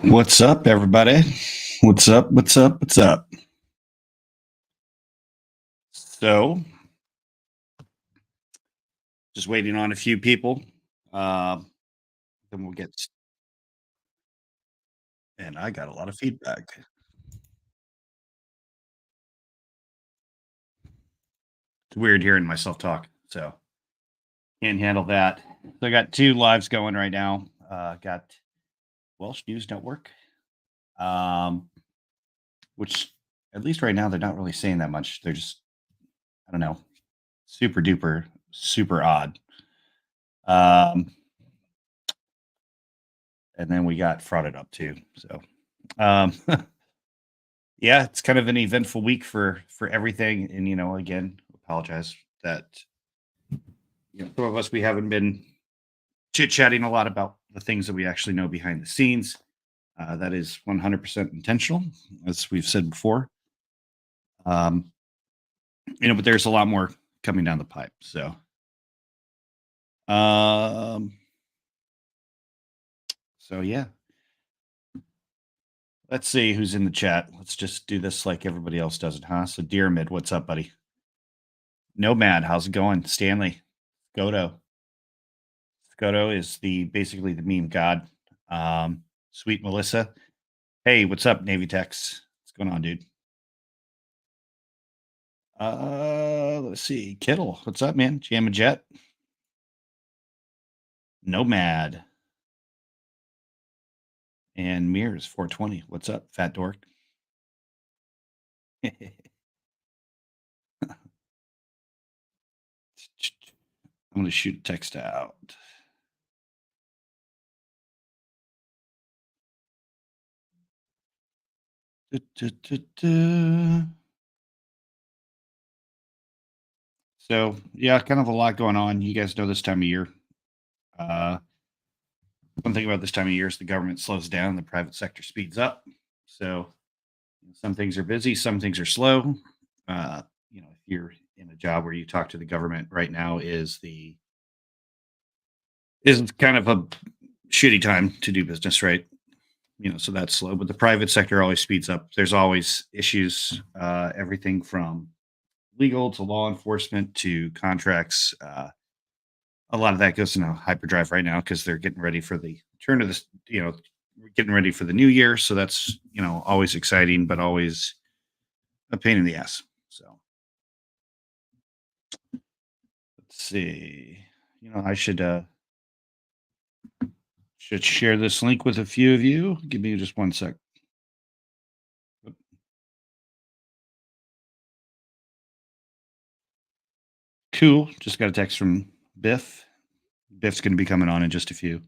What's up, everybody? What's up? What's up? What's up? So, just waiting on a few people. Uh, then we'll get. And I got a lot of feedback. It's weird hearing myself talk, so can't handle that. So I got two lives going right now. Got Welsh News Network, um, which at least right now they're not really saying that much. They're just, I don't know, super duper, super odd. And then we got Fraudit up too. So, um, yeah, it's kind of an eventful week for everything. And again, apologize that some of us we haven't been chit chatting a lot about the things that we actually know behind the scenes. That is 100% intentional, as we've said before. Um, but there's a lot more coming down the pipe. So, um, yeah. Let's see who's in the chat. Let's just do this like everybody else does it, huh? So, Dear Mid, what's up, buddy? Nomad, how's it going? Stanley, Godo. Godo is basically the meme god. Sweet Melissa. Hey, what's up, Navy Techs? What's going on, dude? Let's see. Kittle, what's up, man? Jam a Jet. Nomad. And Mears 420. What's up, fat dork? I'm gonna shoot a text out. So yeah, kind of a lot going on. You guys know this time of year. One thing about this time of year is the government slows down, the private sector speeds up. So some things are busy, some things are slow. If you're in a job where you talk to the government right now, is kind of a shitty time to do business, right? So that's slow. But the private sector always speeds up. There's always issues, everything from legal to law enforcement to contracts. A lot of that goes into hyperdrive right now because they're getting ready for the turn of this. Getting ready for the new year. So that's always exciting, but always a pain in the ass. So let's see. I should share this link with a few of you. Give me just one sec. Cool. Just got a text from Biff. Biff's going to be coming on in just a few.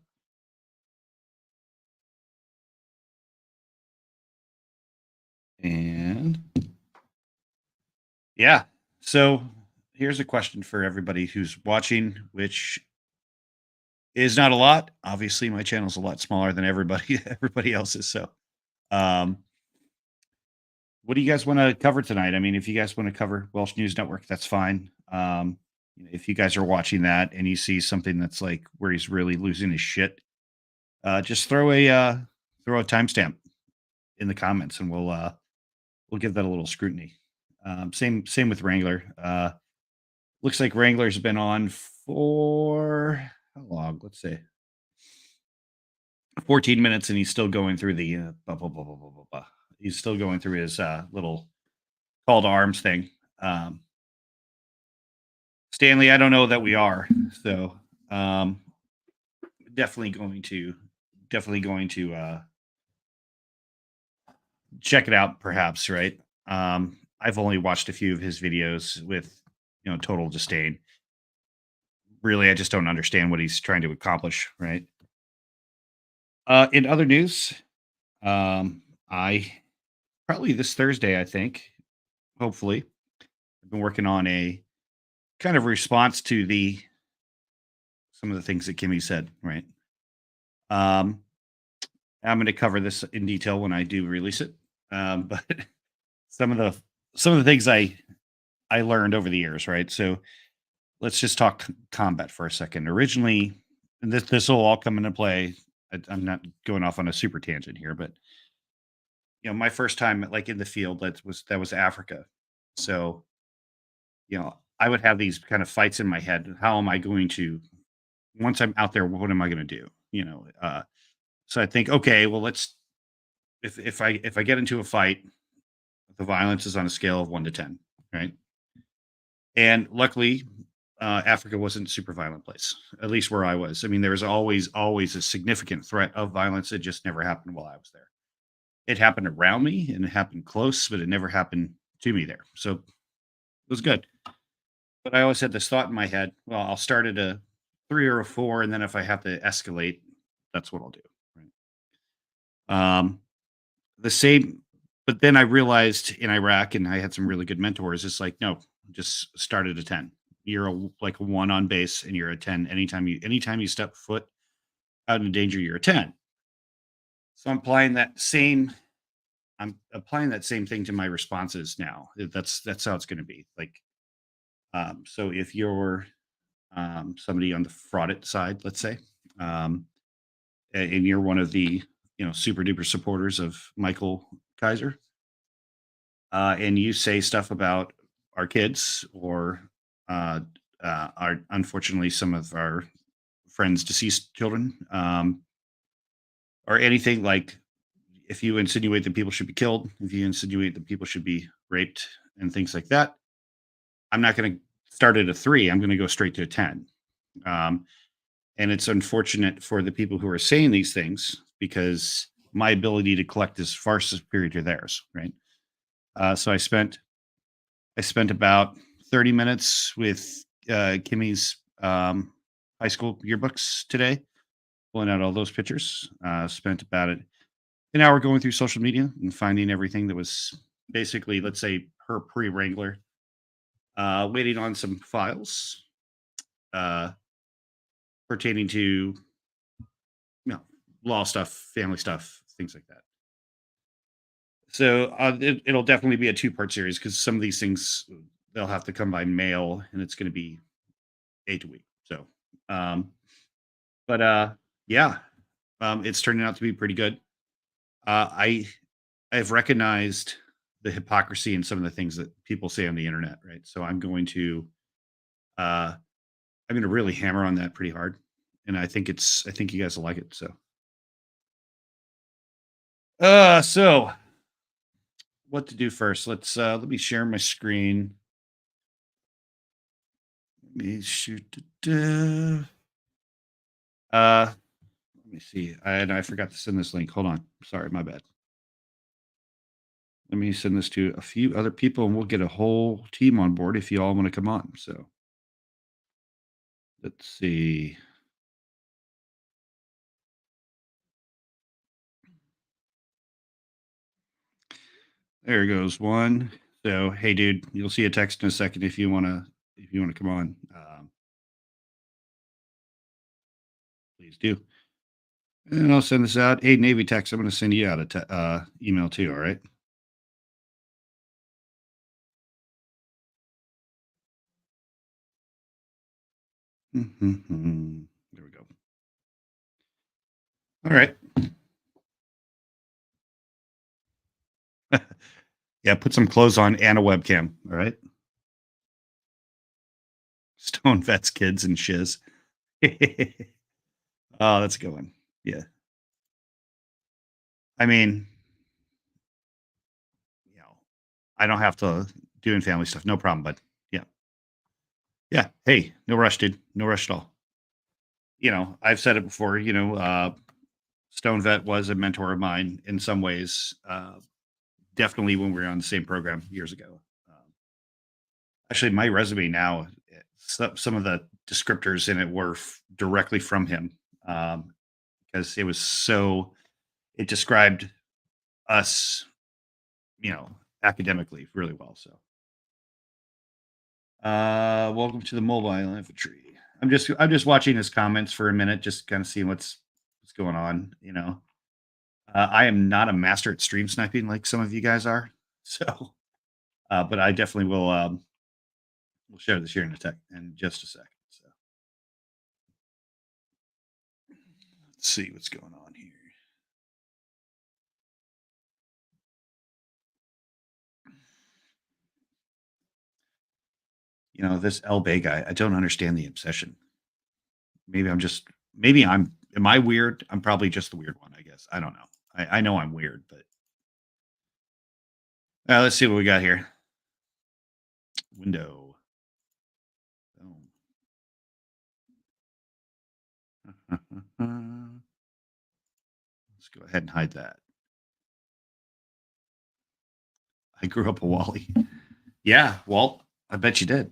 And yeah, so here's a question for everybody who's watching, which is not a lot. Obviously, my channel's a lot smaller than everybody else's. So, what do you guys want to cover tonight? I mean, if you guys want to cover Welsh News Network, that's fine. If you guys are watching that and you see something that's like where he's really losing his shit, just throw a timestamp in the comments, and we'll give that a little scrutiny. Same with Wrangler. Looks like Wrangler's been on for how long? Let's say 14 minutes, and he's still going through the blah, blah, blah, blah, blah, blah, blah. He's still going through his little call to arms thing. Stanley, I don't know that we are, so definitely going to check it out, perhaps. Right? I've only watched a few of his videos with total disdain. Really, I just don't understand what he's trying to accomplish. Right? In other news, I probably this Thursday, I think, hopefully, I've been working on a kind of response to some of the things that Kimmy said, right? I'm going to cover this in detail when I do release it. But some of the things I learned over the years, right? So let's just talk combat for a second. Originally, and this will all come into play I'm not going off on a super tangent here, but my first time like in the field that was Africa. So I would have these kind of fights in my head. How am I going to once I'm out there? What am I going to do? So I think, okay, well, let's if I get into a fight, the violence is on a scale of 1 to 10, right? And luckily, Africa wasn't a super violent place, at least where I was. I mean, there was always a significant threat of violence. It just never happened while I was there. It happened around me and it happened close, but it never happened to me there. So it was good. But I always had this thought in my head, well, I'll start at a 3 or a 4, and then if I have to escalate, that's what I'll do. Right. The same, but then I realized in Iraq, and I had some really good mentors. It's like, no, just start at a 10. You're like a 1 on base, and you're a 10 anytime you step foot out in danger. You're a 10. So I'm applying that same thing to my responses now. That's how it's going to be. Like, so if you're somebody on the fraudit side, let's say, um, and you're one of the super duper supporters of Michael Kaiser, and you say stuff about our kids or uh, our unfortunately some of our friends' deceased children, or anything like if you insinuate that people should be killed, if you insinuate that people should be raped and things like that, I'm not going to start at a 3. I'm going to go straight to a 10. Um, and it's unfortunate for the people who are saying these things because my ability to collect is far superior to theirs, right? So I spent about 30 minutes with Kimmy's high school yearbooks today, pulling out all those pictures. Spent about an hour going through social media and finding everything that was basically, let's say, her pre-Wrangler, waiting on some files uh, pertaining to law stuff, family stuff, things like that. So it'll definitely be a two-part series because some of these things they'll have to come by mail, and it's going to be 8 a week. So, um, but yeah, it's turning out to be pretty good. I I've recognized the hypocrisy in some of the things that people say on the internet, right? So uh, I'm going to really hammer on that pretty hard, and I think you guys will like it. So what to do first? Let me share my screen. Let me shoot. Uh, Let me see. I forgot to send this link. Hold on. Sorry, my bad. Let me send this to a few other people, and we'll get a whole team on board if you all want to come on. So let's see. There goes one. So hey, dude, you'll see a text in a second if you wanna come on. Please do, and I'll send this out. Hey, Navy text. I'm going to send you out a email too. All right. There we go. All right. Yeah, put some clothes on and a webcam. All right. Stone vets, kids, and shiz. Oh, that's a good one. Yeah. I mean, you know, I don't have to doing family stuff. No problem, but yeah. Yeah. Hey, no rush, dude. No rush at all. I've said it before, Stone Vet was a mentor of mine in some ways. Definitely when we were on the same program years ago. Actually, my resume now, some of the descriptors in it were directly from him, because it described us, academically really well. So, welcome to the mobile infantry. I'm just watching his comments for a minute, just kind of seeing what's going on. I am not a master at stream sniping like some of you guys are, so but I definitely will share this here in just a second. So Let's see what's going on here. You know, this El Bay guy, I don't understand the obsession. Maybe I'm just, maybe I'm, am I weird? I'm probably just the weird one, I guess. I don't know. I know I'm weird, but let's see what we got here. Window. Let's go ahead and hide that. I grew up a Wally. Yeah, Walt, I bet you did.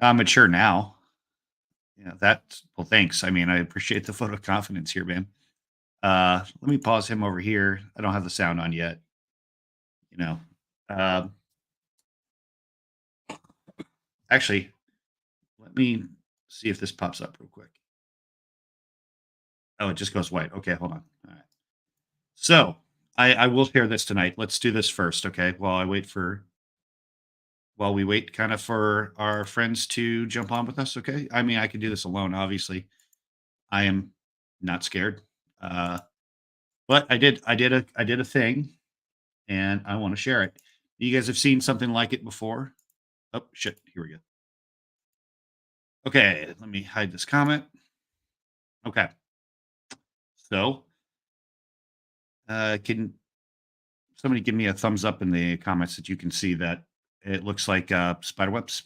I'm mature now. Yeah, that's well, thanks. I mean, I appreciate the photo of confidence here, man. Let me pause him over here. I don't have the sound on yet. You know. Um Actually, let me see if this pops up real quick. Oh, it just goes white. Okay, hold on. All right. So I will share this tonight. Let's do this first, okay? While we wait kind of for our friends to jump on with us, okay? I mean, I can do this alone, obviously. I am not scared. Uh, but I did a thing and I want to share it. You guys have seen something like it before? Oh shit, here we go. Okay, let me hide this comment. Okay. So, can somebody give me a thumbs up in the comments that you can see that it looks like spider webs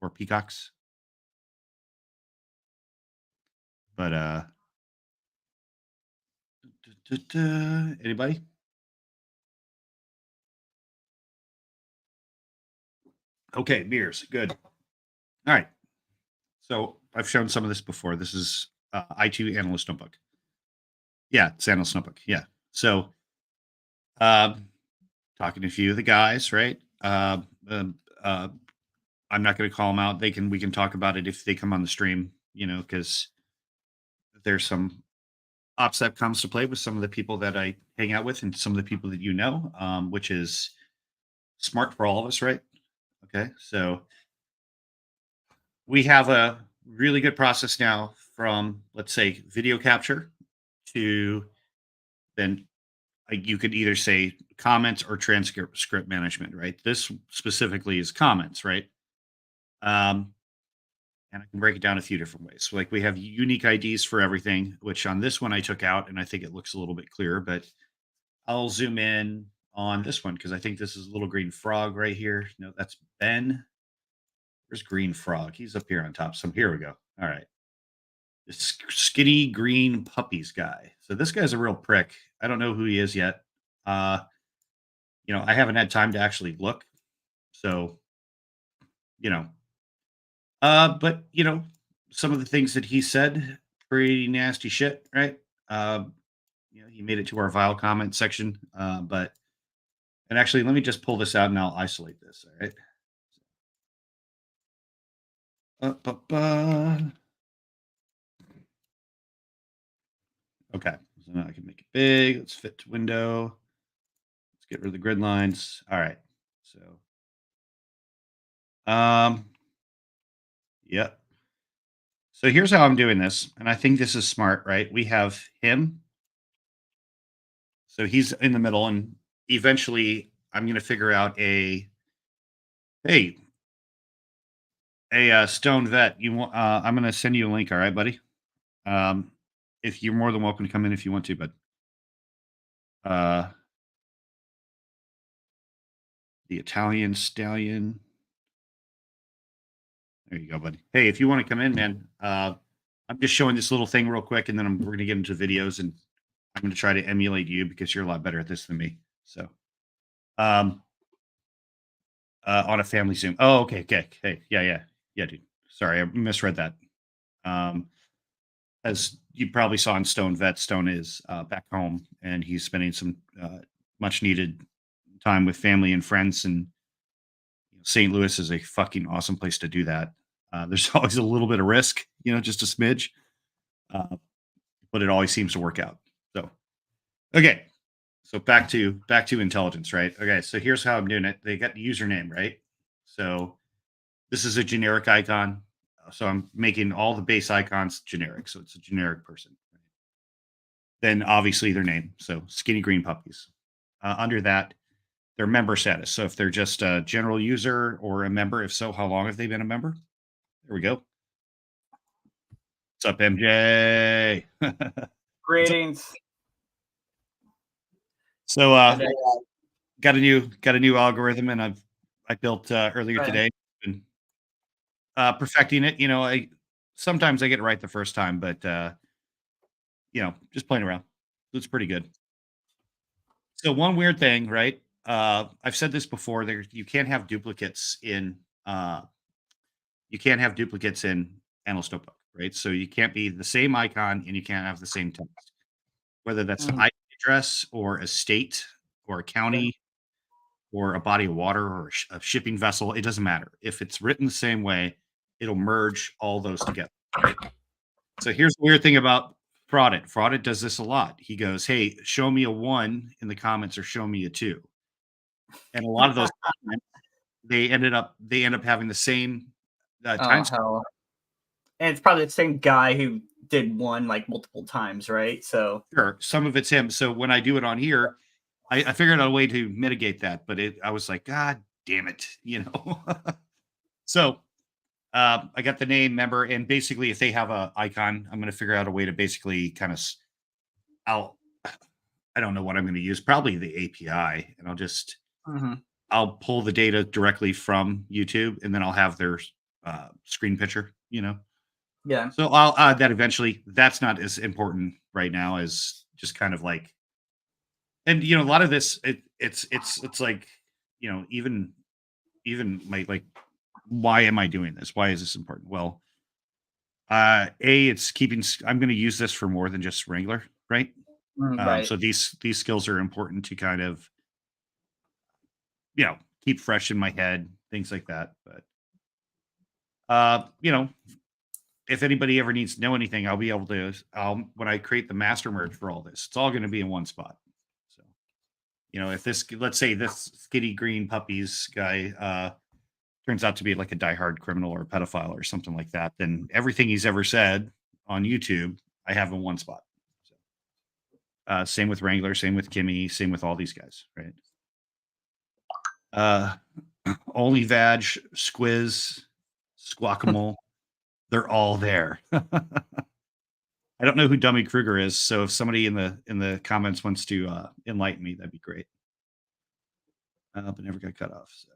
or peacocks? But anybody? Okay, mirrors. Good. All right. So I've shown some of this before. This is I2 Analyst Notebook. Yeah, it's Analyst Notebook. Yeah. So um, talking to a few of the guys, right? I'm not going to call them out. We can talk about it if they come on the stream, you know, because there's some ops that comes to play with some of the people that I hang out with and some of the people that you know, which is smart for all of us, right? Okay. So we have a really good process now from, let's say, video capture to then you could either say comments or transcript script management, right? This specifically is comments, right? Um, and I can break it down a few different ways. So, like we have unique IDs for everything, which on this one I took out, and I think it looks a little bit clearer. But I'll zoom in on this one because I think this is a little green frog right here. No, that's Ben. Where's Green Frog? He's up here on top. So here we go. All right. This skinny green puppies guy. So this guy's a real prick. I don't know who he is yet. Uh, I haven't had time to actually look. So, you know, but some of the things that he said, pretty nasty shit, right? He made it to our vile comment section. And actually, let me just pull this out and I'll isolate this. All right. Ba. Okay. So now I can make it big. Let's fit to window. Let's get rid of the grid lines. All right. So, um, yep. So here's how I'm doing this. And I think this is smart, right? We have him. So he's in the middle. And eventually I'm going to figure out hey, stone vet. I'm going to send you a link. All right, buddy. Um, if you're more than welcome to come in if you want to, but uh, the Italian stallion. There you go, buddy. Hey, if you want to come in, man, I'm just showing this little thing real quick, and then we're going to get into videos, and I'm going to try to emulate you because you're a lot better at this than me. So, um, on a family Zoom. Oh, okay, hey, yeah, dude. Sorry, I misread that. As you probably saw in Stone Vet, Stone is back home, and he's spending some much needed time with family and friends, and St. Louis is a fucking awesome place to do that. There's always a little bit of risk, just a smidge, uh, but it always seems to work out. So, okay, so back to intelligence, right? Okay, so here's how I'm doing it. They got the username, right? So this is a generic icon. So I'm making all the base icons generic. So it's a generic person. Then obviously their name. So skinny green puppies. Under that, their member status. So if they're just a general user or a member, if so, how long have they been a member? There we go. What's up, MJ? Greetings. So got a new algorithm, and I built earlier today. Been perfecting it. I sometimes I get it right the first time, but just playing around. It's pretty good. So one weird thing, right? I've said this before. There, you can't have duplicates in Analyst Notebook, right? So you can't be the same icon and you can't have the same text, whether that's an IP address or a state or a county or a body of water or a shipping vessel. It doesn't matter. If it's written the same way, it'll merge all those together, right? So here's the weird thing about Fraudit. Fraudit does this a lot. He goes, "Hey, show me a 1 in the comments or show me a 2." And a lot of those comments, they end up having the same time. Hell. And it's probably the same guy who did one like multiple times, right? So Sure, some of it's him. So when I do it on here, I figured out a way to mitigate that, but I was like, God damn it, So I got the name member, and basically, if they have a icon, I'm going to figure out a way to basically kind of, I'll, I don't know what I'm going to use, probably the API, and I'll pull the data directly from YouTube, and then I'll have their screen picture, yeah. So I'll add that eventually. That's not as important right now as just kind of like, and a lot of this, it's like, even my like, why am I doing this? Why is this important? Well, it's keeping. I'm going to use this for more than just Wrangler, right? Right. So these skills are important to kind of, keep fresh in my head, things like that. But if anybody ever needs to know anything, I'll be able to. When I create the master merge for all this, it's all going to be in one spot. So, if this, let's say this skinny green puppies guy turns out to be like a diehard criminal or a pedophile or something like that, then everything he's ever said on YouTube, I have in one spot. So, same with Wrangler, same with Kimmy, same with all these guys, right? Only Vag, Squiz, Squawkamole, they're all there. I don't know who Dummy Kruger is, so if somebody in the comments wants to enlighten me, that'd be great. But never got cut off. So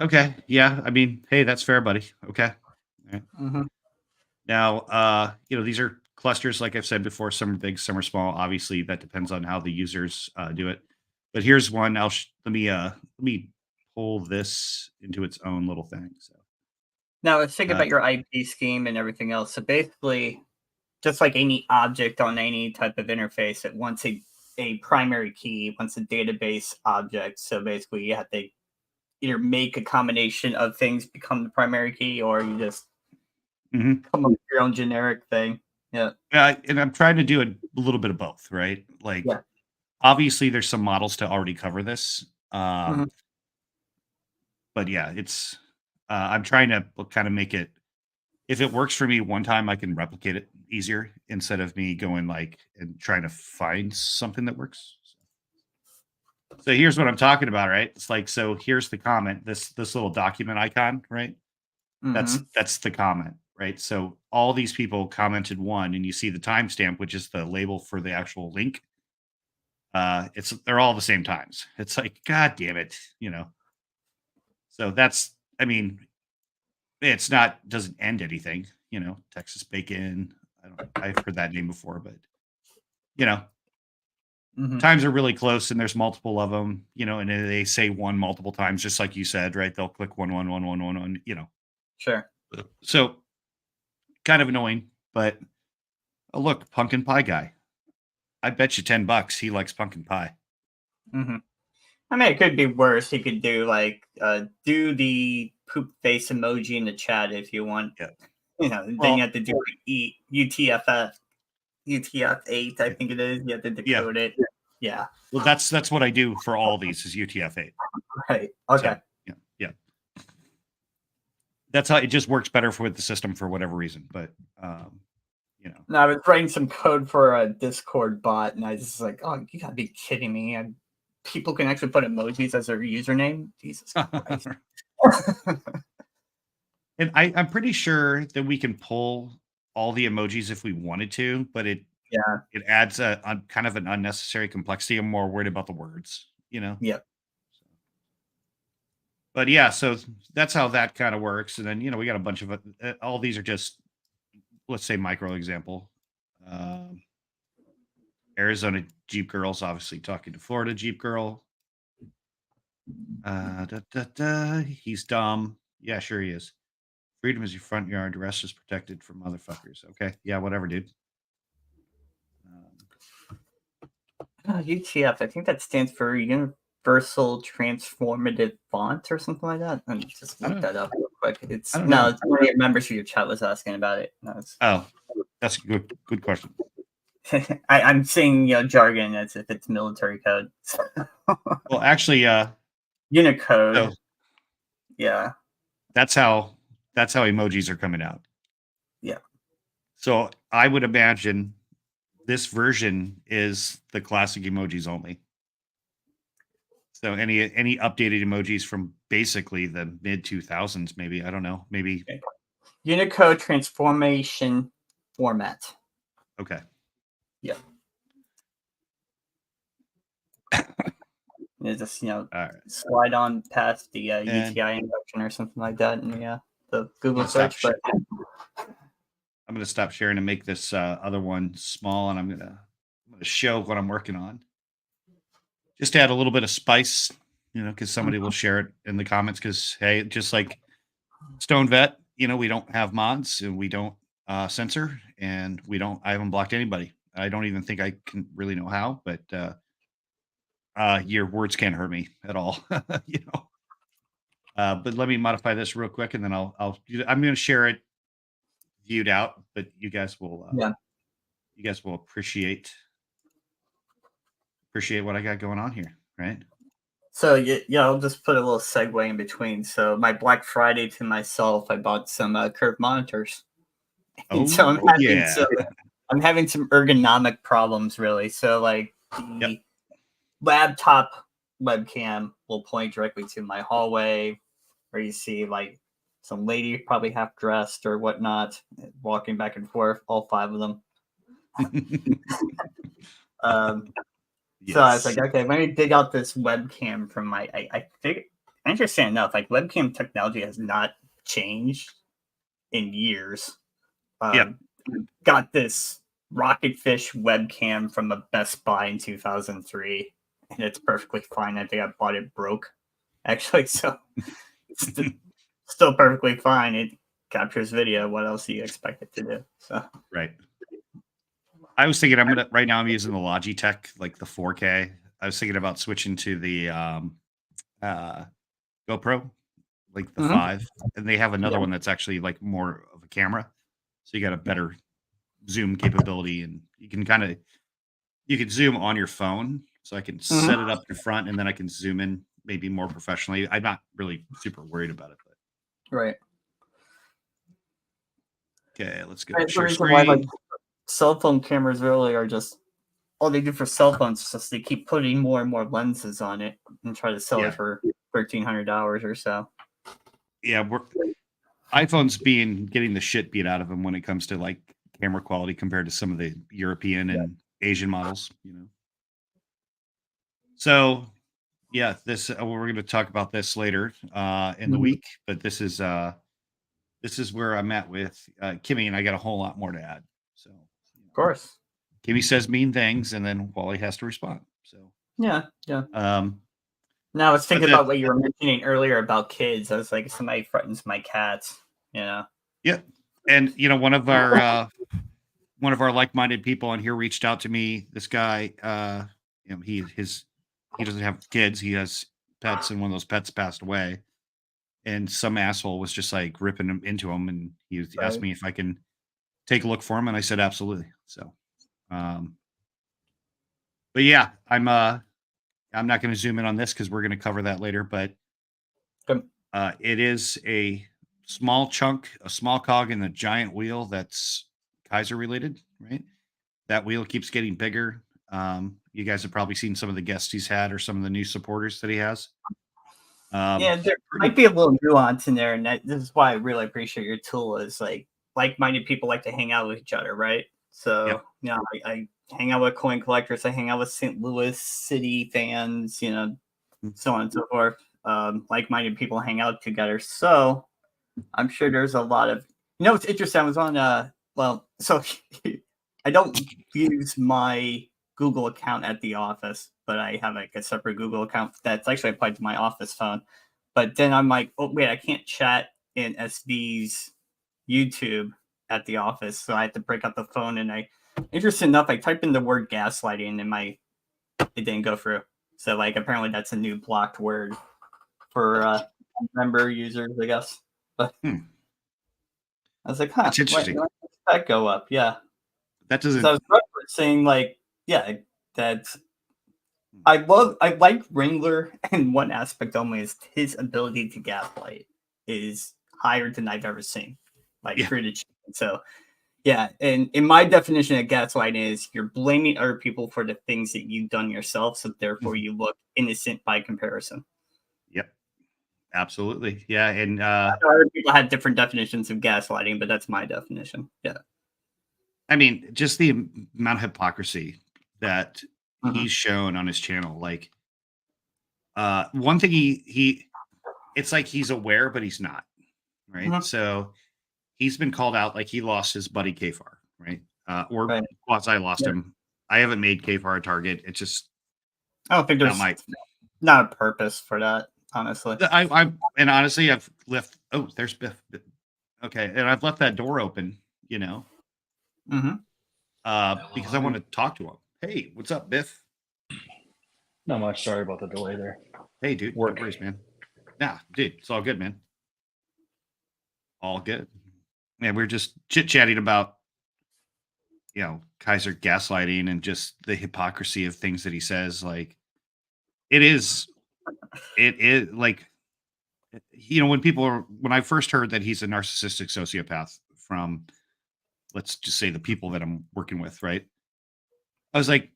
okay, yeah. I mean, hey, that's fair, buddy. Okay. All right. Now, these are clusters, like I've said before. Some are big, some are small. Obviously, that depends on how the users do it. But here's one. Let me pull this into its own little thing. So now let's think about your IP scheme and everything else. So basically, just like any object on any type of interface, it wants a primary key, wants a database object. So basically, you have to either make a combination of things become the primary key, or you just come up with your own generic thing. Yeah. And I'm trying to do a little bit of both, right? Like, obviously, there's some models to already cover this. But yeah, it's I'm trying to kind of make it. If it works for me one time, I can replicate it easier instead of me going and trying to find something that works. So here's what I'm talking about, right? It's like, so here's the comment, this little document icon, right? That's the comment, right? So all these people commented one, and you see the timestamp, which is the label for the actual link. They're all the same times. It's like, God damn it, So that's, I mean, doesn't end anything, Texas Bacon. I've heard that name before, but times are really close and there's multiple of them, and they say one multiple times, just like you said, right? They'll click one, Sure. So kind of annoying, but look, pumpkin pie guy. I bet you $10 he likes pumpkin pie. I mean, it could be worse. He could do do the poop face emoji in the chat if you want. Yeah. Then you have to do UTF-8, I think it is. You have to decode it. Yeah. Well, that's what I do for all these is UTF-8. Right. Okay. So, yeah. that's how it just works better with the system for whatever reason. But you know, No, I was writing some code for a Discord bot, and I was just like, "Oh, you gotta be kidding me!" And people can actually put emojis as their username. Jesus Christ! and I'm pretty sure that we can pull all the emojis if we wanted to, but it Yeah. it adds a kind of an unnecessary complexity. I'm more worried about the words, you know. Yep. But yeah, so that's how that kind of works. And then we got a bunch of all these are just, let's say, micro example. Um, Arizona Jeep girls obviously talking to Florida Jeep girl. He's dumb. Yeah, sure he is. Freedom is your front yard. The rest is protected from motherfuckers. Okay, yeah, whatever, dude. UTF. I think that stands for Universal Transformative Font or something like that. Let me just look that up real quick. It's I don't know. it's one of your members of your chat was asking about it. No, Oh, that's a good question. I'm saying jargon as if it's military code. Well, actually, Unicode. so Yeah. that's how emojis are coming out. Yeah. So I would imagine this version is the classic emojis only. So any updated emojis from basically the mid 2000s, maybe, I don't know, maybe. Okay. Unicode transformation format. Okay. Yeah. Just All right. slide on past the UTI induction or something like that, and the Google search. But I'm going to stop sharing and make this other one small, and I'm going to show what I'm working on. Just to add a little bit of spice, because somebody will share it in the comments. Because hey, just like Stone Vet, we don't have mods and we don't censor, and I haven't blocked anybody. I don't even think I can really know how, but your words can't hurt me at all. But let me modify this real quick, and then I'm going to share it viewed out, but you guys will appreciate what I got going on here, right? So I'll just put a little segue in between. So my Black Friday to myself, I bought some curved monitors. Oh, so I'm having some ergonomic problems, really. So like the laptop webcam will point directly to my hallway, where you see like some lady probably half dressed or whatnot walking back and forth, all 5 of them. Yes. So I was like, okay, let me dig out this webcam from my. I think, interesting enough, like webcam technology has not changed in years. Got this Rocketfish webcam from a Best Buy in 2003, and it's perfectly fine. I think I bought it broke, actually. So it's still perfectly fine. It captures video. What else do you expect it to do? So right. I was thinking right now I'm using the Logitech, like the 4K. I was thinking about switching to the GoPro, like the 5, and they have another one that's actually like more of a camera. So you got a better zoom capability, and you can zoom on your phone. So I can set it up in front, and then I can zoom in maybe more professionally. I'm not really super worried about it, but right. Okay, let's go. Share screen. Why, cell phone cameras really are just all they do for cell phones is just they keep putting more and more lenses on it and try to sell it for $1,300 or so. Yeah, iPhone's getting the shit beat out of them when it comes to like camera quality compared to some of the European and Asian models, So yeah, this we're going to talk about this later in the week, but this is where I'm at with Kimmy, and I got a whole lot more to add. So of course, Kimmy says mean things, and then Wally has to respond. So yeah. Now I was thinking about what you were mentioning earlier about kids. I was like, somebody threatens my cats. Yeah, and one of our like-minded people on here reached out to me. This guy, he doesn't have kids. He has pets, and one of those pets passed away. And some asshole was just like ripping him into him, and he asked me if I can take a look for him, and I said absolutely. So, but yeah, I'm not going to zoom in on this because we're going to cover that later. But it is a small chunk, a small cog in a giant wheel that's Kaiser related, right? That wheel keeps getting bigger. You guys have probably seen some of the guests he's had or some of the new supporters that he has. Yeah, there might Pretty, be a little nuance in there, and this is why I really appreciate your tool. Is like-minded people like to hang out with each other, right? So yep. I hang out with coin collectors, I hang out with St. Louis City fans, Mm. so on and so forth. Like-minded people hang out together, so I'm sure there's a lot of it's interesting. I was on so I don't use my Google account at the office, but I have like a separate Google account that's actually applied to my office phone. But then I'm like, oh wait, I can't chat in SV's YouTube at the office, so I had to break up the phone. And interesting enough, I typed in the word gaslighting, and it didn't go through. So like apparently that's a new blocked word for member users, I guess. But I was like, huh, That's why interesting. did that go up? Yeah. That Because I doesn't. was referencing that I like Wrangler, and one aspect only is his ability to gaslight is higher than I've ever seen. Like Yeah. through the chain. So yeah, and in my definition of gaslighting is you're blaming other people for the things that you've done yourself, so therefore Mhm. you look innocent by comparison. Yep. Absolutely. Yeah. And I know other people have different definitions of gaslighting, but that's my definition. Yeah. I mean, just the amount of hypocrisy that Mhm. he's shown on his channel. Like, one thing it's like he's aware, but he's not, right? Mhm. So he's been called out, like he lost his buddy Kfar, right? Or Right. quasi lost Yeah. him. I haven't made Kfar a target. It's just I don't think not there's my. not a purpose for that, honestly. And honestly, I've left. Oh, there's Biff. Okay, and I've left that door open, you know, Mhm. because I want to talk to him. Hey, what's up, Biff? Not much. Sorry about the delay there. Hey, dude, no Work. worries, man. Nah, dude, it's all good, man. All good. Yeah, we're just chit chatting about Kaiser gaslighting and just the hypocrisy of things that he says. Like it is, it is like when I first heard that he's a narcissistic sociopath from, let's just say, the people that I'm working with, right? I was like,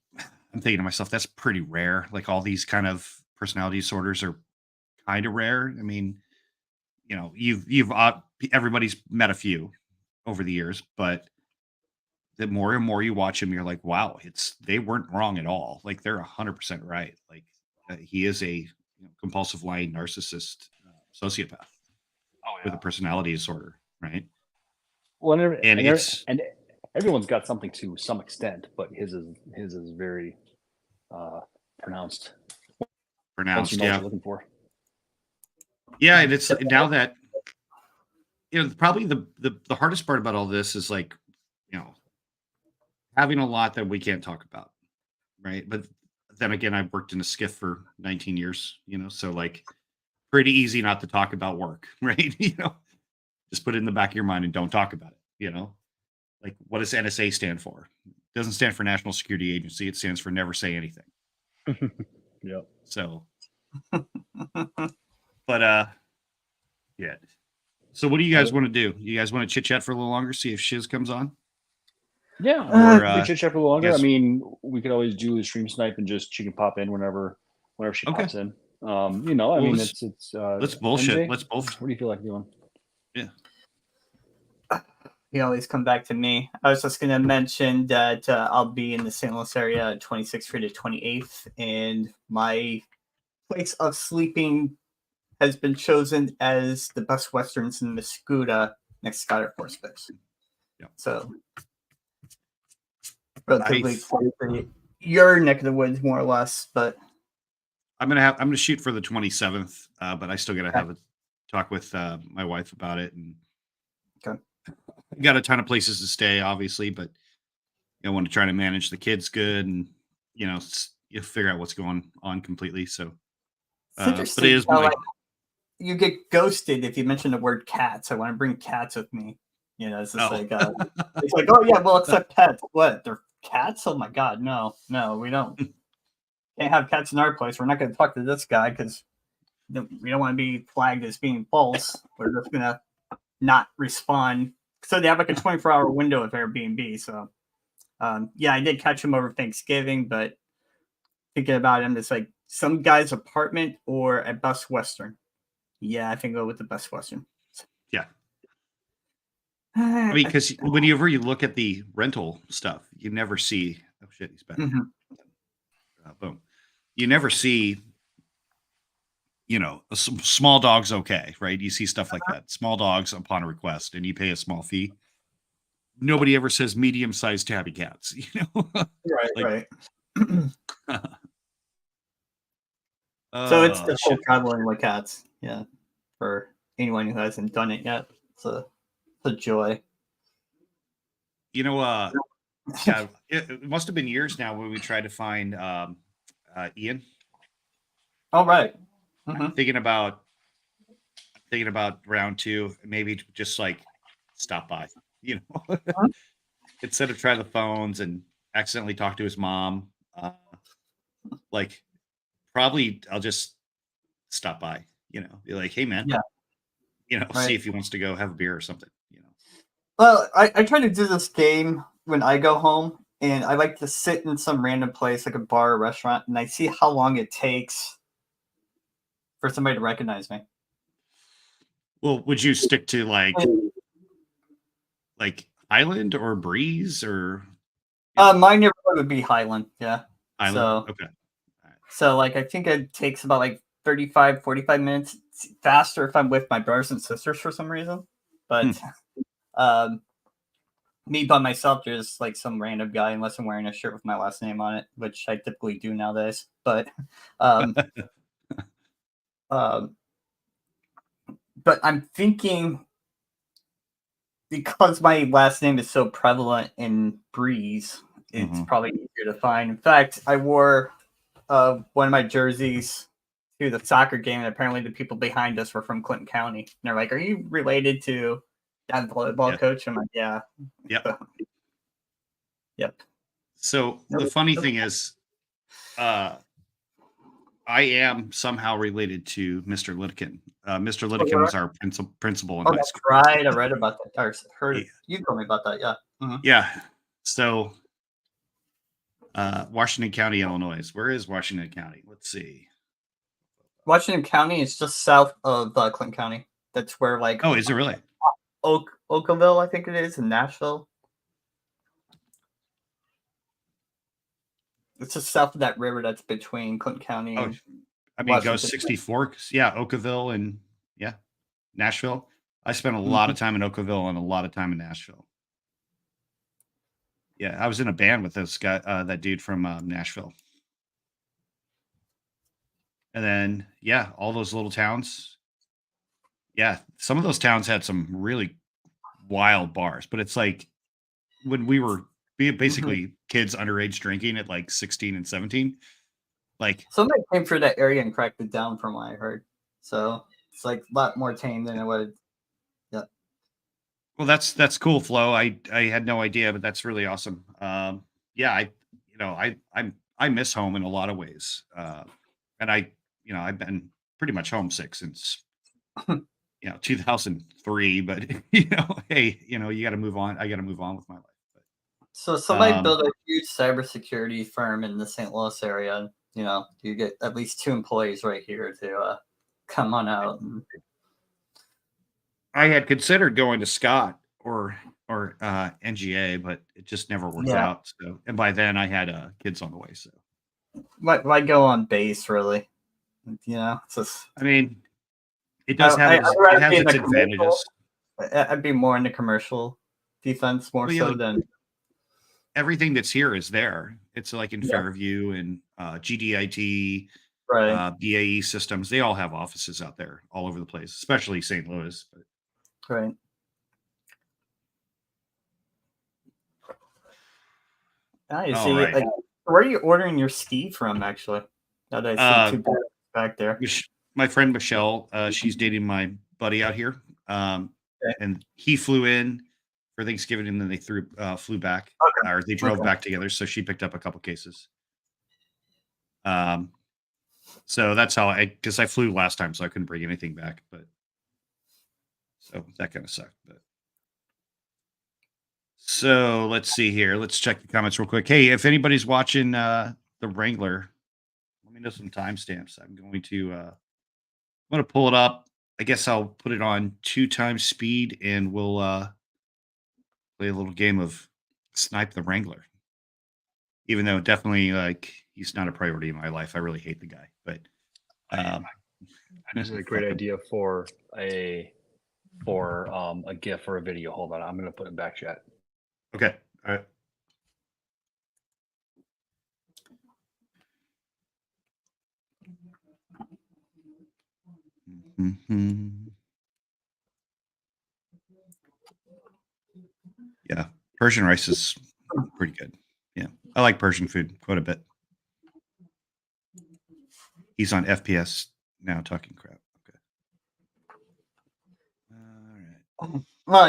I'm thinking to myself, that's pretty rare. Like all these kind of personality disorders are kind of rare. I mean, everybody's met a few over the years, but the more and more you watch him, you're like, wow, they weren't wrong at all. Like they're 100% right. Like he is a compulsive lying narcissist, sociopath Oh with a yeah. personality disorder, right? Well, And it's and everyone's got something to some extent, but his is very pronounced. Once you pronounced, know what yeah, you're looking for. yeah. And it's now that probably the hardest part about all this is like you know having a lot that we can't talk about, right? But then again, I've worked in a skiff for 19 years, so like pretty easy not to talk about work, right? Just put it in the back of your mind and don't talk about it. Like what does NSA stand for? It doesn't stand for National Security Agency. It stands for never say anything. Yep. So, but yeah. So what do you guys want to do? You guys want to chit chat for a little longer, see if Shizz comes on? Yeah. Or We could chit chat for longer. yes. I mean, we could always do the stream snipe and just she can pop in whenever she Okay. pops in. I Well, mean, let's bullshit. MJ, Let's both. what do you feel like doing? Yeah. You always come back to me. I was just going to mention that I'll be in the St. Louis area 26th through to 28th, and my place of sleeping has been chosen as the Best Westerns in Mascuda next to Scott Air Force Base. Yeah. So relatively close to your neck of the woods, more or less. But I'm gonna shoot for the 27th, but I still gotta have a talk with my wife about it, and got a ton of places to stay, obviously, but I want to try to manage the kids good, and you figure out what's going on completely. So, it's but interesting. it is my You get ghosted if you mention the word cats. I want to bring cats with me. It's just it's like, oh yeah, we'll accept pets. What? They're cats? Oh my god, no, we don't. Can't have cats in our place. We're not going to talk to this guy because we don't want to be flagged as being false. We're just gonna not respond. So they have like a 24-hour window of Airbnb. So yeah, I did catch him over Thanksgiving, but thinking about him, it's like some guy's apartment or at Best Western. Yeah, I think go with the Best Western. Yeah. I mean, because whenever you look at the rental stuff, you never see. Oh shit, he's back. Boom. You never see. A small dog's okay, right? You see stuff like that. Small dogs upon a request, and you pay a small fee. Nobody ever says medium-sized tabby cats. Right. So it's the whole traveling with cats. Yeah, for anyone who hasn't done it yet, it's a joy. Yeah, it must have been years now when we tried to find Ian. All right. I'm thinking about round 2, maybe just like stop by, instead of trying the phones and accidentally talk to his mom. Like, probably I'll just stop by, be like, hey man, see if he wants to go have a beer or something, Well, I try to do this game when I go home, and I like to sit in some random place like a bar or restaurant, and I see how long it takes for somebody to recognize me. Well, would you stick to like Highland or Breeze or? My neighborhood would be Highland. Yeah. Highland. Okay. Right. So like, I think it takes about like 35, 45 minutes faster if I'm with my brothers and sisters for some reason. But me by myself, just like some random guy, unless I'm wearing a shirt with my last name on it, which I typically do nowadays. But but I'm thinking, because my last name is so prevalent in Breeze, it's probably easier to find. In fact, I wore one of my jerseys to the soccer game, and apparently the people behind us were from Clinton County. And they're like, "Are you related to that volleyball coach?" I'm like, "Yeah." Yep. Yep. So the funny thing is, I am somehow related to Mr. Littikin. Mr. Littikin was our principal in high school. Right. I read about that. Or heard you told me about that. Yeah. Yeah. So, Washington County, Illinois. Where is Washington County? Let's see. Washington County is just south of Clinton County. That's where Oh, is it really? Oakville, I think it is, in Nashville. It's just south of that river that's between Clinton County and it goes 64. Yeah, Oakville and Nashville. I spent a lot of time in Oakville and a lot of time in Nashville. Yeah, I was in a band with this guy, that dude from Nashville. And then, all those little towns. Yeah, some of those towns had some really wild bars, but it's like when we were basically kids underage drinking at like 16 and 17. Like, somebody came through that area and cracked it down from what I heard. So it's like a lot more tame than it would. Yeah. Well, that's cool, Flo. I had no idea, but that's really awesome. I miss home in a lot of ways. And I've been pretty much homesick since 2003, but hey, you got to move on. I got to move on with my life. But, so somebody built a huge cybersecurity firm in the St. Louis area. You get at least 2 employees right here to come on out. I had considered going to Scott or NGA, but it just never worked out. So, and by then I had kids on the way. So, why go on base, really? It's just, I mean, it does have its advantages. I'd be more into commercial defense than everything that's here is there. It's like in Fairview and GDIT, right? BAE Systems. They all have offices out there all over the place, especially St. Louis. Right. I see. Right. Like, where are you ordering your ski from, actually? Now that I see 2 boys back there. My friend Michelle, she's dating my buddy out here, and he flew in for Thanksgiving, and then they flew back, or they drove back together. So she picked up a couple cases. So that's how because I flew last time, so I couldn't bring anything back. But So that kind of sucked. But so let's see here. Let's check the comments real quick. Hey, if anybody's watching the Wrangler, let me know some timestamps. I'm going to pull it up. I guess I'll put it on 2x speed and we'll play a little game of Snipe the Wrangler. Even though definitely like he's not a priority in my life. I really hate the guy. But this is a great idea for a GIF or a video. Hold on, I'm gonna put it back chat. Okay. All right. Yeah, Persian rice is pretty good. Yeah, I like Persian food quite a bit. He's on FPS now talking crap. Okay. All right. Well,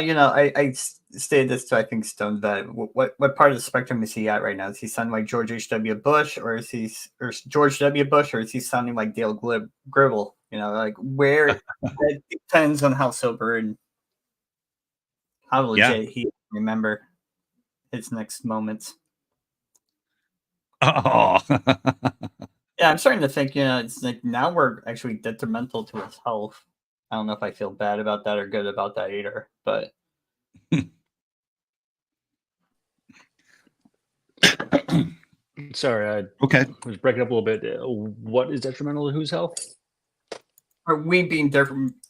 I stated this to I think Stone that what part of the spectrum is he at right now? Is he sounding like George H.W. Bush, or is he George W. Bush, or is he sounding like Dale Gribble? Like where it depends on how sober and how legit he remember his next moments. Oh. Yeah, I'm starting to think, it's like now we're actually detrimental to his health. I don't know if I feel bad about that or good about that either, but Sorry, okay. was breaking up a little bit. What is detrimental to whose health? are we being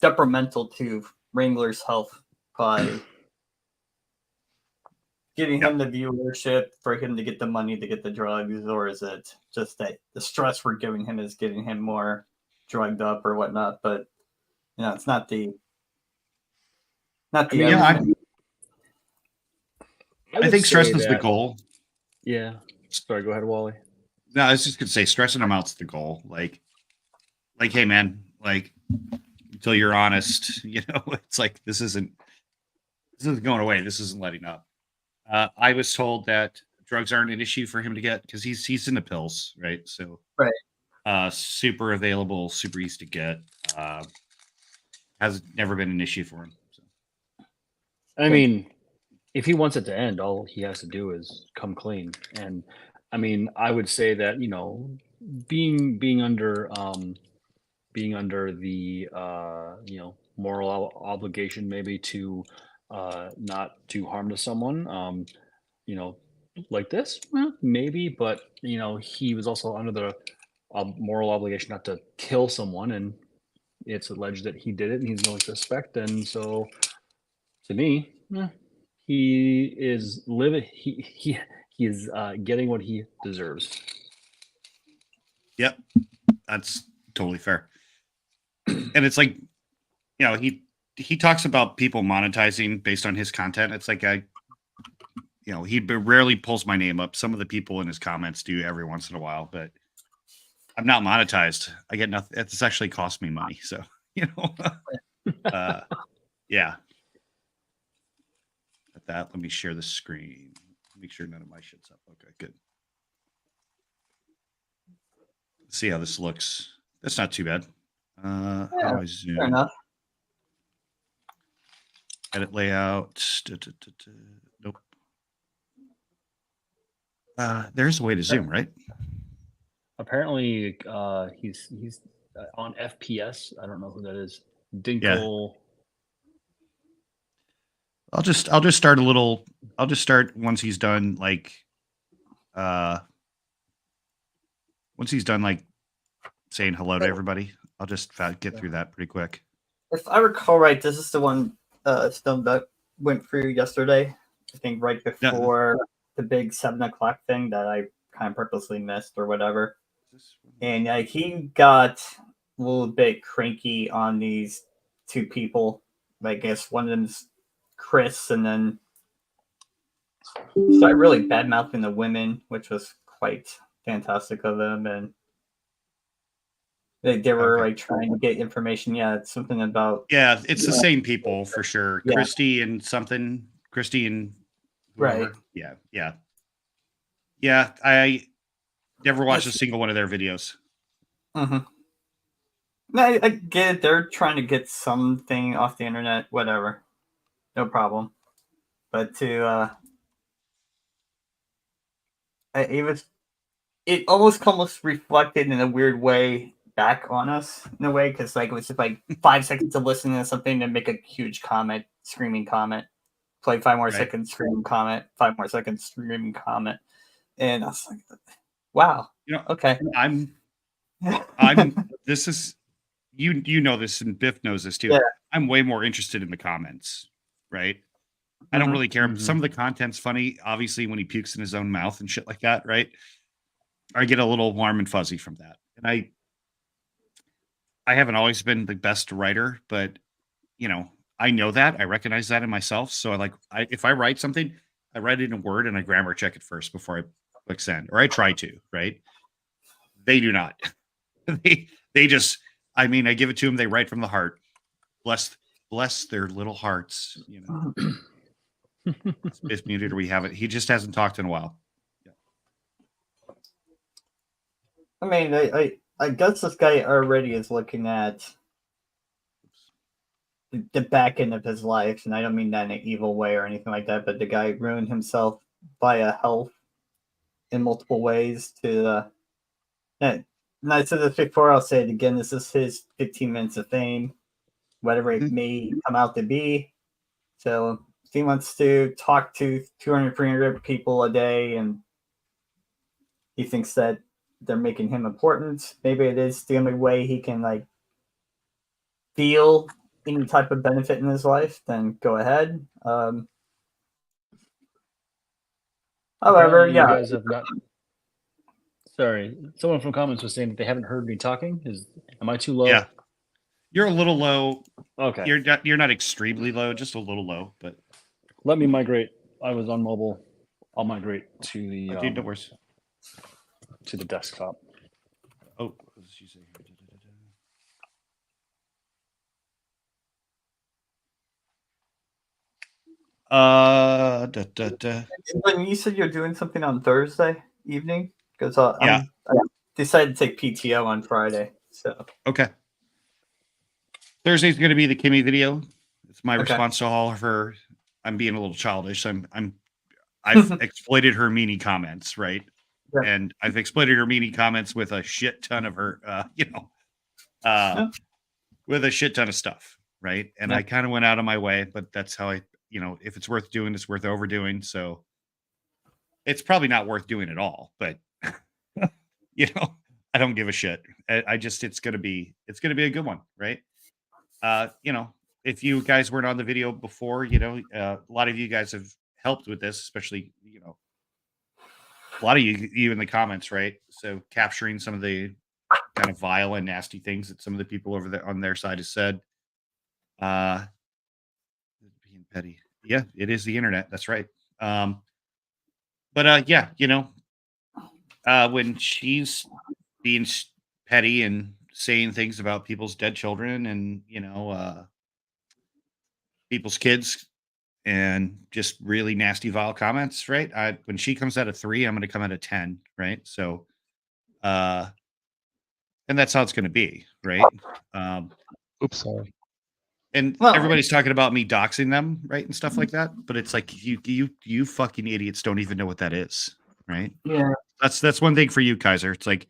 detrimental to Wrangler's health by giving him the viewership for him to get the money to get the drugs, or is it just that the stress we're giving him is getting him more drugged up or whatnot? But it's not the I think stress is the goal. Yeah. Sorry, go ahead, Wally. No, I was just gonna say stressing them out's the goal. Like, hey man, like until you're honest, it's like this isn't going away. This isn't letting up. I was told that drugs aren't an issue for him to get because he's into pills, right? So super available, super easy to get. Has never been an issue for him. So. I mean, if he wants it to end, all he has to do is come clean. And I mean, I would say that being under the moral obligation maybe to not do harm to someone, like this, well, maybe, but he was also under the moral obligation not to kill someone, and it's alleged that he did it, and he's the only suspect. And so, to me, he is living. He is getting what he deserves. Yep, that's totally fair. And it's like, he talks about people monetizing based on his content. It's like he rarely pulls my name up. Some of the people in his comments do every once in a while, but I'm not monetized. I get nothing. It's actually cost me money. So, yeah. At that, let me share the screen. Make sure none of my shit's up. Okay, good. Let's see how this looks. That's not too bad. How do I zoom? Fair enough. Edit layout. Nope. There's a way to zoom, right? Apparently, he's on FPS. I don't know who that is. Dinkle. Yeah. I'll just start a little. I'll just start once he's done like saying hello to everybody. I'll just get through that pretty quick. If I recall right, this is the one Stone that went through yesterday. I think right before the big 7 o'clock thing that I kind of purposely missed or whatever. And he got a little bit cranky on these two people. I guess one of them's Chris, and then started really bad mouthing the women, which was quite fantastic of them. And they were like trying to get information. Yeah, it's something about. Yeah, it's the same people for sure. Yeah. Christy and whoever. Right. Yeah. I never watched a single one of their videos. Mm-hmm. I get it. They're trying to get something off the internet, whatever. No problem. But it almost reflected in a weird way back on us in a way, because like it was just like 5 seconds of listening to something and make a huge comment, screaming comment, play 5 more seconds, screaming comment, 5 more seconds, screaming comment, and I was like, wow, okay. I'm this is you know this, and Biff knows this too. Yeah. I'm way more interested in the comments, right? I don't really care. Some of the content's funny, obviously, when he pukes in his own mouth and shit like that, right? I get a little warm and fuzzy from that. And I haven't always been the best writer, but I know that. I recognize that in myself. So if I write something, I write it in Word and I grammar check it first before I click send, or I try to, right? They do not. they just, I give it to them. They write from the heart. Bless their little hearts, Biff muted, or we have it. He just hasn't talked in a while. I guess this guy already is looking at the back end of his life, and I don't mean that in an evil way or anything like that, but the guy ruined himself via health in multiple ways to and I said this before, I'll say it again, this is his 15 minutes of fame, whatever it may come out to be. So if he wants to talk to 200, 300 people a day and he thinks that they're making him important, maybe it is the only way he can feel any type of benefit in his life, then go ahead. However, you guys have not. Sorry, someone from comments was saying that they haven't heard me talking. Am I too low? Yeah, you're a little low. Okay, you're not extremely low, just a little low. But let me migrate. I was on mobile. I'll migrate to the to the desktop. Oh, what did she say here? When you said you're doing something on Thursday evening, because I decided to take PTO on Friday. So okay, Thursday's going to be the Kimmy video. It's my response to all of her. I'm being a little childish. I've exploited her meanie comments, right? Yeah. And I've exploited her meanie comments with a shit ton of her, with a shit ton of stuff, right? And I kind of went out of my way, but that's how if it's worth doing, it's worth overdoing. So it's probably not worth doing at all, but I don't give a shit. It's going to be a good one, right? If you guys weren't on the video before, a lot of you guys have helped with this, especially, a lot of you in the comments, right? So capturing some of the kind of vile and nasty things that some of the people over there on their side has said. Being petty. Yeah, it is the internet. That's right. But yeah, when she's being petty and saying things about people's dead children and, people's kids and just really nasty, vile comments, right? When she comes out of 3, I'm going to come out of 10, right? So, and that's how it's going to be, right? Oops, sorry. And everybody's talking about me doxing them, right, and stuff like that. But it's like you fucking idiots don't even know what that is, right? Yeah, that's one thing for you, Kaiser. It's like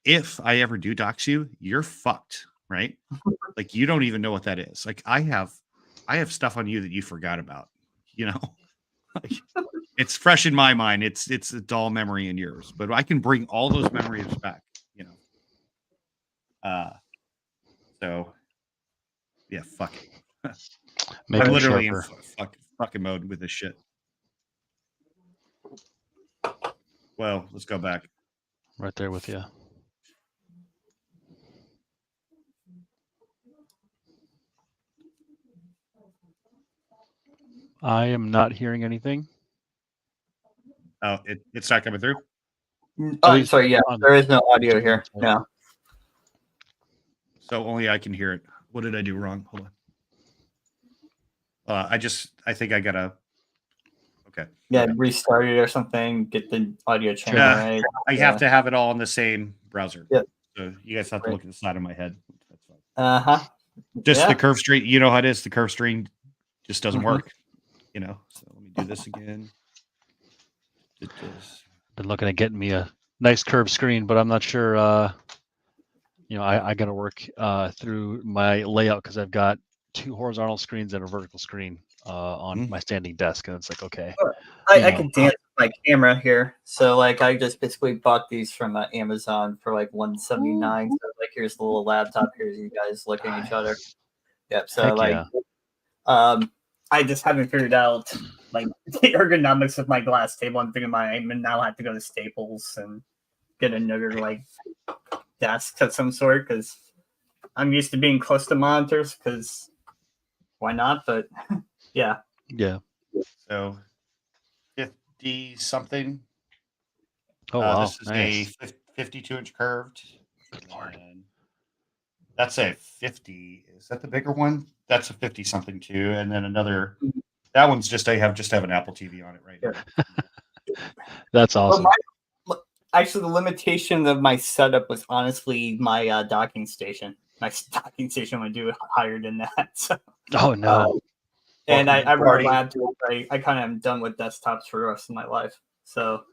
if I ever do dox you, you're fucked, right? Like you don't even know what that is. Like I have stuff on you that you forgot about, like, it's fresh in my mind. It's a dull memory in yours, but I can bring all those memories back, so yeah, fuck it. I'm literally in fucking mode with this shit. Well, let's go back. Right there with you. I am not hearing anything. Oh, it's not coming through? Oh, sorry, yeah. There is no audio here. No. So only I can hear it. What did I do wrong? Hold on. I think I gotta. Okay. Yeah, restart it or something. Get the audio channel right. I have to have it all in the same browser. Yeah. So you guys have to look at the side of my head. That's fine. Just Yeah. the curve string. You know how it is. The curve string just doesn't work. You know. So let me do this again. Been looking at getting me a nice curved screen, but I'm not sure. I got to work through my layout because I've got 2 horizontal screens and a vertical screen on my standing desk, and it's like, okay. I can dance with my camera here, so like I just basically bought these from Amazon for like $179. So like here's the little laptop. Here's you guys looking at each other. Yep. So Heck like, yeah. I just haven't figured out like the ergonomics of my glass table. I'm thinking I now have to go to Staples and get another like desk of some sort because I'm used to being close to monitors because why not? But yeah. Yeah. So 50 something. Oh wow. This is Nice. a 52-inch curved. Good Lord. And that's a 50. Is that the bigger one? That's a 50 something too. And then another. That one's just I have an Apple TV on it right now. That's awesome. Actually, the limitation of my setup was honestly my docking station. My docking station would do higher than that. So, oh no. And I run a laptop. I kind of am done with desktops for the rest of my life. So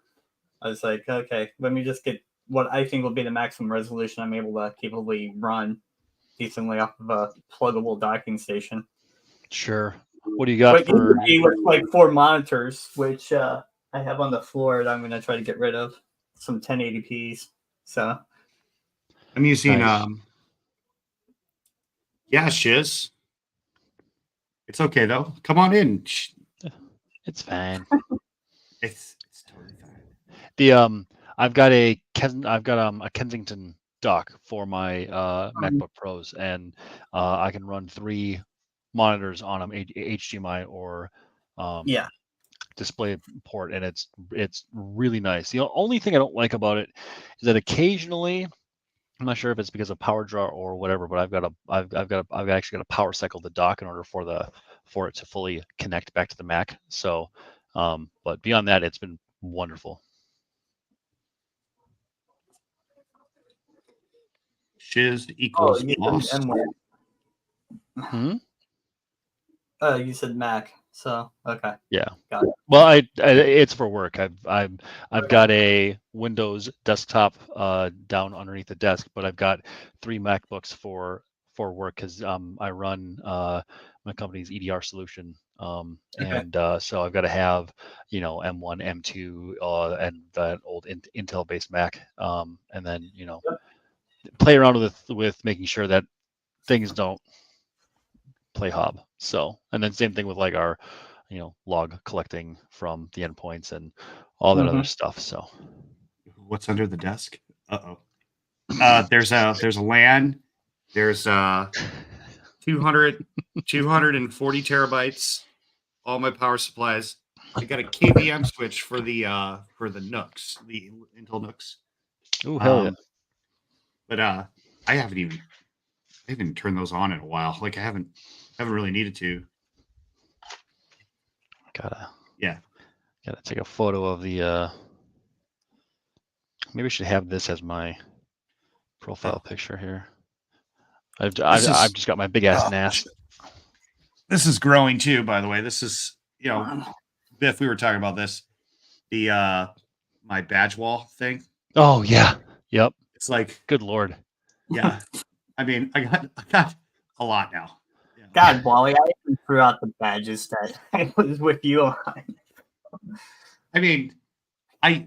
I was like, okay, let me just get what I think will be the maximum resolution I'm able to capably run decently off of a pluggable docking station. Sure. What do you got for? With like 4 monitors, which I have on the floor that I'm going to try to get rid of. Some 1080p's. So I'm using Nice. Shizz. It's okay though. Come on in. It's fine. It's totally fine. The I've got a Kensington dock for my MacBook Pros, and I can run 3 monitors on them, HDMI or display port, and it's really nice. The only thing I don't like about it is that occasionally, I'm not sure if it's because of power draw or whatever, but I've actually got to power cycle the dock in order for it to fully connect back to the Mac. So, but beyond that, it's been wonderful. Shizz equals boss. You said Mac, so okay. Yeah. Got it. Well, it's for work. I've got a Windows desktop down underneath the desk, but I've got 3 MacBooks for work because I run my company's EDR solution, and so I've got to have M1, M2, and that old Intel based Mac, and then play around with making sure that things don't play hob. So, and then same thing with like our log collecting from the endpoints and all that other stuff. So what's under the desk? There's a LAN. There's 240 terabytes. All my power supplies. I got a KVM switch for the Nooks, the Intel Nooks. Oh hell yeah! But I haven't turned those on in a while. Like I haven't really needed to. Gotta take a photo of the. Maybe I should have this as my profile picture here. I've just got my big ass NAS. This is growing too, by the way. This is Biff. We were talking about this. The my badge wall thing. Oh yeah. Yep. It's like good Lord. Yeah. I mean, I got a lot now. Yeah. God, Wally, I even threw out the badges that I was with you on. I mean, I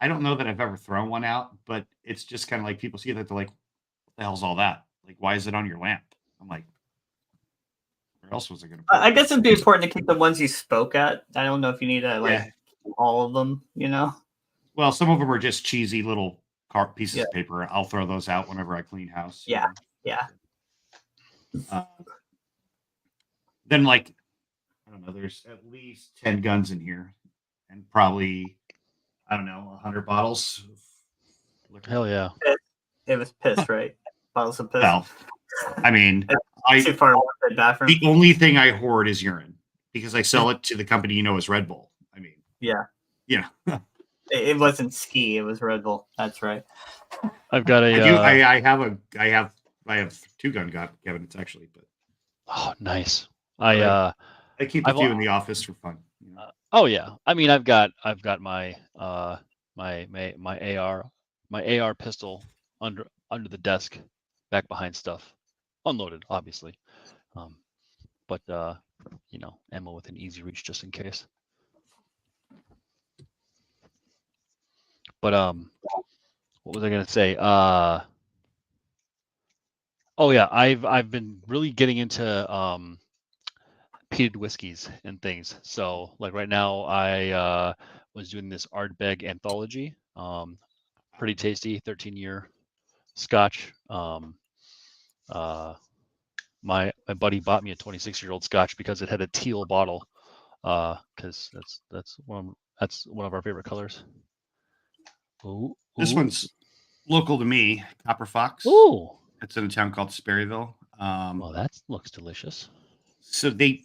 don't know that I've ever thrown one out, but it's just kind of like people see that they're like, "What the hell's all that? Like, why is it on your lamp?" I'm like, "Where else was it going to?" I guess it'd be important to keep the ones you spoke at. I don't know if you need to all of them. Well, some of them are just cheesy little pieces of paper. I'll throw those out whenever I clean house. Yeah. Then, like, I don't know, there's at least 10 guns in here and probably, I don't know, 100 bottles of liquor. Hell yeah. It was piss, right? Bottles of piss. Well, I mean, too far away from the bathroom. The only thing I hoard is urine because I sell it to the company as Red Bull. I mean, yeah. It wasn't ski; it was Red Bull. That's right. I've got a. I have I have 2-gun cabinets actually, but Oh, nice. I keep a I've few al- in the office for fun. You know? Oh yeah. I mean, I've got my my AR pistol under the desk, back behind stuff, unloaded, obviously. But you know, ammo within easy reach just in case. But what was I gonna say? Oh yeah, I've been really getting into peated whiskeys and things. So like right now, I was doing this Ardbeg anthology. Pretty tasty, 13-year Scotch. My buddy bought me a 26-year-old Scotch because it had a teal bottle. Because that's one of our favorite colors. Ooh, This ooh. one's local to me, Copper Fox. Ooh. It's in a town called Sperryville. Well, that looks delicious. So they,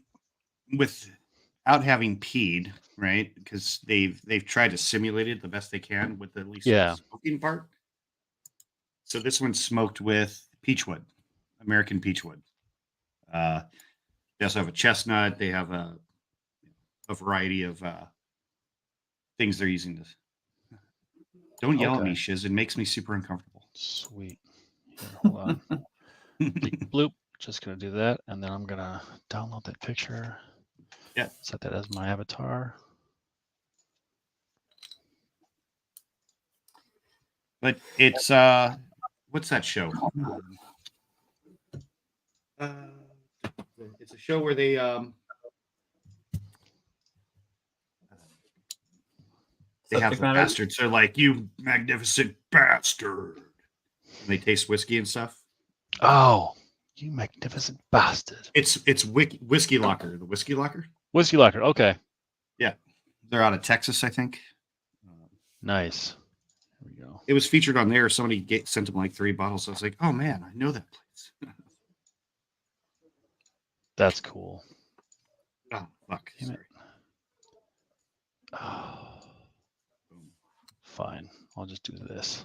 without having peed, right? Because they've tried to simulate it the best they can with at least Yeah. the smoking part. So this one's smoked with peachwood, American peachwood. They also have a chestnut. They have a variety of things they're using this. Don't yell at me, Shizz. It makes me super uncomfortable. Sweet. Here, hold on. Bloop. Just gonna do that, and then I'm gonna download that picture. Yeah. Set that as my avatar. But it's what's that show? It's a show where they have the bastards. They're like, "You magnificent bastard," and they taste whiskey and stuff. Oh, you magnificent bastard! It's Whiskey Locker, the Whiskey Locker. Whiskey Locker. Okay. Yeah, they're out of Texas, I think. Nice. There we go. It was featured on there. Somebody sent them like 3 bottles. I was like, "Oh man, I know that place." That's cool. Oh fuck! Damn it. Sorry. Oh. Fine. I'll just do this.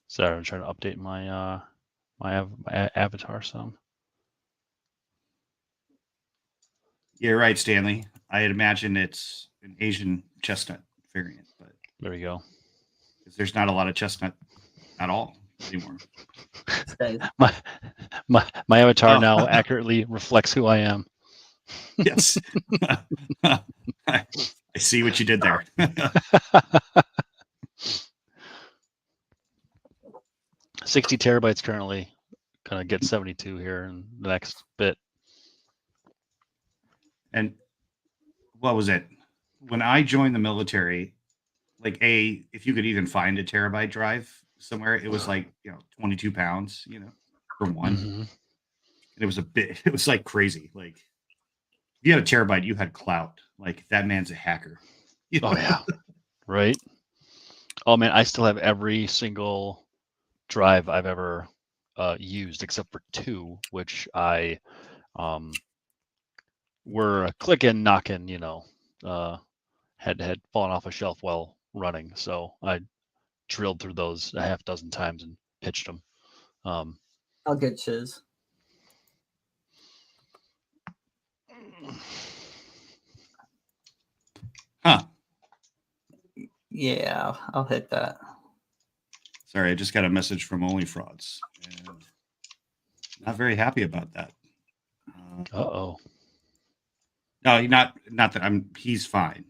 Sorry, I'm trying to update my my avatar some. You're right, Stanley. I'd imagine it's an Asian chestnut variant, but There we go. there's not a lot of chestnut at all anymore. my avatar now accurately reflects who I am. Yes. I see what you did there. 60 terabytes currently. Gonna get 72 here in the next bit. And what was it? When I joined the military, like if you could even find a terabyte drive somewhere, it was like, 22 pounds, for one. Mm-hmm. And it was it was like crazy. Like if you had a terabyte, you had clout. Like that man's a hacker. Oh yeah. Right. Oh man, I still have every single drive I've ever used except for 2, which I were clicking, knocking, had fallen off a shelf while running. So I drilled through those a half dozen times and pitched them. I'll get Shizz. Huh. Yeah, I'll hit that. Sorry, I just got a message from Only Frauds. And not very happy about that. Uh-oh. No, not that he's fine.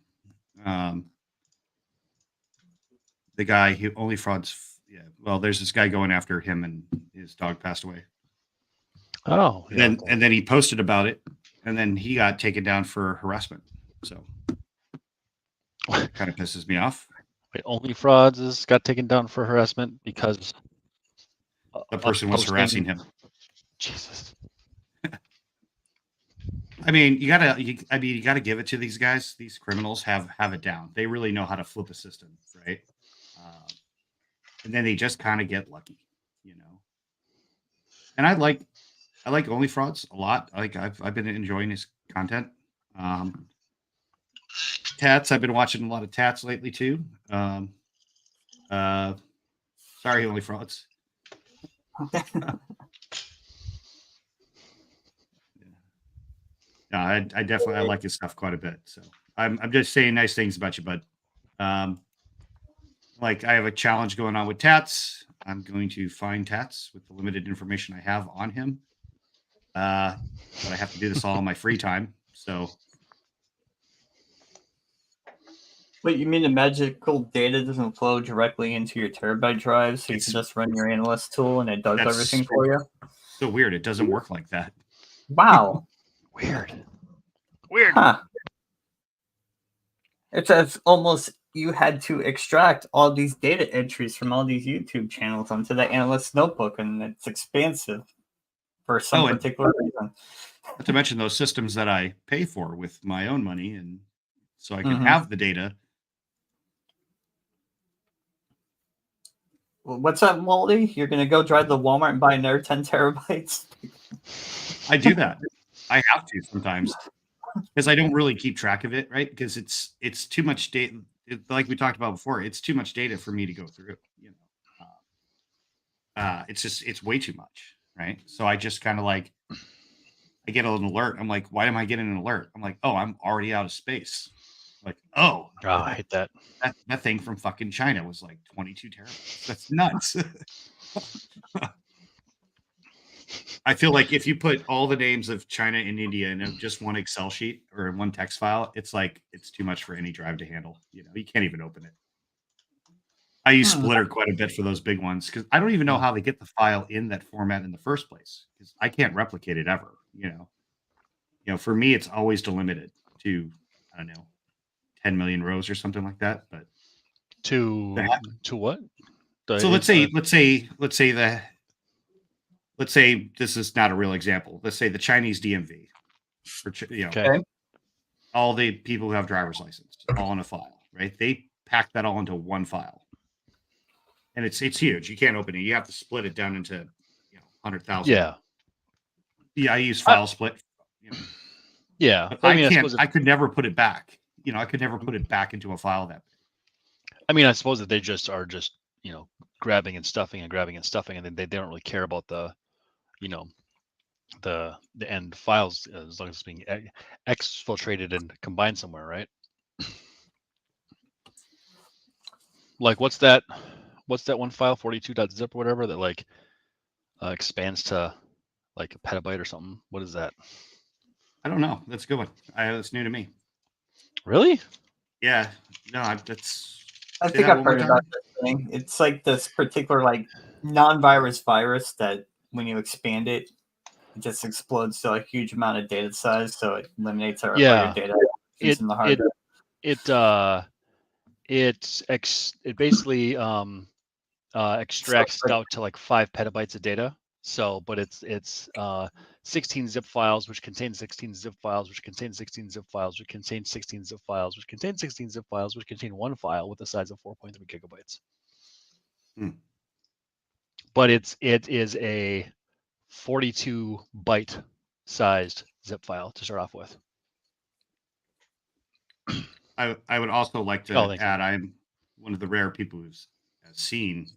The guy who Only Frauds, yeah. Well, there's this guy going after him, and his dog passed away. Oh, yeah. And then he posted about it, and then he got taken down for harassment. So kind of pisses me off. Wait, Only Frauds got taken down for harassment because the person was harassing him. Jesus. I mean, you gotta give it to these guys. These criminals have it down. They really know how to flip a system, right? And then they just kind of get lucky, And I like Only Frauds a lot. Like I've been enjoying his content. Tats, I've been watching a lot of Tats lately too. Sorry, Only Frauds. No, I definitely I like his stuff quite a bit. So I'm just saying nice things about you, bud. Like I have a challenge going on with Tats. I'm going to find Tats with the limited information I have on him. But I have to do this all in my free time. So Wait, you mean the magical data doesn't flow directly into your terabyte drive, so you can just run your analyst tool and it does everything for you? so weird. It doesn't work like that. Wow. Weird. Huh. It's as almost you had to extract all these data entries from all these YouTube channels onto the analyst notebook, and it's expansive for some particular reason. Not to mention those systems that I pay for with my own money, and so I can have the data. Well, what's up, Wally? You're gonna go drive to Walmart and buy another 10 terabytes? I do that. I have to sometimes because I don't really keep track of it, right? Because it's too much data. Like we talked about before, it's too much data for me to go through. You know, it's way too much, right? So I just kind of like I get an alert. I'm like, why am I getting an alert? I'm like, oh, I'm already out of space. Like, oh, I hate that. That thing from fucking China was like 22 terabytes. That's nuts. I feel like if you put all the names of China and India in just one Excel sheet or in one text file, it's like it's too much for any drive to handle. You know, you can't even open it. I use Splitter quite a bit for those big ones because I don't even know how they get the file in that format in the first place because I can't replicate it ever. You know, for me, it's always delimited to I don't know 10 million rows or something like that. But to what? So let's say this is not a real example. Let's say the Chinese DMV, all the people who have driver's license, all in a file, right? They pack that all into one file, and it's huge. You can't open it. You have to split it down into 100,000. Yeah. I use file split. Yeah, but I can't. I could never put it back. I could never put it back into a file that big. I mean, I suppose that they just are grabbing and stuffing, and then they don't really care about the end files as long as it's being exfiltrated and combined somewhere, right? Like what's that one file 42.zip or whatever that like expands to like a petabyte or something? What is that? I don't know. That's a good one. That's new to me. Really? Yeah. No, I think I've heard about this thing. It's like this particular like non-virus virus that when you expand it, it just explodes to a huge amount of data size, so it eliminates all your data in the hard drive. It basically extracts out to like 5 petabytes of data. So, but it's 16 zip files, which contain 16 zip files, which contain 16 zip files, which contain 16 zip files, which contain 16 zip files, which contain one file with a size of 4.3 gigabytes. But it is a 42 byte sized zip file to start off with. I would also like to add I'm one of the rare people who's seen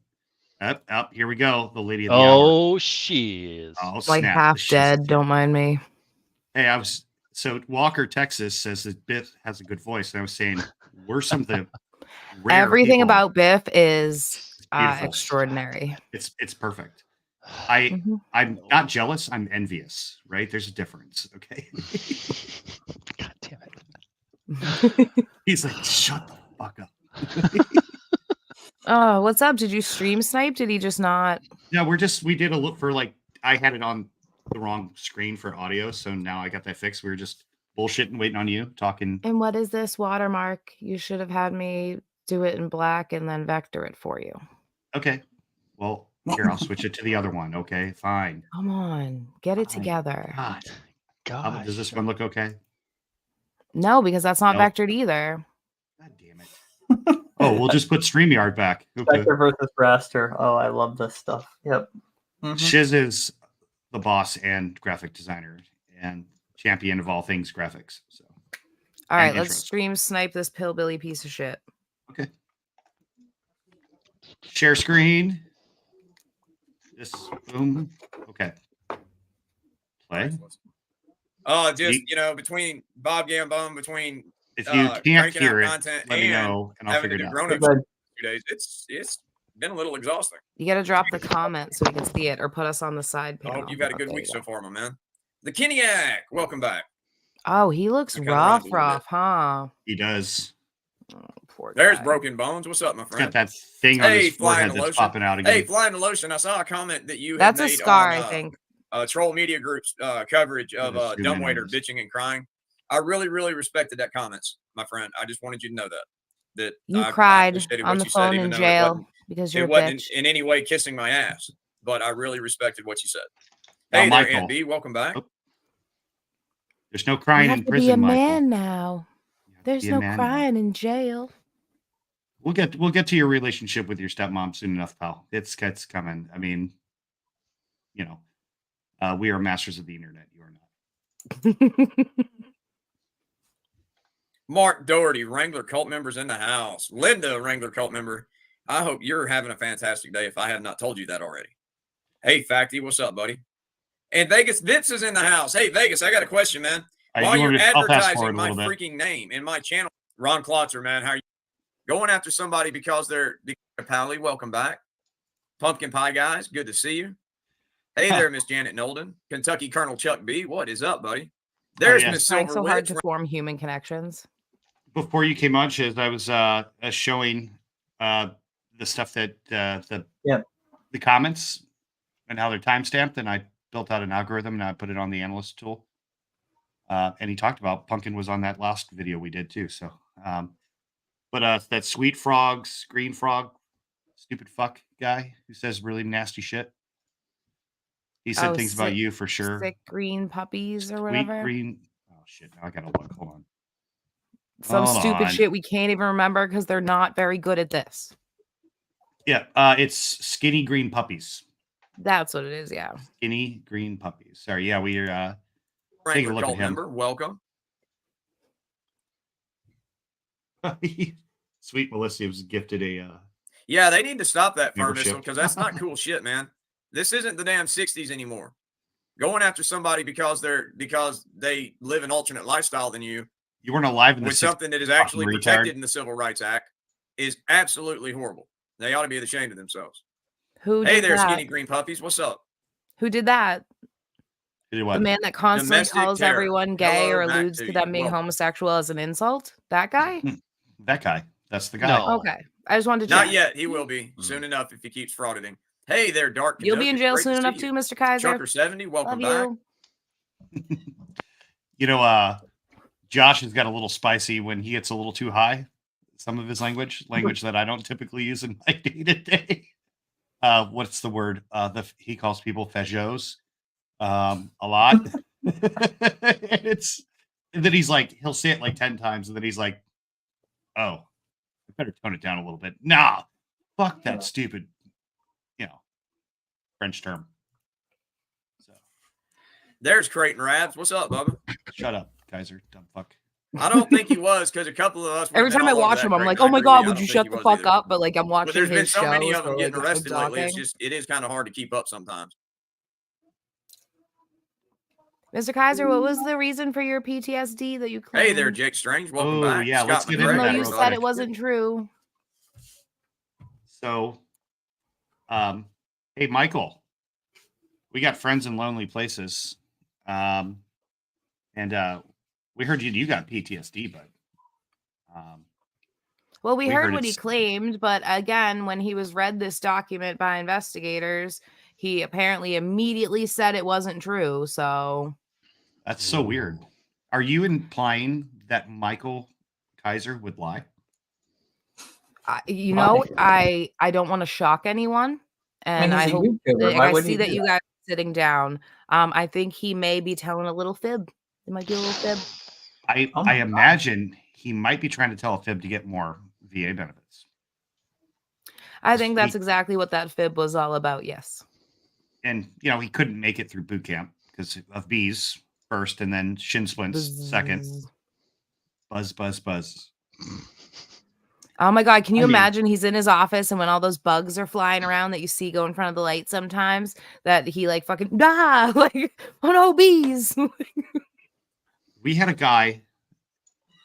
here we go, the lady of the hour. Shizz. Oh, like snap. half dead, don't mind me. Hey, so Walker, Texas says that Biff has a good voice, and I was saying we're some of the rare everything people. About Biff is extraordinary. It's perfect. I'm not jealous, I'm envious, right? There's a difference, okay? God damn it. He's like, shut the fuck up. Oh, what's up? Did you stream Snipe? Did he just not? Yeah, we did a look for I had it on the wrong screen for audio, so now I got that fixed. We were just bullshitting, waiting on you, talking. And what is this watermark? You should have had me do it in black and then vector it for you. Okay. Well, here, I'll switch it to the other one. Okay, fine. Come on, get it together. God. Does this one look okay? No, because that's not vectored either. God damn it. Oh, we'll just put StreamYard back. Okay. Vector versus raster. Oh, I love this stuff. Yep. Shizz is the boss and graphic designer and champion of all things graphics. So, all right, let's stream Snipe this pillbilly piece of shit. Okay. Share screen. This boom. Okay. Play. Just between Bob Gambone, between if you can't cranking hear out it, content let me and know and I'll having figure to it do out. grown-ups for 2 days, it's been a little exhausting. You got to drop the comment so we can see it, or put us on the side I panel. hope you've had a good There week you so go. far, my man. The Keniac, welcome back. Oh, he looks I kinda rhymed a little rough, huh? He does. Oh, poor There's guy. Broken Bones. What's up, my He's got friend? that thing on his Flying forehead to that's Lotion. popping out again. Hey, Flying to Lotion. I saw a comment that you That's had a made scar, on I think. Troll Media Group's coverage I'm of gonna zoom in on dumbwaiter this. bitching and crying. I really, really respected that comments, my friend. I just wanted you to know that You I cried appreciated on what the you said, phone even in though jail because you're it a wasn't bitch. in any way kissing my ass. But I really respected what you said. Now, Hey there, Michael. Aunt B. Welcome back. Oh, there's no You crying have in to be prison, a Michael. man now. You have to There's be a no man now. crying in jail. We'll get to your relationship with your stepmom soon enough, pal. It's coming. I mean, we are masters of the internet. You are not. Mark Doherty, Wrangler cult members in the house. Linda, Wrangler cult member. I hope you're having a fantastic day if I have not told you that already. Hey, Facty, what's up, buddy? And Vegas, Vince is in the house. Hey, Vegas, I got a question, man. While you're I'll fast advertising forward a my little bit. freaking name in my channel, Ron Klotzer, man, how are you going after somebody because they're Pally? Welcome back. Pumpkin Pie guys, good to see you. Hey there, Miss Janet Nolden. Kentucky Colonel Chuck B. What is up, buddy? There's yes. Miss Trying Silver so hard Witch. to form human connections. Before you came on, Shizz, I was showing the stuff that the comments and how they're timestamped, and I built out an algorithm and I put it on the analyst tool. And he talked about Pumpkin was on that last video we did too. So, but that sweet frogs, green frog, stupid fuck guy who says really nasty shit. He said things about you for sure. Sick green puppies or Sweet whatever. green. Oh shit! Now I gotta look. Hold on. Some Hold stupid on. shit we can't even remember because they're not very good at this. Yeah, it's skinny green puppies. That's what it is. Yeah. Skinny green puppies. Sorry. Yeah, we are taking Wrangler a look at cult him. member. Welcome. Sweet Melissa was gifted a. Yeah, they need to stop that fur Membership. missile because that's not cool shit, man. This isn't the damn 60s anymore. Going after somebody because they live an alternate lifestyle than you You weren't alive in the with 60s. something that is actually retard. protected in the Civil Rights Act is absolutely horrible. They ought to be ashamed of themselves. Who Hey did there, that? skinny green puppies. What's up? Who did that? Did what? The man that constantly Domestic calls terror. everyone gay Hello, or back alludes to to you. them being Welcome. homosexual as an insult? That guy? That guy. That's the guy. No. Okay. I just wanted to Not check. yet. He will be soon enough if he keeps frauditing. Hey there, Dark. You'll be in Canuck. jail Great soon to enough see too, you. Mr. Kaiser. Chucker 70, welcome Love back. you. Josh has got a little spicy when he gets a little too high. Some of his language that I don't typically use in my day to day. What's the word? He calls people fejos a lot. And then he's like, he'll say it like 10 times, and then he's like, "Oh, I better tone it down a little bit." Nah, fuck that stupid, French term. So There's Creighton Rabs. What's up, Bubba? shut up, Kaiser, dumb fuck. I don't think he was because a couple of us. Every time I watch him, I'm like, oh my God, would you shut the fuck up? But like, I'm watching But there's been his so many shows, of them so, getting like, if arrested I'm lately. talking. It is kind of hard to keep up sometimes. Mr. Kaiser, what was the reason for your PTSD that you claimed? Hey there, Jake Strange. Welcome Oh, back. yeah, let's Scott get McGregor, into Even though that you real said everybody. it wasn't true. So, hey, Michael, we got friends in lonely places. And we heard you got PTSD, but Well, we heard what he it's- claimed, but again, when he was read this document by investigators, he apparently immediately said it wasn't true. So that's so weird. Are you implying that Michael Kaiser would lie? I don't want to shock anyone, and I he's a hope YouTuber. like, Why I wouldn't see he that do you guys are sitting down. I think he may be telling a little fib. It might be a little fib. I Oh my God. imagine he might be trying to tell a fib to get more VA benefits. I think that's exactly what that fib was all about. Yes. And he couldn't make it through boot camp because of bees first, and then shin splints second. Buzz, buzz, buzz. Oh my God. Can you I mean- imagine he's in his office and when all those bugs are flying around that you see go in front of the light sometimes, that he like fucking like, oh no, bees. We had a guy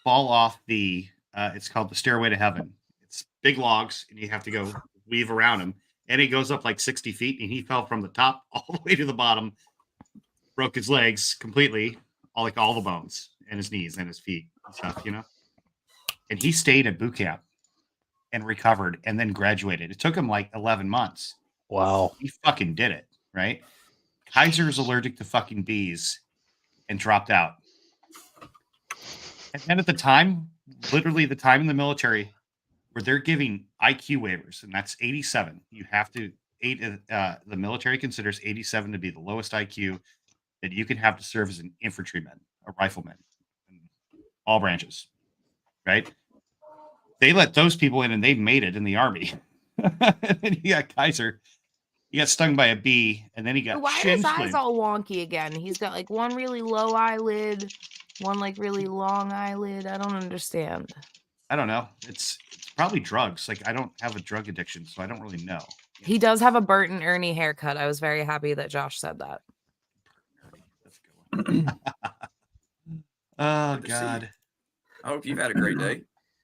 fall off the. It's called the Stairway to Heaven. It's big logs, and you have to go weave around them. And he goes up like 60 feet, and he fell from the top all the way to the bottom. Broke his legs completely, all the bones, and his knees and his feet and stuff, you know. And he stayed at boot camp and recovered, and then graduated. It took him like 11 months. Wow. He fucking did it, right? Kaiser's allergic to fucking bees and dropped out. And then at the time, literally the time in the military where they're giving IQ waivers, and that's 87. You have to, the military considers 87 to be the lowest IQ that you can have to serve as an infantryman, a rifleman, all branches, right? They let those people in and they made it in the army. And then you got Kaiser. He got stung by a bee, and then he got Why are shin his eyes splint. all wonky again? He's got like one really low eyelid, one like really long eyelid. I don't understand. I don't know. It's probably drugs. Like, I don't have a drug addiction, so I don't really know. He does have a Bert and Ernie haircut. I was very happy that Josh said that. That's a good one. Oh, Good to see God. you. I hope you've had a great day.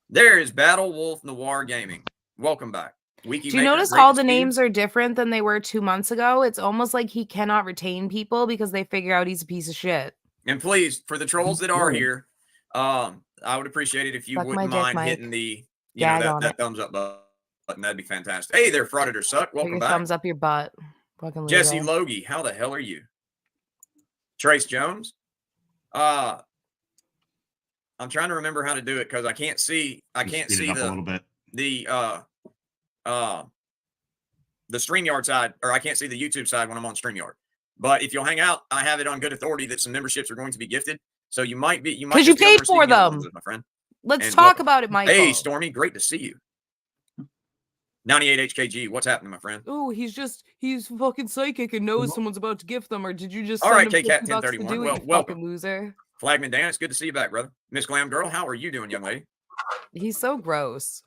There is Battle Wolf Noir Gaming. Welcome back. Wiki Do you Maker, notice Great all the Speed. names are different than they were 2 months ago? It's almost like he cannot retain people because they figure out he's a piece of shit. And please, for the trolls that are here, I would appreciate it if you Suck my wouldn't dick, mind Mike. hitting the Gag on that it. thumbs up button. That'd be fantastic. Hey there, Fraudit or Suck. Put Welcome your back. thumbs up your butt. Fucking Jesse loser. Logie, how the hell are you? Trace Jones. I'm trying to remember how to do it because I can't see. I Just can't speed see it up a little bit. the StreamYard side, or I can't see the YouTube side when I'm on StreamYard. But if you'll hang out, I have it on good authority that some memberships are going to be gifted. So you might 'Cause you just be able paid to for receive them. those, my friend. Let's And talk welcome. about it, Michael. Hey, Stormy, great to see you. 98 HKG, what's happening, my friend? Oh, he's fucking psychic and knows someone's about to gift them, or did you just All send right, him K-Cat 50 bucks to 1031. do it, Well, you welcome. fucking loser? Flagman Dan, it's good to see you back, brother. Miss Glam Girl, how are you doing, young lady? He's so gross.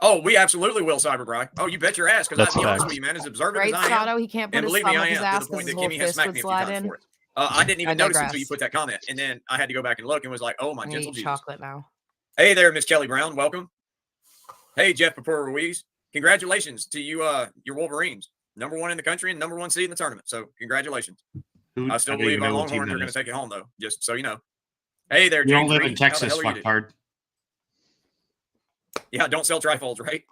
Oh, we absolutely will, Cyberbry. Oh, you bet your ass, because That's I'll be honest facts. with you, man, as observant Right, as I am. Sato? He can't put And his believe thumb me, up I his am, to ass the point because his that whole Kimmy has fist smacked would me a few slide times in. for it. I didn't even I notice until digress. you put that comment, and then I had to go back and look and was like, oh, my I'm gonna gentle eat Jesus. chocolate now. Hey there, Miss Kelly Brown, welcome. Hey, Jeff Papur Ruiz, congratulations to you, your Wolverines. #1 in the country and #1 seed in the tournament. So congratulations. I still don't believe even our know what team Longhorns that are going is. to take it home, though, just so you know. Hey there, You don't James live Reed. in How the Texas, hell are you today? fucktard. Yeah, don't sell trifolds, right?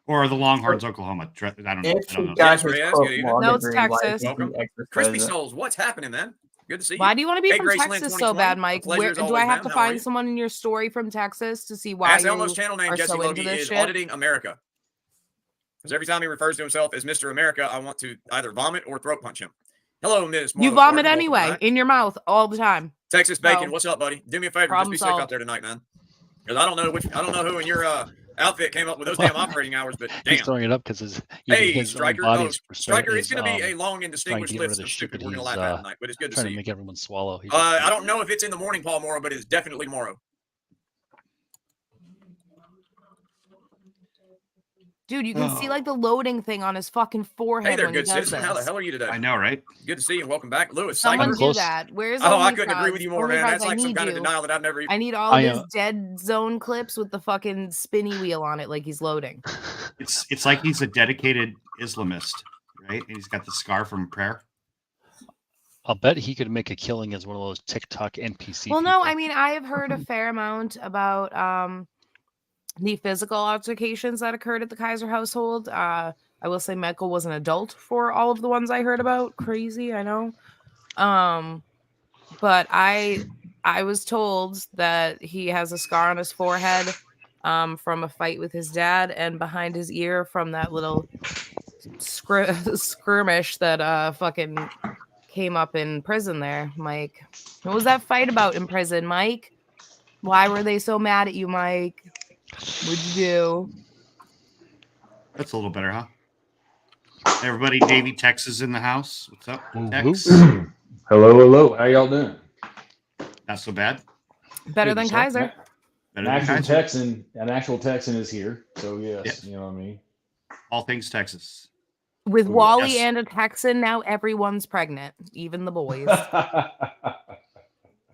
Or the Longhorns, Oklahoma. I don't know. If I don't he know. got Yes, his Reyes, quote good evening. law No, it's degree, why Texas. is he Welcome. extra Crispy president? Souls, what's happening, man? Good to see you. Why do you want to be Hey, from Graceland Texas so 2020. bad, A Mike? pleasure Where as do I always, have ma'am. to How are you? find someone in your story from Texas to see why Ask you Elmo's channel name, are Jesse so into Logie, this is shit? Auditing America. Because every time he refers to himself as Mr. America, I want to either vomit or throat punch him. Hello, Miss You Marlo vomit Gordon, welcome anyway back. in your mouth all the time. Texas Bacon, So, what's up, buddy? Do me a favor, just problem be safe out solved. there tonight, man. Because I don't know who in your outfit came up with those damn operating hours, but He's damn. throwing it up because Hey, his own Striker. body's Striker, it's going to be a long and trying to distinguished get rid of list the of shit stupid that we're going he's to laugh at tonight, but it's good to trying see to you. make everyone swallow. He's I don't know if it's in the morning, Paul Morrow, but it's definitely tomorrow. Dude, you can see like the loading thing on his fucking forehead Hey there, when he good does citizen. this. How the hell are you today? I know, right? Good to see you and welcome back. Lewis, Someone Cyber. do close. that. Where's Oh, I OnlyFans? couldn't agree with you more, man. OnlyFans, That's I like some need kind of you. denial that I've never. I need all I, his dead zone clips with the fucking spinny wheel on it like he's loading. It's like he's a dedicated Islamist, right? And he's got the scar from prayer. I'll bet he could make a killing as one of those TikTok NPC. Well, no, people. I mean, I have heard a fair amount about the physical altercations that occurred at the Kaiser household. I will say Michael was an adult for all of the ones I heard about. Crazy, I know. But I was told that he has a scar on his forehead from a fight with his dad, and behind his ear from that little skirmish that fucking came up in prison there, Mike. What was that fight about in prison, Mike? Why were they so mad at you, Mike? What'd you do? That's a little better, huh? Everybody, Davey Tex is in the house. What's up, Tex? Hello. How y'all doing? Not so bad. Better Good than yourself, Kaiser. Better than Kaiser. An actual Texan is here. So yes, Yeah. you know what I mean. All things Texas. With Oh, Wally yes. and a Texan, now everyone's pregnant, even the boys.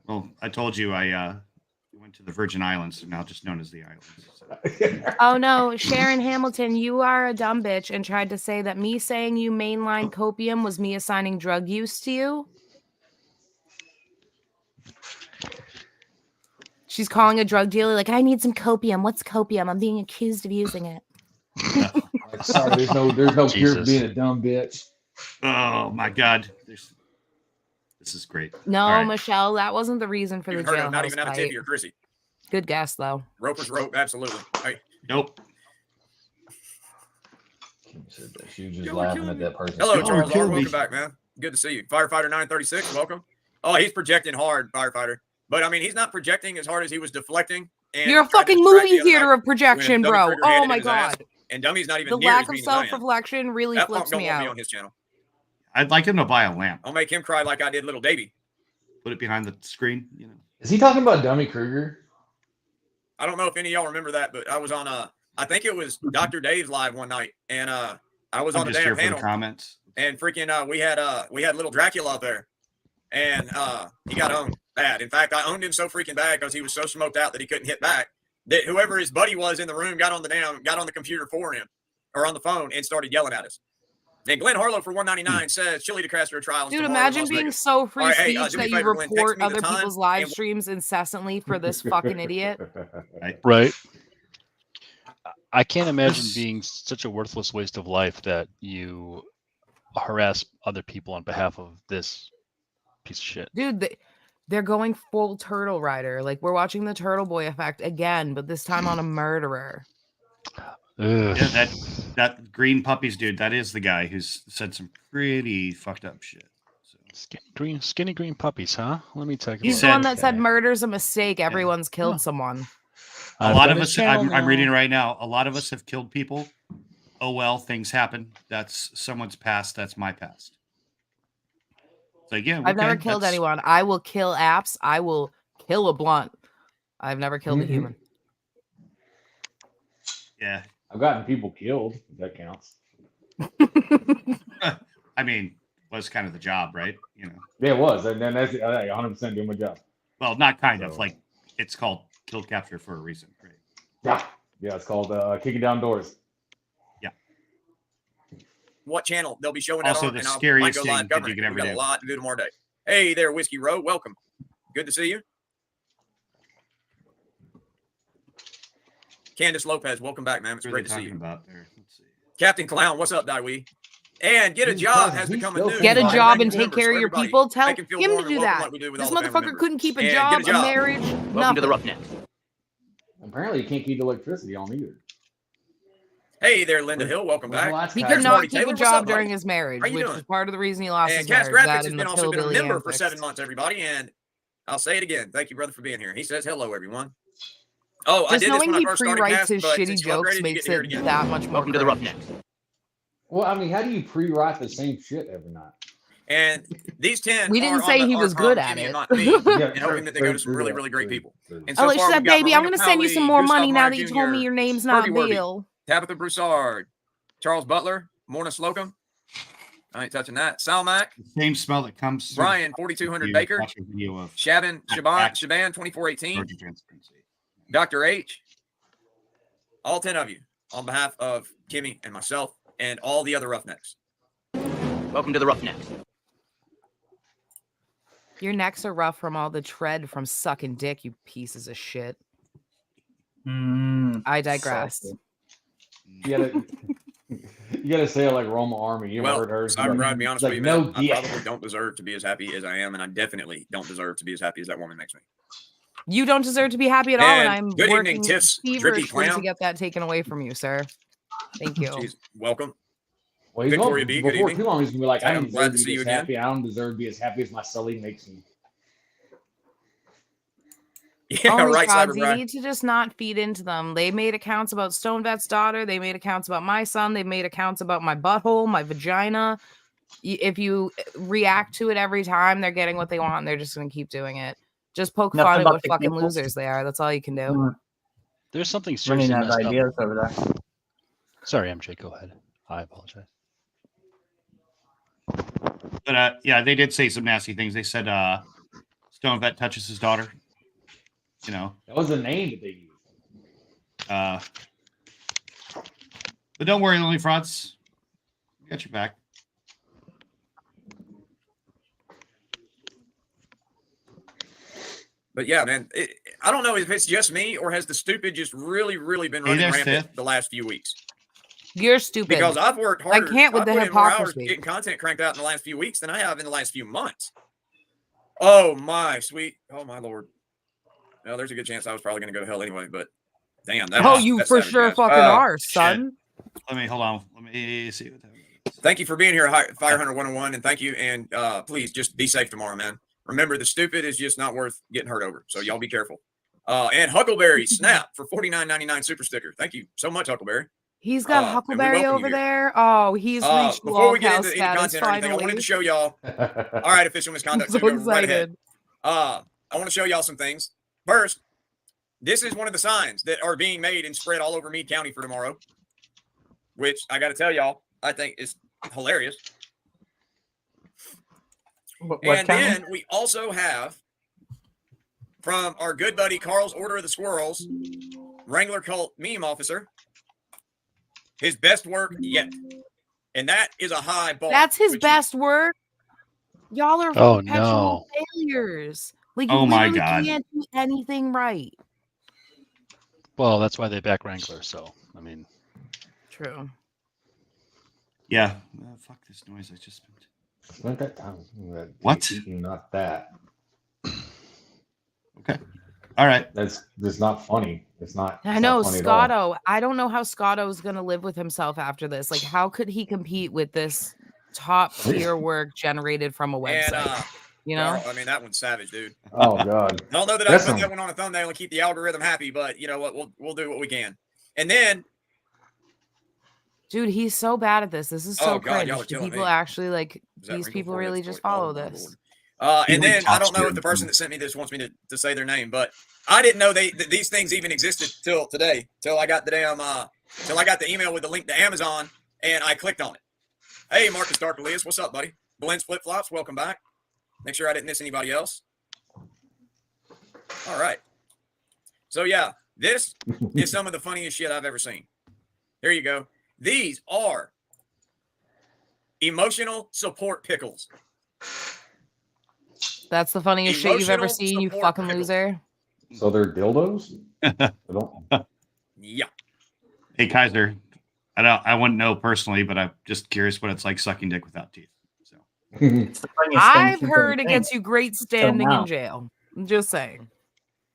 Well, I told you I went to the Virgin Islands, now just known as the Islands. So. Oh no, Sharon Hamilton, you are a dumb bitch and tried to say that me saying you mainline copium was me assigning drug use to you. She's calling a drug dealer like, I need some copium. What's copium? I'm being accused of using it. Like, sorry, there's no cure for Jesus. being a dumb bitch. Oh my God. This is great. No, All right. Michelle, that wasn't the reason for the Even heard of not jailhouse even out of fight. Tiffy or Chrissy. Good guess, though. Roper's rope, absolutely. Hey, Nope. She was just Yo, laughing we're at that person. hello, Yo, Charles kill R. me. Welcome back, man. Good to see you. Firefighter 936, welcome. Oh, he's projecting hard, Firefighter. But I mean, he's not projecting as hard as he was deflecting. And You're a tried to fucking distract movie the other theater night of projection, when Dummy bro. Krieger handed Oh it my in his ass, god. And Dummy's not even The near lack as of mean as I am. self-reflection really That flips punk don't me want me out. on his channel. I'd like him to buy a lamp. I'll make him cry like I did little Davey. Put it behind the screen. You know. Is he talking about Dummy Kruger? I don't know if any of y'all remember that, but I was on I think it was Dr. Dave's live one night, and I was I'm on the just damn here for panel, the comments. and freaking we had little Dracula up there, and he got owned bad. In fact, I owned him so freaking bad because he was so smoked out that he couldn't hit back. That whoever his buddy was in the room got on the computer for him, or on the phone, and started yelling at us. And Glenn Harlow for $1.99 says Chili to Castro trials. Dude, tomorrow in imagine Las being Vegas. so free All right, hey, speech do me that a you favor, Glenn, text report me the other time people's live and- streams incessantly for this fucking idiot. Right. I can't imagine This- being such a worthless waste of life that you harass other people on behalf of this piece of shit. Dude, they're going full Turtle Rider. Like, we're watching the Turtle Boy effect again, but this time on a murderer. Ugh. Yeah, that green puppies dude, that is the guy who's said some pretty fucked up shit. So. Skinny green puppies, huh? Let me take a He's look. the one said- that said murder's a mistake. Everyone's killed Huh. someone. A I've lot got of his us, channel I'm reading now. right now, a lot of us have killed people. Oh, well, things happen. That's someone's past. That's my past. So, yeah, I've never okay, killed that's- anyone. I will kill apps. I will kill a blunt. I've never killed a Mhm. human. Yeah. I've gotten people killed. If that counts. I mean, was kind of the job, right? You know, Yeah, it was, and then that's 100% doing my job. well, not kind of So- like it's called kill capture for a reason, right? Yeah, it's called kicking down doors. What channel they'll be showing that Also, on, the and I might scariest go thing live that covering you it. can ever We got do. a lot to do tomorrow day. Hey there, Whiskey Road. Welcome. Good to see you. Candace Lopez, welcome back, man. It's What are great they to see talking you. about there? Let's see. Captain Clown, what's up, Daiwi? And get a Jesus job Christ, has he's become a still new. Get a Fine. job Thank and you, take members. care of So your everybody, people. Tell make him feel him warm to and do welcome that. like we do with This all the family motherfucker members. couldn't keep a And job, get a job. marriage, Welcome to nothing. the Roughnecks. Apparently, you can't keep electricity on either. Hey there, Linda Hill. Welcome Where's the back. lights He cut? could There's not Marty keep Taylor. a What's job up, buddy? during his marriage, How you which doing? is part of the reason he lost And his Cass marriage. Graphics That has and been the also been a pillbilly member for antics. 7 months, everybody. And I'll say it again. Thank you, brother, for being here. He says hello, everyone. Oh, I Just did this knowing when I he first started pre-writes cast, his but shitty since you jokes upgraded, you makes get to hear it it again. that much more Welcome to the cringe. Roughnecks. Well, I mean, how do you pre-write the same shit every night? And these 10 We didn't are say on the, he are was from good at Jimmy it. and not me. Yeah, And hoping that they go to some really, really great people. And so Alicia far, said, we've got baby, I'm Marina going to send you Powley, some more Gustav money now Meyer that you told me Jr., your name's not Herbie Werby, Bill. Tabitha Broussard, Charles Butler, Morna Slocum. I ain't touching that. Salmac, The same smell that comes through Brian, the- 4200 you Baker, watch a video of Shaban, Back. Shaban 2418, Georgia transparency. Dr. H, all 10 of you, on behalf of Kimmy and myself and all the other Roughnecks. Welcome to the Roughnecks. Your necks are rough from all the tread from sucking dick, you pieces of shit. I digress. saucy. You gotta say it like Roma Army. You ever Well, heard her? She's Cyber like, Brad, to be honest like, with you, man, no, I yeah. probably don't deserve to be as happy as I am, and I definitely don't deserve to be as happy as that woman makes me. You don't deserve to be happy at all, and And I'm good evening, working Tiff's Drippy feverishly to Clown. get that taken away from you, sir. Thank you. Jeez, welcome. Well, he's Victoria going, B, good before evening. too long, he's gonna be like, I I'm don't glad deserve to to see be you as again. happy. I don't deserve to be as happy as my Sully makes me. Yeah, Only right, frauds, Cyber you Brad. need to just not feed into them. They made accounts about Stone Vet's daughter. They made accounts about my son. They made accounts about my butthole, my vagina. If you react to it every time, they're getting what they want, and they're just going to keep doing it. Just poke Nothing fun at but what the fucking nipples. losers they are. That's all you can do. Mm, There's something Running seriously out of messed up. ideas over there. Sorry, MJ. Go ahead. I apologize. But yeah, they did say some nasty things. They said Stone Vet touches his daughter. You know. That was the name that they used. But don't worry, Lonely Frauds. We got your back. But yeah, man, I don't know if it's just me or has the stupid just really, really been running rampant the last few weeks. You're stupid. Because I've worked harder. I can't with the put in more hours hypocrisy. getting content cranked out in the last few weeks than I have in the last few months. Oh my sweet, oh my lord. Well, there's a good chance I was probably going to go to hell anyway. But damn, you for sure fucking are, son. Let me hold on. Let me see what that is. Thank you for being here, Fire Hunter 101, and thank you. And please just be safe tomorrow, man. Remember, the stupid is just not worth getting hurt over. So y'all be careful. And Huckleberry Snap for $49.99 super sticker. Thank you so much, Huckleberry. He's got Huckleberry over there. Oh, he's reached before we get into any content or anything, I wanted to show y'all. All right, official misconduct. So go right ahead. excited. I want to show y'all some things. First, this is one of the signs that are being made and spread all over Meade County for tomorrow, which I got to tell y'all, I think is hilarious. And then we also have from our good buddy Carl's Order of the Squirrels, Wrangler Cult meme officer, his best work yet. And that is a high bar. That's his best work. Y'all are perpetual failures. Like, you literally can't do anything right. Well, that's why they back Wrangler. So, I mean, true. Yeah. Fuck this noise. I just. Not that time. What? Not that. Okay. All right. That's not funny. It's not. I know, Scotto. I don't know how Scotto is going to live with himself after this. Like, how could he compete with this top tier work generated from a website? And, you know? I mean, that one's savage, dude. Oh God. I don't know that I can put that one on a thumbnail and keep the algorithm happy, but you know what? We'll do what we can. And then, dude, he's so bad at this. This is so cringe. Do people actually like these people really just follow this? And then I don't know if the person that sent me this wants me to say their name, but I didn't know that these things even existed till today, till I got the damn till I got the email with the link to Amazon and I clicked on it. Hey, Marcus Dark Elias, what's up, buddy? Blends Flip Flops, welcome back. Make sure I didn't miss anybody else. All right. So yeah, this is some of the funniest shit I've ever seen. Here you go. These are emotional support pickles. That's the funniest shit you've ever seen, you fucking loser. So they're dildos? Yeah. Hey, Kaiser. I wouldn't know personally, but I'm just curious what it's like sucking dick without teeth. So I've heard it gets you great standing in jail. I'm just saying.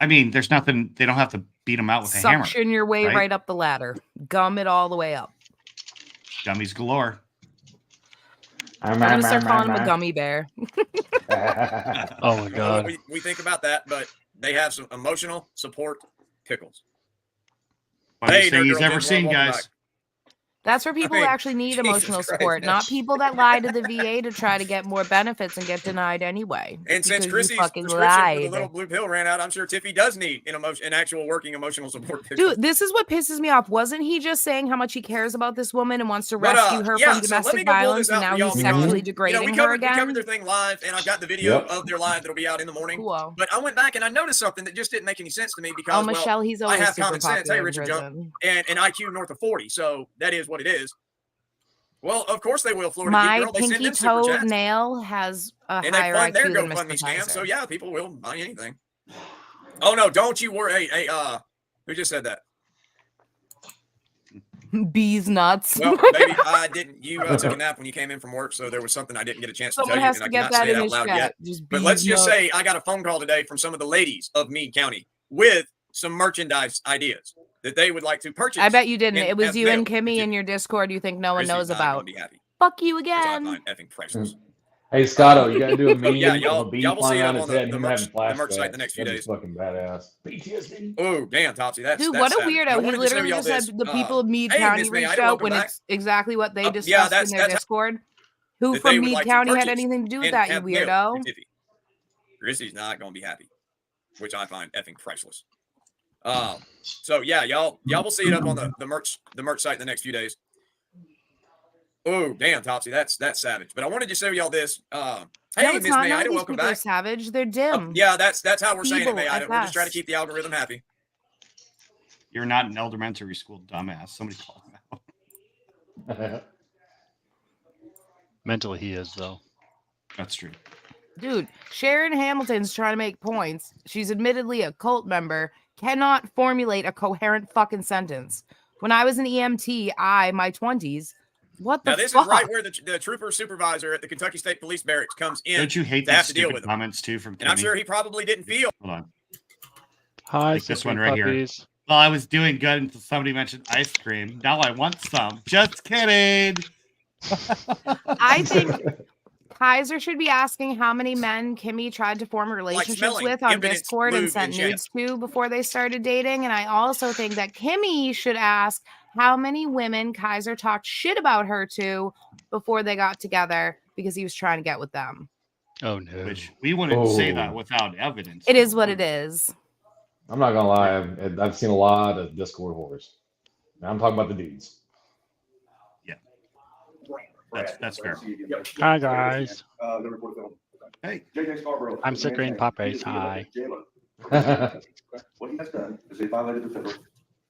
I mean, there's nothing. They don't have to beat them out with a hammer. Suction your way right up the ladder. Gum it all the way up. Gummies galore. I'm gonna start calling him a gummy bear. Oh my God. We think about that, but they have some emotional support pickles. Funniest thing he's ever seen, guys. Back. That's for people who actually need emotional support, not people that lie to the VA to try to get more benefits and get denied anyway. And since Chrissy's prescription for the little blue pill ran out, I'm sure Tiffy does need an actual working emotional support pickle. Dude, this is what pisses me off. Wasn't he just saying how much he cares about this woman and wants to rescue her from domestic violence, and now he's sexually degrading her again? We covered their thing live, and I've got the video of their live that'll be out in the morning. Cool. But I went back and I noticed something that just didn't make any sense to me because Michelle, he's always I have super common sense. Hey, popular in Richard Jump, prison. and an IQ north of 40, so that is what it is. Well, of course they will, Florida. My pinky toe nail has a higher IQ than Mr. Scam, so yeah, people will buy anything. Oh no, don't you worry. Hey, who just said that? Bees nuts. Well, baby, I didn't. You took a nap when you came in from work, so there was something I didn't get a chance to tell you, and I cannot say it out loud yet. But let's just say I got a phone call today from some of the ladies of Meade County with some merchandise ideas that they would like to purchase. I bet you didn't. It was you and Kimmy in your Discord you think no one knows about. Fuck you again. Effing priceless. Hey, Scotto, you gotta do a meme y'all of a bee will see it flying up on his head and the him merch, having the merch site the next few days. Fucking badass. PTSD. Oh, damn, Topsy. That's dude, what a weirdo. He literally just said the people of Meade County reached out when it's exactly what they discussed in their Discord. Who from Meade County had anything to do with that, you weirdo? Chrissy's not gonna be happy, which I find effing priceless. So yeah, y'all will see it up on the merch site in the next few days. Oh, damn, Topsy, that's savage. But I wanted to show y'all this. No, Hey, it's Miss not. May None of Ida, these welcome people are back. savage. They're dim. Yeah, that's how we're saying it, Feeble May at Ida. We're just trying to best. keep the algorithm happy. You're not an elementary school dumbass. Somebody call him out. Mentally, he is though. That's true. Dude, Sharon Hamilton's trying to make points. She's admittedly a cult member, cannot formulate a coherent fucking sentence. When I was an EMT, my 20s, what the Now, this fuck? is right where the trooper supervisor at the Kentucky State Police Barracks comes in. Don't you hate to have these to deal stupid with them. comments too from Kimmy? And I'm sure he probably didn't feel. Hold on. Hi, Like this Supreme one right here. Puppies. Well, I was doing good until somebody mentioned ice cream. Now I want some. Just kidding. I think Kaiser should be asking how many men Kimmy tried to form relationships smelling with on impotence, Discord and lube, sent and shit. nudes to before they started dating. And I also think that Kimmy should ask how many women Kaiser talked shit about her to before they got together because he was trying to get with them. Oh no. Which we wouldn't say Oh. that without evidence. It is what it is. I'm not gonna lie. I've seen a lot of Discord whores. Now I'm talking about the dudes. That's fair. Hi guys. Hey, I'm Supreme Puppies. Hi. What he has done is they violated the federal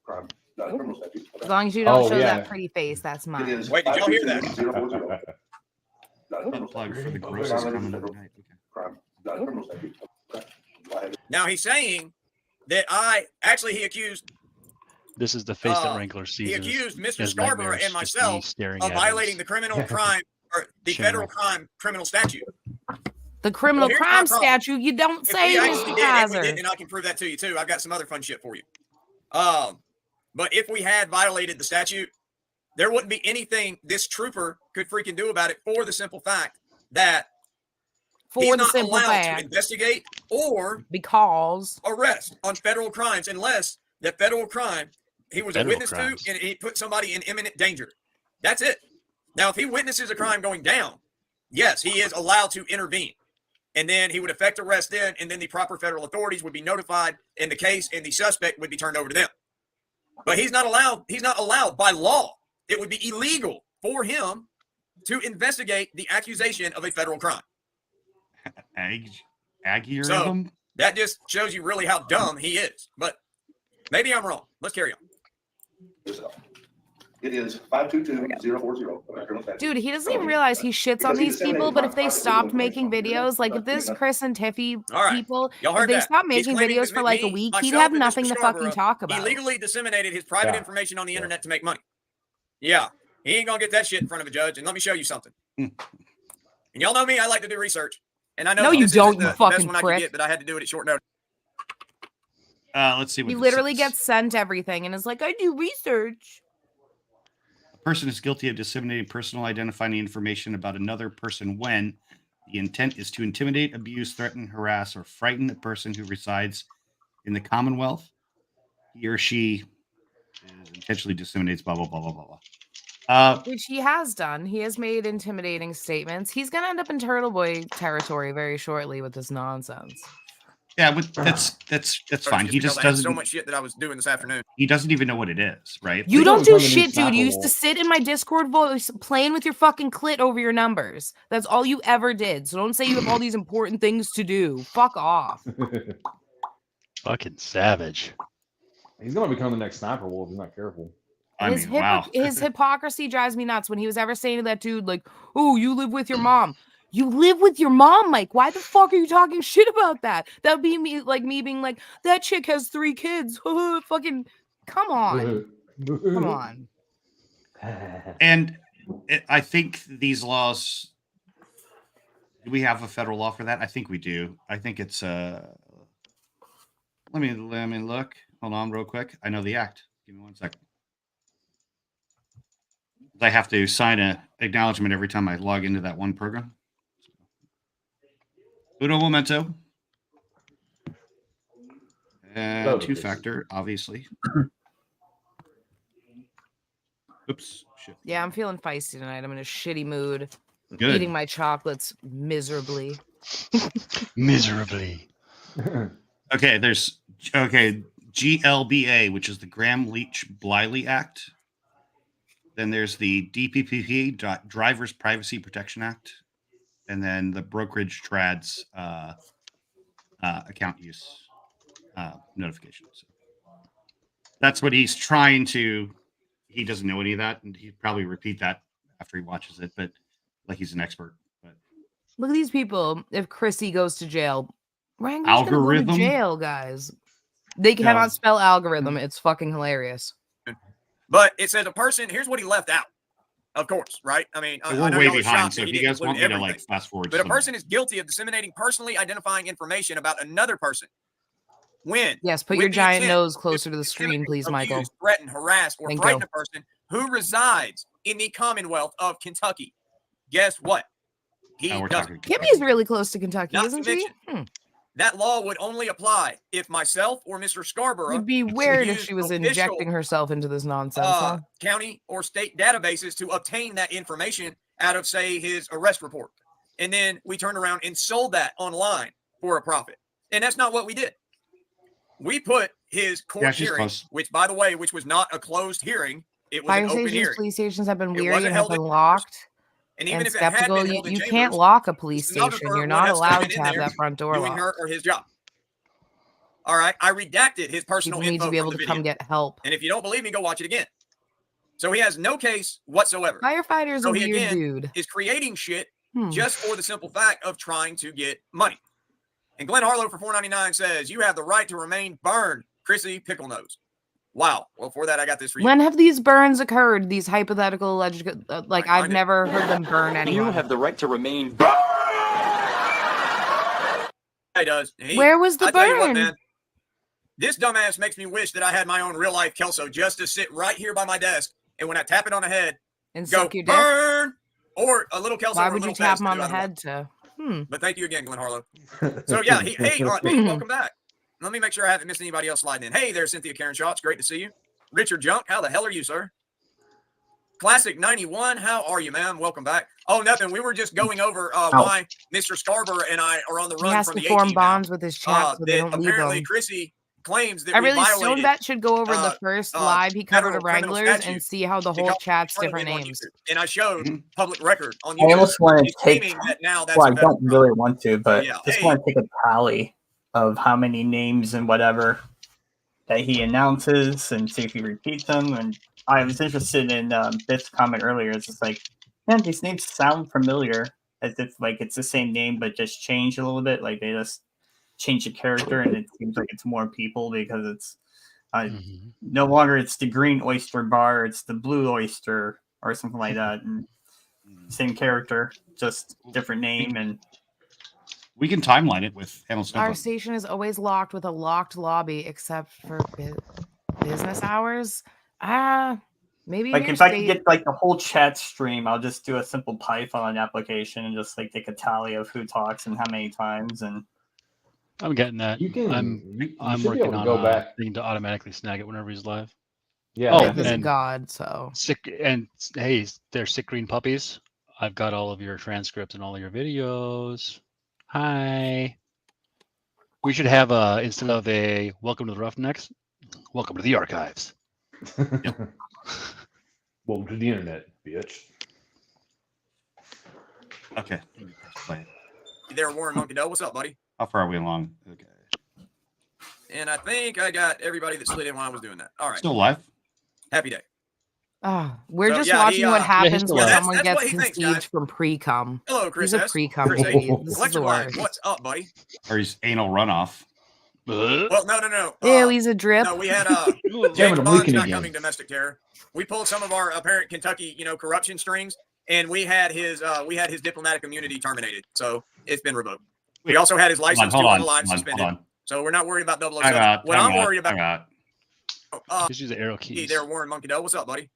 crime, criminal statute. As long as you don't Oh, show yeah. that pretty face, that's It mine. is Wait, did y'all hear that? 522-040. unplug for the grossest comment of the night. Okay. Crime, criminal statute. Now, he's saying that he accused This is the face that Uh, Wrangler sees. he as- accused Mr. as Scarborough nightmares, and just me myself staring of at violating his the criminal crime or the channel. federal crime criminal statute. The criminal Well, here's my crime problem. statute, you don't If say, we actually Mr. did, if we Kaiser. did, and I can prove that to you too. I've got some other fun shit for you. But if we had violated the statute, there wouldn't be anything this trooper could freaking do about it for the simple fact that he's For the not simple allowed to fact, investigate or because arrest on federal crimes unless that federal crime he was a Federal witness crimes. to and he put somebody in imminent danger. That's it. Now, if he witnesses a crime going down, yes, he is allowed to intervene. And then he would effect arrest then, and then the proper federal authorities would be notified in the case, and the suspect would be turned over to them. But he's not allowed by law. It would be illegal for him to investigate the accusation of a federal crime. Aggie-ism? That just shows you really how dumb he is. But maybe I'm wrong. Let's carry on. It is 522-040. criminal statute. dude, he doesn't even realize he shits on these people. But if they stopped making videos, like if this Chris and Tiffy All right. people, Y'all if heard they that. stopped He's making claiming videos that for like a me, week, he'd myself, have and Mr. nothing to fucking Scarborough talk about. illegally disseminated his private Yeah. information on the internet to make money. Yeah, he ain't gonna get that shit in front of a judge. And let me show you something. And y'all know me, I like to do research. And I know No, that you this isn't don't, you the best fucking one I prick. could get, but I had to do it at short notice. Let's see what He this literally says. gets sent everything and is like, I do research. A person is guilty of disseminating personal identifying information about another person when the intent is to intimidate, abuse, threaten, harass, or frighten a person who resides in the Commonwealth. He or she intentionally disseminates blah, blah, blah, blah, blah, blah. Which he has done. He has made intimidating statements. He's gonna end up in Turtle Boy territory very shortly with this nonsense. Yeah, but that's fine. He just because I had doesn't. so much shit that I was doing this afternoon. He doesn't even know what it is, right? You Please don't don't do become the new shit, dude. Sniper You used to Wolf. sit in my Discord voice playing with your fucking clit over your numbers. That's all you ever did. So don't say you have all these important things to do. Fuck off. Fucking savage. He's gonna become the next Sniper Wolf if he's not careful. I His, mean, wow. his hypocrisy drives me nuts when he was ever saying to that dude, like, oh, you live with your mom. You live with your mom, Mike. Why the fuck are you talking shit about that? That would be me being like, that chick has 3 kids. Fucking, come on. Come on. And I think these laws. Do we have a federal law for that? I think we do. I think it's let me look. Hold on, real quick. I know the act. Give me 1 second. I have to sign an acknowledgement every time I log into that one program. Uno momento. Oh, Two-factor, obviously. Oops. Shit. Yeah, I'm feeling feisty tonight. I'm in a shitty mood. Good. Eating my chocolates miserably. Miserably. Okay, there's GLBA, which is the Graham Leach Bliley Act. Then there's the DPPP, Drivers Privacy Protection Act, and then the brokerage trads account use notification. So that's what he's trying to. He doesn't know any of that, and he'd probably repeat that after he watches it, but like he's an expert. But Look at these people. If Chrissy goes to jail, Wrangler's gonna go to Algorithm? jail, guys. They cannot spell algorithm. It's fucking hilarious. But it says a person. Here's what he left out. Of course, right? I mean, I we're know way y'all are behind. shocked So that if he you didn't guys want me include to like everything. fast forward, But a person is guilty of disseminating personally identifying information about another person. When Yes, put with your the giant intent nose closer to the screen, please, Michael. abuse, threaten, harass, or Thank frighten you. a person who resides in the Commonwealth of Kentucky. Guess what? He we're doesn't. talking Kimmy's really close to Kentucky, Not isn't to she? mention, that law would only apply if myself or Mr. Scarborough It'd be weird if used she was official, injecting herself into this nonsense, huh? county or state databases to obtain that information out of, say, his arrest report. And then we turned around and sold that online for a profit. And that's not what we did. We put his court she's hearing, close. which, by the way, which was not a closed hearing. It was Fire an open stations, hearing. police stations have been It weary wasn't and have held in been chambers. locked. And even And if it had skeptical, been held in you chambers, can't lock a the police station. stenographer You're would not have still allowed been to in have there that front door doing her locked. or his job. All right, I redacted his personal People need info to be able from to the come video. get help. And if you don't believe me, go watch it again. So he has no case whatsoever. Firefighter's So a he weird again dude. is creating shit Hmm. just for the simple fact of trying to get money. And Glenn Harlow for $4.99 says, you have the right to remain burned, Chrissy Pickle Nose. Wow. Well, for that, I got this for you. When have these burns occurred? These hypothetical alleged, like I I've find it. never heard them burn anyone. You have the right to remain burned. He does. Where was the I tell you what, burn? man, this dumbass makes me wish that I had my own real life Kelso just to sit right here by my desk. And when I tap it on the head, And go suck your dick? burn, or a little Kelso. Why or a would you little tap Fez him to on do the either one. head to? But thank you again, Glenn Harlow. So yeah, hey, Aunt B, welcome back. Let me make sure I haven't missed anybody else sliding in. Hey there, Cynthia Karen Shaw. It's great to see you. Richard Junk, how the hell are you, sir? Classic 91, how are you, ma'am? Welcome back. Oh, nothing. We were just going over why Mr. Scarborough and I are on the He run has from to the form 18 bonds with his chat so they that don't leave apparently him. Chrissy claims that I we really violated Stone Bet should go over the first live he covered of federal criminal Wranglers and statute see how the to whole call chat's front of different him on names. YouTube. And I showed public record on I YouTube. almost want to He's take, claiming that now that's well, I a federal don't really want to, but Yeah. just Hey. want to take a tally of how many names and whatever that he announces and see if he repeats them. And I was interested in Biff's comment earlier. It's just like, man, these names sound familiar, as if like it's the same name but just changed a little bit. Like they just changed the character, and it seems like it's more people because it's no longer it's the green oyster bar, it's the blue oyster or something like that. And same character, just different name. And we can timeline it with Handle Our Snow. station is always locked with a locked lobby except for business hours. Maybe like your if I could state- get like the whole chat stream, I'll just do a simple Python application and just like take a tally of who talks and how many times. And I'm getting that. You can. I'm should be working able to on go a back. thing to automatically snag it whenever he's live. Yeah. Oh, Biff is a and god, so hey, they're sick green puppies. I've got all of your transcripts and all of your videos. Hi. We should have instead of a welcome to the Roughnecks, welcome to the archives. Welcome to the internet, bitch. Okay. Play it. You there, Warren Monkey Doe? What's up, buddy? How far are we along? Okay. And I think I got everybody that slid in while I was doing that. All right. Still live? Happy day. we're So, just yeah, watching he, what yeah, happens he's when alive. someone That's gets what he thinks, conceived guys. from pre-cum. Hello, Chris. He's a S. pre-cum Chris baby. A. This is Lecture the Live. worst. What's up, buddy? Or he's anal runoff? Well, no. Ew, he's a drip. No, we had Damn James it, I'm Bond's leaking not again. coming domestic terror. We pulled some of our apparent Kentucky, corruption strings, and we had his diplomatic immunity terminated. So it's been revoked. We also had his license Hold to on, unalive hold suspended. on. So we're not worried about 007. Time out, What I'm worried time about. out. Just use the arrow Hey keys. there, Warren Monkey Doe. What's up, buddy?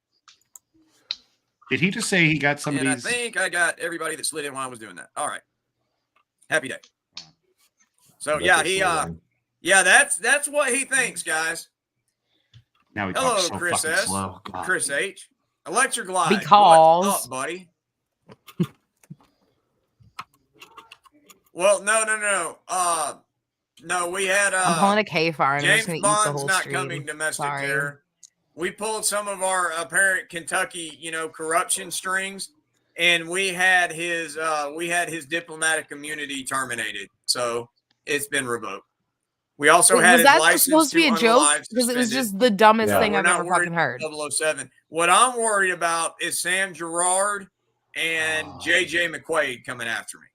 Did he just say he got And I somebody's? think I got everybody that slid in while I was doing that. All right. Happy day. So yeah, that's what he thinks, guys. Now he Hello, talks so Chris fucking S. slow. God. Chris H. Electric Live. Because- What's up, buddy? Well, no. No, we had I'm pulling a K-fire and I'm just James gonna eat the Bond's whole not stream. coming domestic Sorry. terror. we pulled some of our apparent Kentucky, corruption strings, and we had his diplomatic immunity terminated. So it's been revoked. We also Wait, had was his that license supposed to be a joke? unalive Because it was suspended. just the dumbest Yeah. thing We're I've not ever worried fucking heard. about 007. What I'm worried about is Sam Gerard and JJ McQuaid coming after me.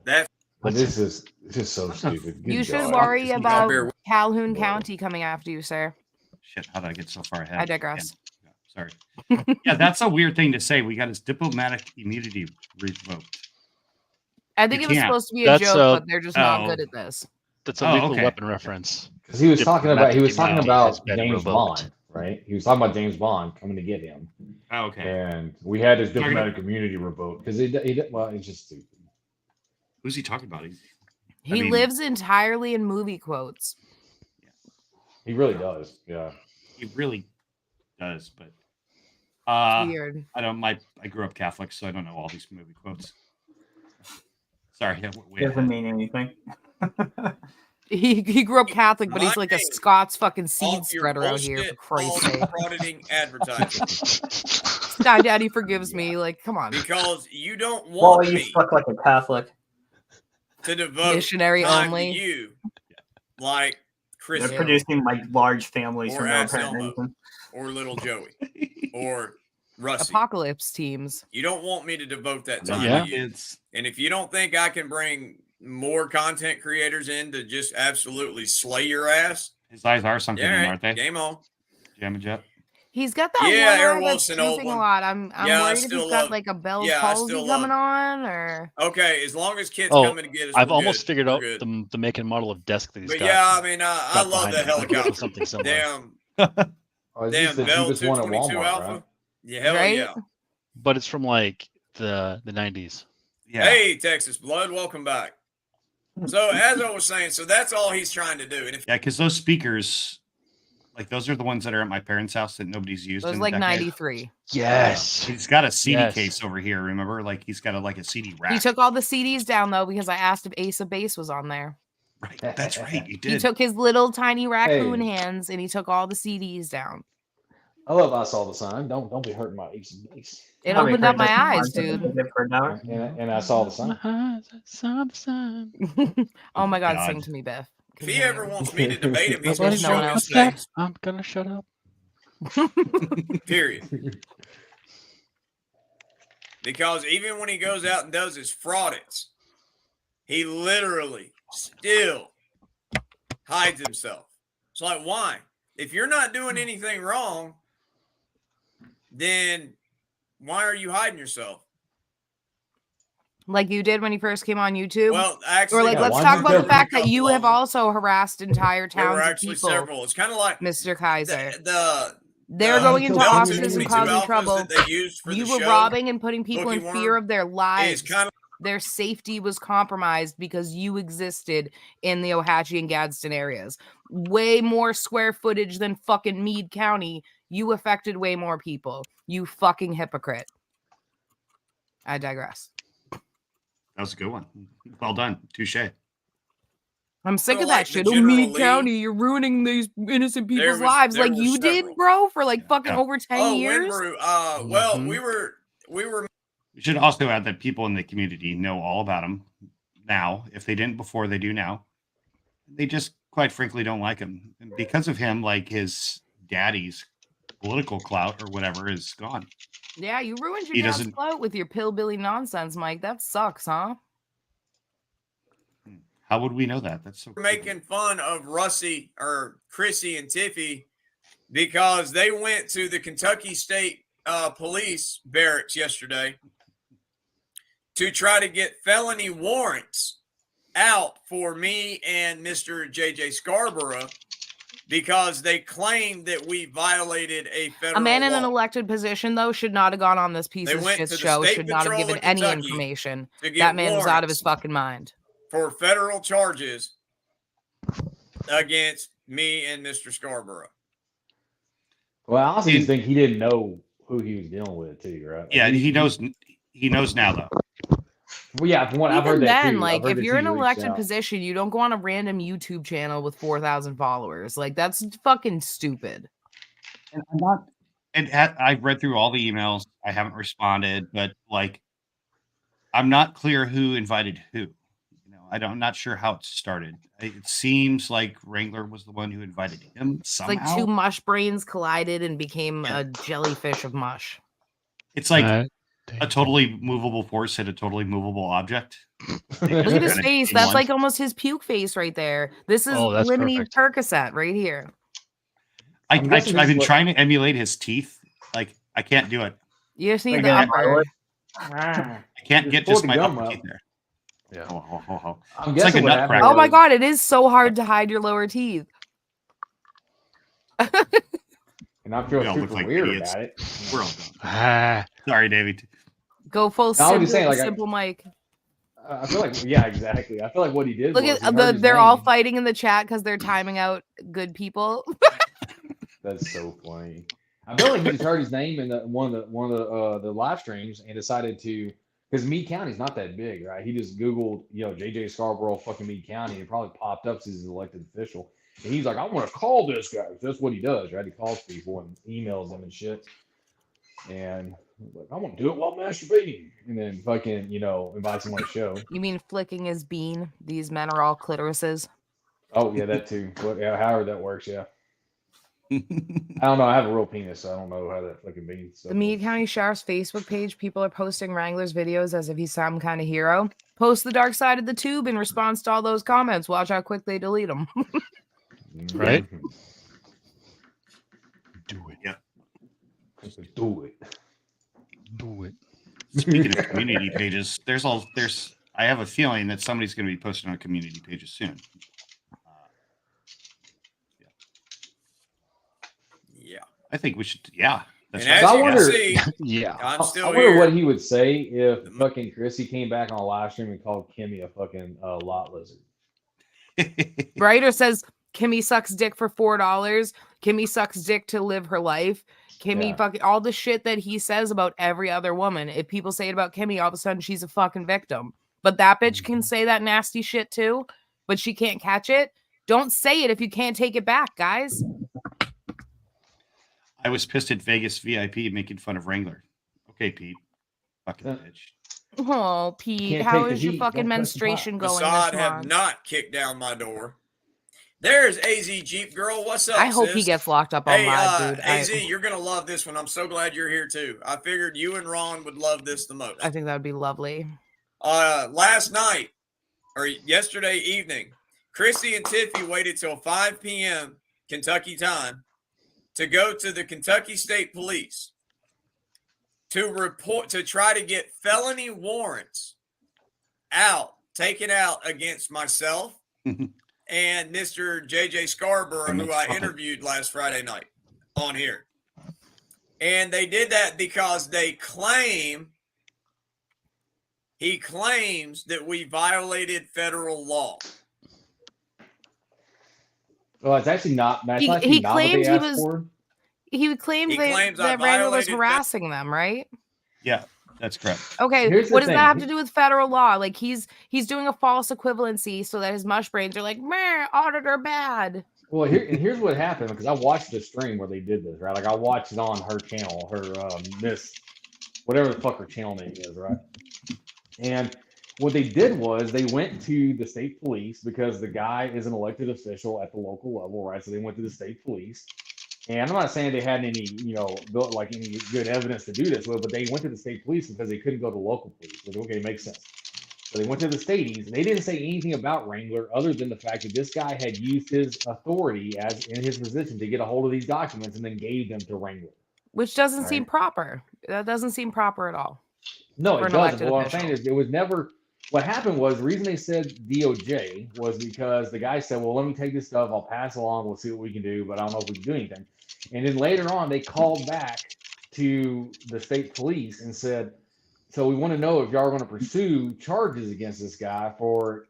That's But this is just so stupid. Good You should God. worry Y'all about bear with- Calhoun Whoa. County coming after you, sir. Shit, how did I get so far ahead? I digress. Yeah, sorry. Yeah, that's a weird thing to say. We got his diplomatic immunity revoked. I think You it was can't. supposed to be a That's, joke, but they're just not oh. good at this. That's a Oh, lethal okay. weapon reference. Because he was talking about Diplomatic immunity has been James revoked. Bond, right? He was talking about James Bond coming to get him, Oh, okay. and we had his Talking about- diplomatic immunity revoked because it's just stupid. Who's he talking about? He mean- lives entirely in movie quotes. He really does. Yeah. He really does, but It's weird. I grew up Catholic, so I don't know all these movie quotes. Sorry, yeah, wait. Doesn't mean anything. He grew up Catholic, but he's like a My name Scots fucking seed off your spreader out here, for bullshit, Christ's false sake. frauditing advertising. God, Daddy forgives me. Like, come on. Because you don't want Wally, you me suck like a Catholic. to devote Missionary time only. to you like They're Chris producing like large families Or for no ask apparent Elmo. reason. or little Joey or Russie. Apocalypse teams. You don't want me to devote that time Yeah. to you. It's And if you don't think I can bring more content creators in to just absolutely slay your ass, his eyes are sunken yeah, in, right, aren't they? game on. Jam Jet. He's got that Yeah, one eye that's Airwolf's an old drooping a one. lot. I'm Yeah, I worried if still he's got love- like a Bell's yeah, I palsy still coming love- on, or Okay, as long as kids Oh, coming to get us, I've we're almost good. figured We're out good. the make and model of desk that he's But got. yeah, I mean, I got love behind that him. Might be helicopter. something similar. Damn, Oh, is damn this the Bell cheapest one at 222 Walmart, Alpha. right? Yeah, hell Right? yeah. But it's from like the 90s. Yeah. Hey, Texas Blood, welcome back. So as I was saying, so that's all he's trying to do. And if Yeah, because those speakers, like those are the ones that are at my parents' house that nobody's used. it was in like decades. 93. Yes. He's got a CD Yes. case over here. Remember, like he's got a CD rack. He took all the CDs down though because I asked if Ace of Base was on there. Right, that's right. You did. He took his little tiny raccoon Hey. hands and he took all the CDs down. I love I saw the sign. Don't be hurting my Ace and Base. It How many opened up my crazy eyes, ones have dude. they been for an hour? And I saw the sign. Oh my God, God. sing to me, Biff. he ever wants me to debate him, he's Nobody going to knows. show his face. I'm gonna shut up. Period. Because even when he goes out and does his fraudits, he literally still hides himself. It's like, why? If you're not doing anything wrong, then why are you hiding yourself? Like you did when you first came on YouTube. Well, actually, or like, yeah, let's why talk is about there the fact a that you couple have of them. also harassed entire there were towns of actually people, several. It's kind of like Mr. Kaiser. the They're going into Bell offices 222 and causing Alphas trouble. that they used for You the were show robbing and putting people in Bookie fear Worm of their is lives. kind of Their safety was compromised because you existed in the Ohatchee and Gadsden areas. Way more square footage than fucking Meade County. You affected way more people. You fucking hypocrite. I digress. That was a good one. Well done. Touche. I'm sick So, of like, that the shit. Oh, General Meade Lee- County, you're ruining these innocent people's lives. there Like were you did, several. bro, for like fucking Yeah. over 10 years. Windbrew. Well, Mhm. we were We should also add that people in the community know all about him now. If they didn't before, they do now. They just, quite frankly, don't like him. And because of him, like his daddy's political clout or whatever is gone. Yeah, you ruined your He dad's doesn't- clout with your pillbilly nonsense, Mike. That sucks, huh? How would we know that? That's so making fun of Russie or Chrissy and Tiffy because they went to the Kentucky State Police barracks yesterday to try to get felony warrants out for me and Mr. JJ Scarborough because they claimed that we violated a federal A man in an law elected position, though, should not have gone on this piece They of went shit to the show. State Should not have Patrol given of any Kentucky information. to get That man was out of his warrants fucking mind. for federal charges against me and Mr. Scarborough. Well, I also just And- think he didn't know who he was dealing with too, right? Yeah, he knows. He knows now, though. Well, yeah, from what I've Even heard that then, too. I've like, heard if that you're he in an reached elected out. position, you don't go on a random YouTube channel with 4,000 followers. Like, that's fucking stupid. And I'm not. And I've read through all the emails. I haven't responded, but like, I'm not clear who invited who. You know, I'm not sure how it started. It seems like Wrangler was the one who invited him It's somehow. like two mush brains collided and became Yeah. a jellyfish of mush. It's like a totally movable force hit a totally movable object. Look at his Kinda face. became That's one. like almost his puke face right there. This is Oh, that's Lemony perfect. Percocet right here. I'm guessing I've this been is trying to emulate his teeth. Like, I can't do it. You just need Like the that upper. I can't Just get pull just the my gum upper up. teeth there. Yeah. I'm It's like guessing a what happened nutcracker. Oh my was- god, it is so hard to hide your lower teeth. And I feel We all look super like weird idiots. about it. We're all done. Sorry, David. Go full No, I was simple, just saying, like, simple Mike. I feel like, yeah, exactly. I feel like what he did Look was at he heard his they're all name. fighting in the chat because they're timing out good people. That's so funny. I feel like he just heard his name in one of the live streams and decided to, because Meade County's not that big, right? He just Googled, JJ Scarborough fucking Meade County, and it probably popped up as his elected official. And he's like, I want to call this guy. So that's what he does, right? He calls people and emails them and shit. And like, I want to do it while masturbating. And then fucking, invites him on a show. You mean flicking his bean? These men are all clitorises. Oh, yeah, that too. However that works, yeah. I don't know. I have a real penis, so I don't know how that fucking means. The Meade County Sheriff's Facebook page, people are posting Wrangler's videos as if he's some kind of hero. Post the dark side of the tube in response to all those comments. Watch how quick they delete them. Right? Do it. Yeah. Do it. Do it. Speaking of community pages, I have a feeling that somebody's going to be posting on community pages soon. Yeah. I think we should. Yeah. And That's as I you wonder- can see, Yeah. I'm I still wonder here. what he would say if fucking Chrissy came back on a live stream and called Kimmy a fucking lot lizard. Writer says Kimmy sucks dick for $4. Kimmy sucks dick to live her life. Kimmy Yeah. fucking all the shit that he says about every other woman. If people say it about Kimmy, all of a sudden she's a fucking victim. But that bitch can say that nasty shit too, but she can't catch it. Don't say it if you can't take it back, guys. I was pissed at Vegas VIP making fun of Wrangler. Okay, Pete. Fucking Yeah. bitch. Oh, Pete, Can't how take the is your heat. fucking Don't press the menstruation going Mossad this have month? not kicked down my door. There's AZ Jeep Girl. What's up? I hope he sis? gets locked up on Hey, live, dude. AZ, you're gonna love this one. I'm so glad you're here too. I figured you and Ron would love this the most. I think that would be lovely. Last night or yesterday evening, Chrissy and Tiffy waited till 5 p.m. Kentucky time to go to the Kentucky State Police to try to get felony warrants taken out against myself and Mr. JJ Scarborough, who I interviewed last Friday night on here. And they did that because he claims that we violated federal law. Well, it's actually not. That's He actually not what they claimed he asked was- for. He claimed He claims I that Wrangler was violated that- harassing them, right? Yeah, that's correct. Okay, Here's the what does thing. that have to do with federal law? Like he's doing a false equivalency so that his mush brains are like, meh, auditor bad. Well, here's what happened because I watched the stream where they did this, right? Like I watched it on her channel, her Miss, whatever the fuck her channel name is, right? And what they did was they went to the state police because the guy is an elected official at the local level, right? So they went to the state police. And I'm not saying they had any, any good evidence to do this with, but they went to the state police because they couldn't go to local police. So, okay, it makes sense. So they went to the staties. They didn't say anything about Wrangler other than the fact that this guy had used his authority as in his position to get a hold of these documents and then gave them to Wrangler. Which doesn't Right. seem proper. That doesn't seem proper at all. No, For it an doesn't. elected But what I'm official. saying is it was never. What happened was the reason they said DOJ was because the guy said, well, let me take this stuff. I'll pass along. We'll see what we can do, but I don't know if we can do anything. And then later on, they called back to the state police and said, so we want to know if y'all are going to pursue charges against this guy for,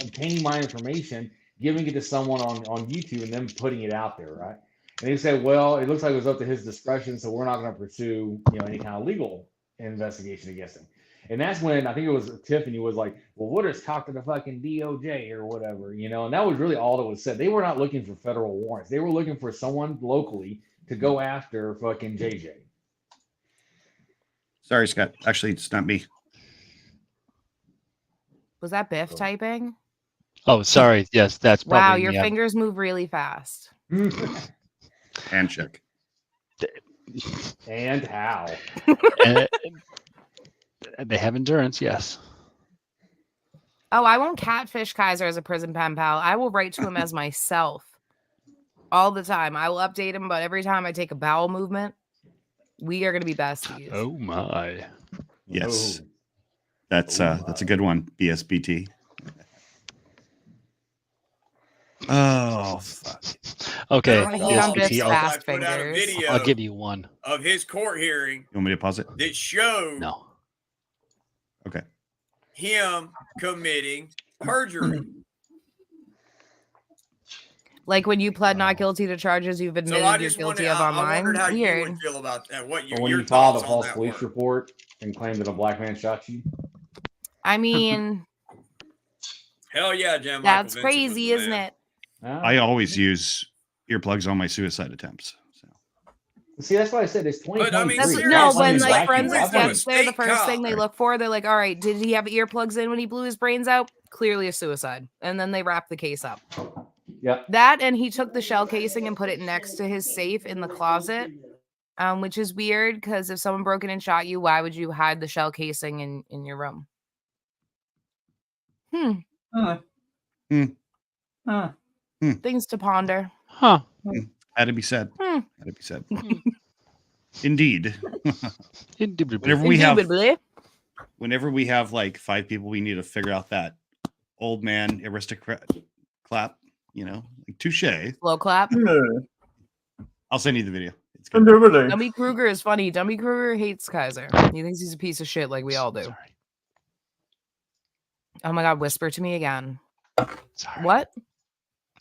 obtaining my information, giving it to someone on YouTube and then putting it out there, right? And they said, well, it looks like it was up to his discretion, so we're not going to pursue, any kind of legal investigation against him. And that's when I think it was Tiffany was like, well, what is talk to the fucking DOJ or whatever, you know? And that was really all that was said. They were not looking for federal warrants. They were looking for someone locally to go after fucking JJ. Sorry, Scott. Actually, it's not me. Was that Biff typing? Oh, sorry. Yes, that's probably Wow, me. your I'm- fingers move really fast. Handshake. And how? and they have endurance, yes. Oh, I won't catfish Kaiser as a prison pen pal. I will write to him as myself all the time. I will update him about every time I take a bowel movement. We are going to be besties. Oh my. Yes. Oh. That's a good one. BSBT. Oh fuck. Okay. I hate on Biff's BSBT, fast I put out a fingers. video I'll give you one. of his court hearing You want me to pause it? that showed No. Okay. him committing perjury. Like when you pled not guilty to charges you've So admitted I you're just guilty wondered, of I online. wondered how you Weird. would feel about that. What Or when your you filed a thoughts on false that police were. report and claimed that a black man shot you. I mean, Hell yeah, Jan. that's crazy, isn't it? I always use earplugs on my suicide attempts. So. See, that's why I said it's But, I mean, 2023. That's, seriously, no, Seriously, when it's like like forensics you went to a gets there, the state first cop. thing they look for, they're like, all right, did he have earplugs in when he blew his brains out? Clearly a suicide. And then they wrap the case up. Yeah. That and he took the shell casing and put it next to his safe in the closet, which is weird because if someone broke in and shot you, why would you hide the shell casing in your room? Things to ponder. Huh. Had to be said. Hmm. Had to be said. Indeed. Indubitably. Whenever we have like 5 people, we need to figure out that old man aristocrat clap. You know, like touche. Slow clap. I'll send you the video. It's good. Dummy Kruger is funny. Dummy Kruger hates Kaiser. He thinks he's a piece of shit like we all do. Sorry. Oh my god, whisper to me again. Sorry. What?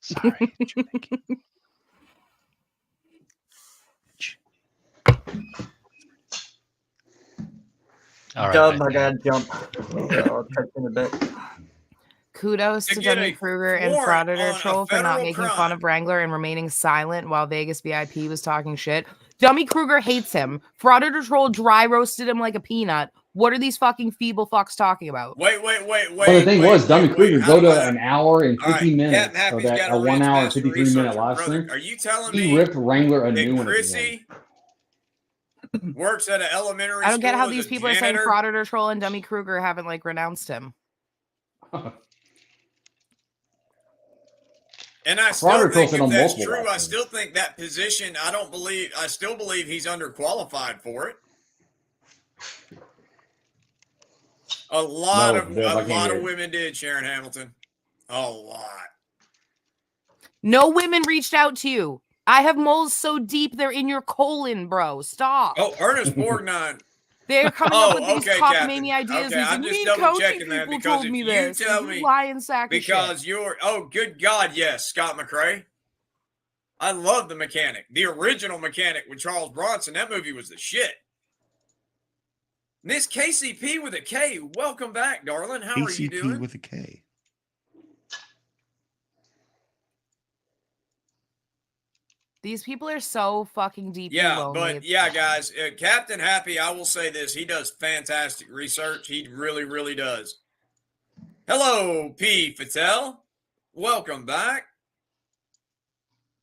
Sorry. All right. Dub, man. I gotta jump. I'll touch in a bit. Kudos To to get Dummy a Kruger and warrant Fraudit on a Troll for not federal making crime. fun of Wrangler and remaining silent while Vegas VIP was talking shit. Dummy Kruger hates him. Fraudit Troll dry roasted him like a peanut. What are these fucking feeble fucks talking about? Wait. Well, the thing was, Dummy Kruger How go to about- an hour and All right, 50 minutes, Captain so Happy's that got a 1 hour and master 53 minute researcher. live Brother, stream. are you telling He me ripped Wrangler a that new one. at the end. Chrissy works at an elementary I don't get school how as these a people are saying janitor? Fraudit Troll and Dummy Kruger haven't like renounced him. And I still Fraudit think said if on that's multiple true, I last still think that position, I still believe he's underqualified for it. A lot No, of Biff, I can't hear you. women did, Sharon Hamilton. A lot. No women reached out to you. I have moles so deep they're in your colon, bro. Stop. Oh, Ernest Borgnine. They're coming up with these okay, cockamamie Captain. ideas. Okay, He's I'm like, just me double coaching checking that people because told if me you this. tell You me- lying sack of shit. Because good God, yes, Scott McRae. I love The Mechanic. The original Mechanic with Charles Bronson. That movie was the shit. Miss KCP with a K. Welcome back, darling. How are you ACP doing? with a K. These people are so fucking deeply Yeah, lonely. but It's yeah, sad. guys, Captain Happy, I will say this. He does fantastic research. He really, really does. Hello, P. Fattel. Welcome back.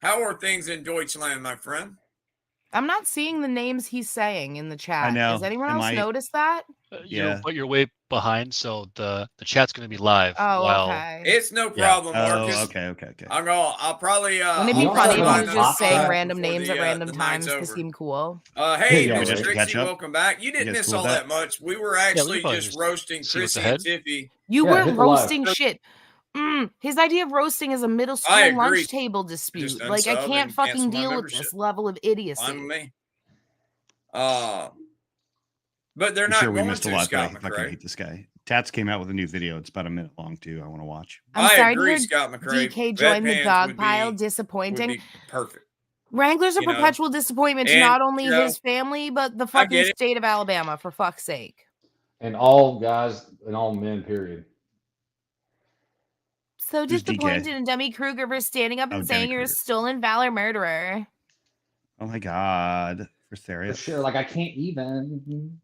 How are things in Deutschland, my friend? I'm not seeing the names he's saying in the chat. know. Has anyone Am else I- noticed that? Yeah. But you're way behind, so the chat's going to be live. Oh, while okay. It's no Yeah. problem, Oh, Marcus. okay. I'll probably. Wouldn't it be You I'll funny if also he have was a just top saying chat random before names the, at random the night's times to over. seem cool? Hey, Yeah, Miss right. Trixie, Catch up? welcome back. You didn't guys miss cool all with that much. We were actually probably just just roasting see what's Chrissy and ahead. Tiffy. You Yeah, were hit the live. roasting shit. His idea of roasting is a middle school I agree. lunch table dispute. Like, I unsub can't and fucking cancel my deal with membership. this level of idiocy. Fine with me. But they're I'm not sure we going missed a to, lot, but I Scott fucking McRae. hate this guy. Tats came out with a new video. It's about a minute long, too. I want to watch. I'm I sorry agree, to hear Scott McRae. DK join the Bedpans dog would pile. be- Disappointing. Would be perfect. Wrangler's a you know, perpetual disappointment to and, not only you know, his family, but the I fucking get it. state of Alabama, for fuck's sake. And all guys and all men, period. So Who's disappointed DK? in Dummy Kruger for standing up and Oh, saying Demi you're a Kruger. stolen valor murderer. Oh my God. For For Theriot. sure. Like, I can't even.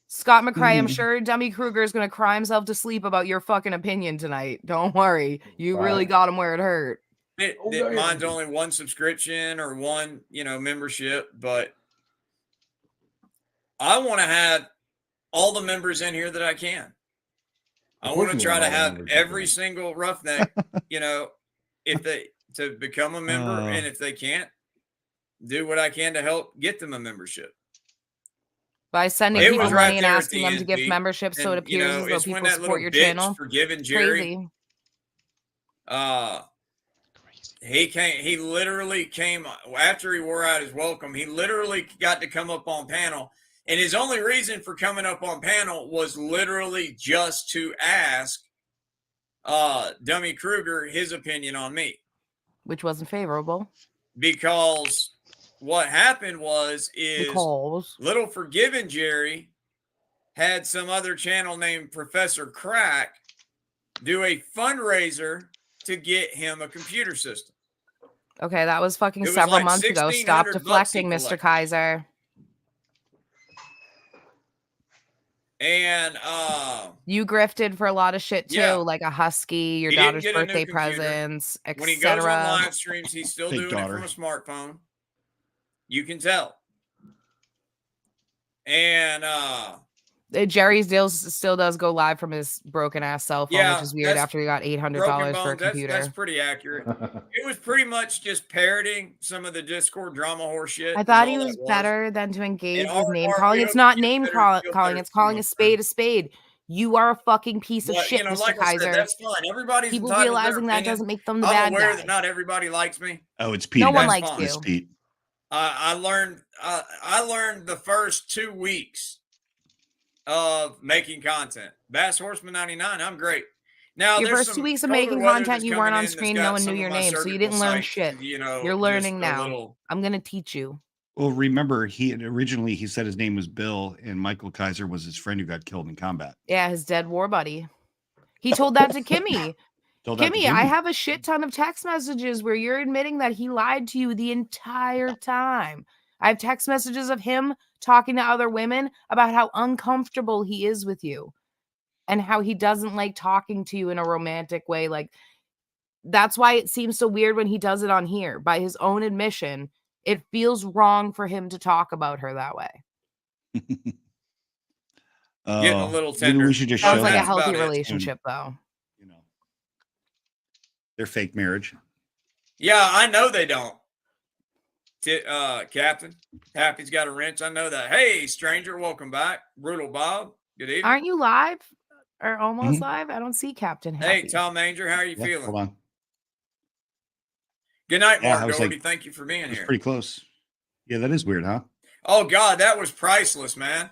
Scott McCrae, I'm Mhm. sure Dummy Kruger is going to cry himself to sleep about your fucking opinion tonight. Don't worry. You really Right. got him where it hurt. Mine's only one subscription or one, membership, but I want to have all the members in here that I can. I Of want course to you try want to all the have members you every can. single roughneck, if they to become a member, and if they can't, do what I can to help get them a membership. By sending It people was money right and there at asking the them to end, give Pete. memberships so it And, appears as though it's when people that support little your bitch channel. forgiving Jerry. Crazy. He literally came after he wore out his welcome. He literally got to come up on panel, and his only reason for coming up on panel was literally just to ask Dummy Kruger his opinion on me, Which wasn't favorable. because what happened is Because little forgiving Jerry had some other channel named Professor Crack do a fundraiser to get him a computer system. okay, that was fucking It was several like months ago. Stop $1,600 he deflecting, Mr. collected. Kaiser. And You grifted for a lot of shit too, Yeah. like a husky, your He didn't daughter's get a new birthday computer. presents, when he goes on etc. live streams, he's still Fake doing daughter. it from a smartphone. You can tell. And Jerry still does go live from his broken ass cell phone, Yeah, which is weird that's after he got Broken $800 for a Bones, computer. that's pretty accurate. It was pretty much just parroting some of the Discord drama horse shit. I is thought all he that was better than to engage And with our- name our- calling. we It's hope not you get name better, feel calling. better It's calling a soon, spade a spade. You are a fucking piece of But, shit, Mr. like I Kaiser. said, that's fine. Everybody's People entitled to their realizing that opinion. doesn't make them the I'm bad aware guy. that not everybody likes me. Oh, it's Pete. No one again. likes fine. It's you. Pete. I learned the first 2 weeks of making content. Bass Horseman 99, I'm great. Now, Your there's first 2 some weeks of colder making weather content, that's you coming weren't on in that's screen, got no one some knew of your my name, so you surgical didn't learn sites, shit. you know, You're just learning a now. little- I'm gonna teach you. Well, remember, originally he said his name was Bill, and Michael Kaiser was his friend who got killed in combat. Yeah, his dead war buddy. He told that to Kimmy. Told that to Kimmy, I Kimmy. have a shit ton of text messages where you're admitting that he lied to you the entire time. I have text messages of him talking to other women about how uncomfortable he is with you and how he doesn't like talking to you in a romantic way. Like, that's why it seems so weird when he does it on here. By his own admission, it feels wrong for him to talk about her that way. Getting a little Maybe tender. we should just Sounds show like a that. healthy about it. relationship, though. You know, their fake marriage. Yeah, I know they don't. Captain, Happy's got a wrench. I know that. Hey, stranger, welcome back. Brutal Bob, good evening. Aren't you live or almost Mhm. live? I don't see Captain Hey, Happy. Tom Manger, how are you Yeah, feeling? hold on. Good night, Yeah, Mark I was Doherty. like- Thank you for being It was here. pretty close. Yeah, that is weird, huh? Oh, God, that was priceless, man.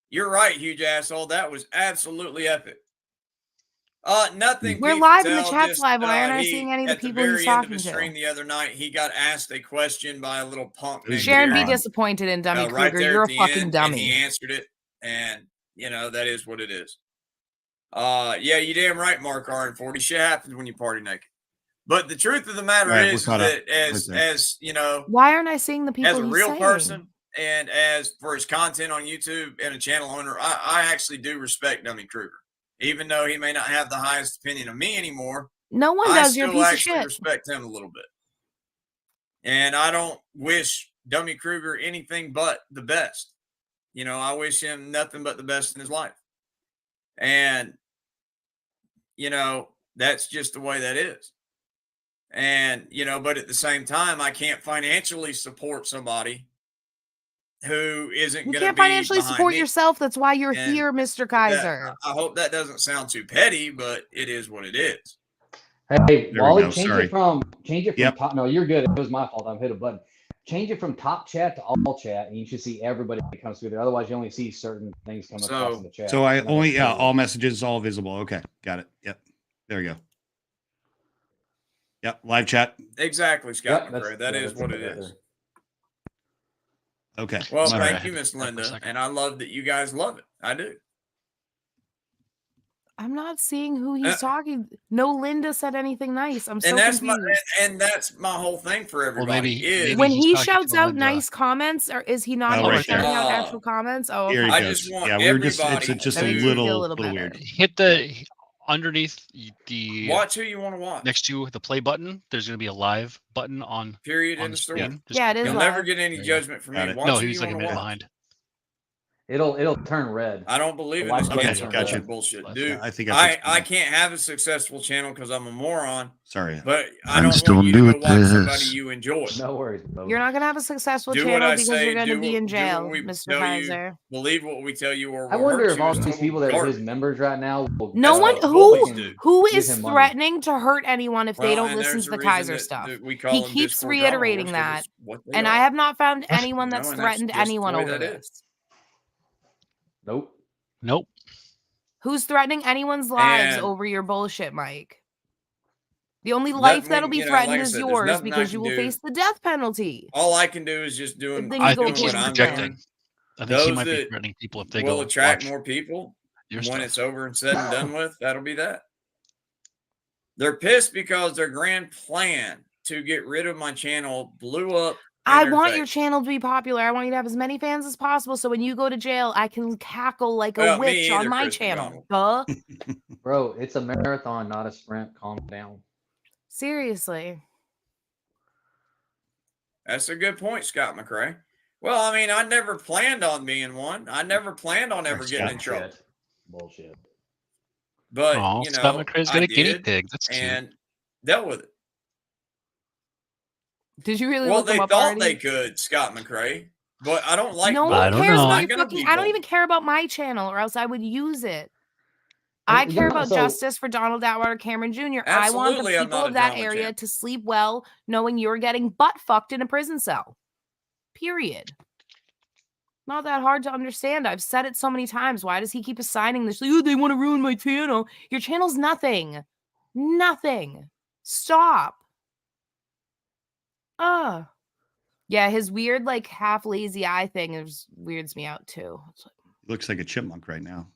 You're right, huge asshole. That was absolutely epic. Nothing. We're Pete live and the Patel, chat's just, live. Why aren't I he- seeing any of the at people he's very end of talking his to? stream the other night, he got asked a question by a little punk named Sharon, be Jerry, disappointed in Dummy right Kruger. there You're at a the fucking end, and dummy. he answered it, and that is what it is. Yeah, you damn right, Mark RN40. Shit happens when you party naked. But the truth of the matter All right, we're is caught up. that as Why aren't I seeing the people as a he's real saying? person and as for his content on YouTube and a channel owner, I actually do respect Dummy Kruger. Even though he may not have the highest opinion of me anymore, No one I does. You're a still piece of actually shit. respect him a little bit. And I don't wish Dummy Kruger anything but the best. I wish him nothing but the best in his life. And, that's just the way that is. And, but at the same time, I can't financially support somebody who isn't You going to can't be financially behind support me. yourself. That's why you're And here, Mr. Kaiser. I hope that doesn't sound too petty, but it is what it is. Hey, There we Wally, go, change sorry. it from Yep. top. No, you're good. It was my fault. I'm hit a button. Change it from top chat to all chat, and you should see everybody that comes through there. Otherwise, you only see certain things come across in the chat. So I And only, that's all messages, all visible. Okay, got it. Yep. There we go. Yep, live chat. Exactly, Scott Yep, McRae. That is that's what it right is. there. Okay. Well, All thank right. you, Miss Back for a Linda. second. And I love that you guys love it. I do. I'm not seeing who he's talking. No, Linda said anything nice. I'm so And that's confused. that's my whole thing for everybody. maybe- is maybe When he's he talking shouts to out Linda. nice comments, or is he not Oh, even right there. shouting out actual comments? Oh, Here he okay. I goes. just want Yeah, we were just everybody it's just That a makes me feel a little little better. weird. Hit the underneath the watch who you want to watch. next to the play button. There's going to be a live button on Period on in the the story. screen. Just Yeah, it is You'll live. never get any There you go. judgment from Got me. it. Watch No, who he's you like a want minute to watch. behind. It'll turn red. I don't believe in Like- this Okay, cancel gotcha. culture bullshit, Yeah, dude. I think I I can't have a successful channel because I'm a moron, Sorry. but I I'm don't still want you new to at go watch somebody this. you enjoy. No worries, bro. You're not gonna have a successful Do what channel I because say, you're gonna do be what- in do jail, what we Mr. tell you. Kaiser. Believe what we tell you, or I we'll wonder hurt if you all is these total people that are his garbage. members right now will No That's one what bullies do. who give is him money. threatening to hurt anyone if they Well, don't and listen there's to a the reason Kaiser that- stuff. that we call He them keeps Discord drama reiterating wars 'cause that, it's what they and are. I have not found anyone You know, that's and that's threatened just anyone the way over that is. this. Nope. Nope. Who's threatening anyone's lives And- over your bullshit, Mike? The only That life mean- that'll be you know, threatened like I is said, there's yours nothing I because can you will do. face the death penalty. All I can do is just doing, Then you I go think with he's what I'm projecting. doing. I think he Those might be that threatening people if they will go attract watch more people. your And when stuff. it's over and said and done with, that'll be that. They're pissed because their grand plan to get rid of my channel blew up. in I their want your face. channel to be popular. I want you to have as many fans as possible so when you go to jail, I can cackle like a Well, me witch on either, my Chris channel. McDonald. Duh. Bro, it's a marathon, not a sprint. Calm down. Seriously. That's a good point, Scott McRae. Well, I mean, I never planned on being one. I never planned on ever getting in trouble. Bullshit. But Oh, you Scott know, McRae's I got a guinea did pig. That's cute. and dealt with it. Did you really Well, look they them up thought already? they could, Scott McRae, but I don't like. No bullies. I one don't cares know. I'm about not your gonna fucking. be I don't bullied. even care about my channel, or else I would use it. I care about justice for Donald Atwater Cameron Jr. I want the Absolutely, I'm people not a of that drama area champ. to sleep well, knowing you're getting butt fucked in a prison cell. Period. Not that hard to understand. I've said it so many times. Why does he keep assigning this? Like, oh, they want to ruin my channel. Your channel's nothing. Nothing. Stop. Yeah, his weird, like, half lazy eye thing weirds me out too. It's like, He looks like a chipmunk right now.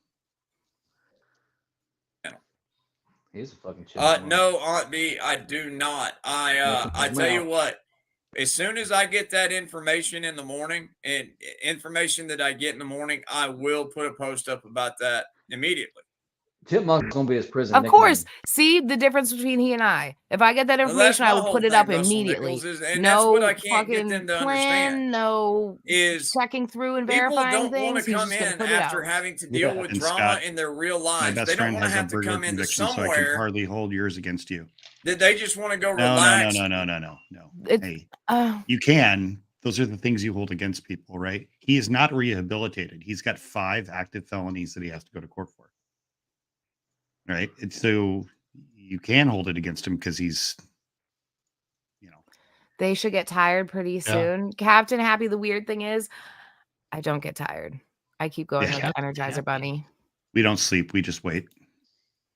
He's a fucking shit. No, Aunt B, I do not. I tell you what, as soon as I get that information in the morning and information that I get in the morning, I will put a post up about that immediately. Chipmunk's gonna be his prison. of course. nickname. See the difference between he and I. If I get that Well, that's information, I my would whole put it thing, up Russell immediately. Nichols, and No that's what I can't get fucking them to plan, understand. no Is checking through and people verifying don't want things. to He's come just gonna in put it after out. having to deal with And drama Scott, in their real My lives. best They don't friend want to has a have to burger come into conviction, so I can somewhere hardly hold yours against you. that they just want to go No, relax. no. It's, Hey, uh, you can. Those are the things you hold against people, right? He is not rehabilitated. He's got 5 active felonies that he has to go to court for. Right? And so you can hold it against him because he's, they should get tired pretty soon. Captain Happy, the weird thing is, I don't get tired. I keep going like an Energizer Bunny. We don't sleep. We just wait.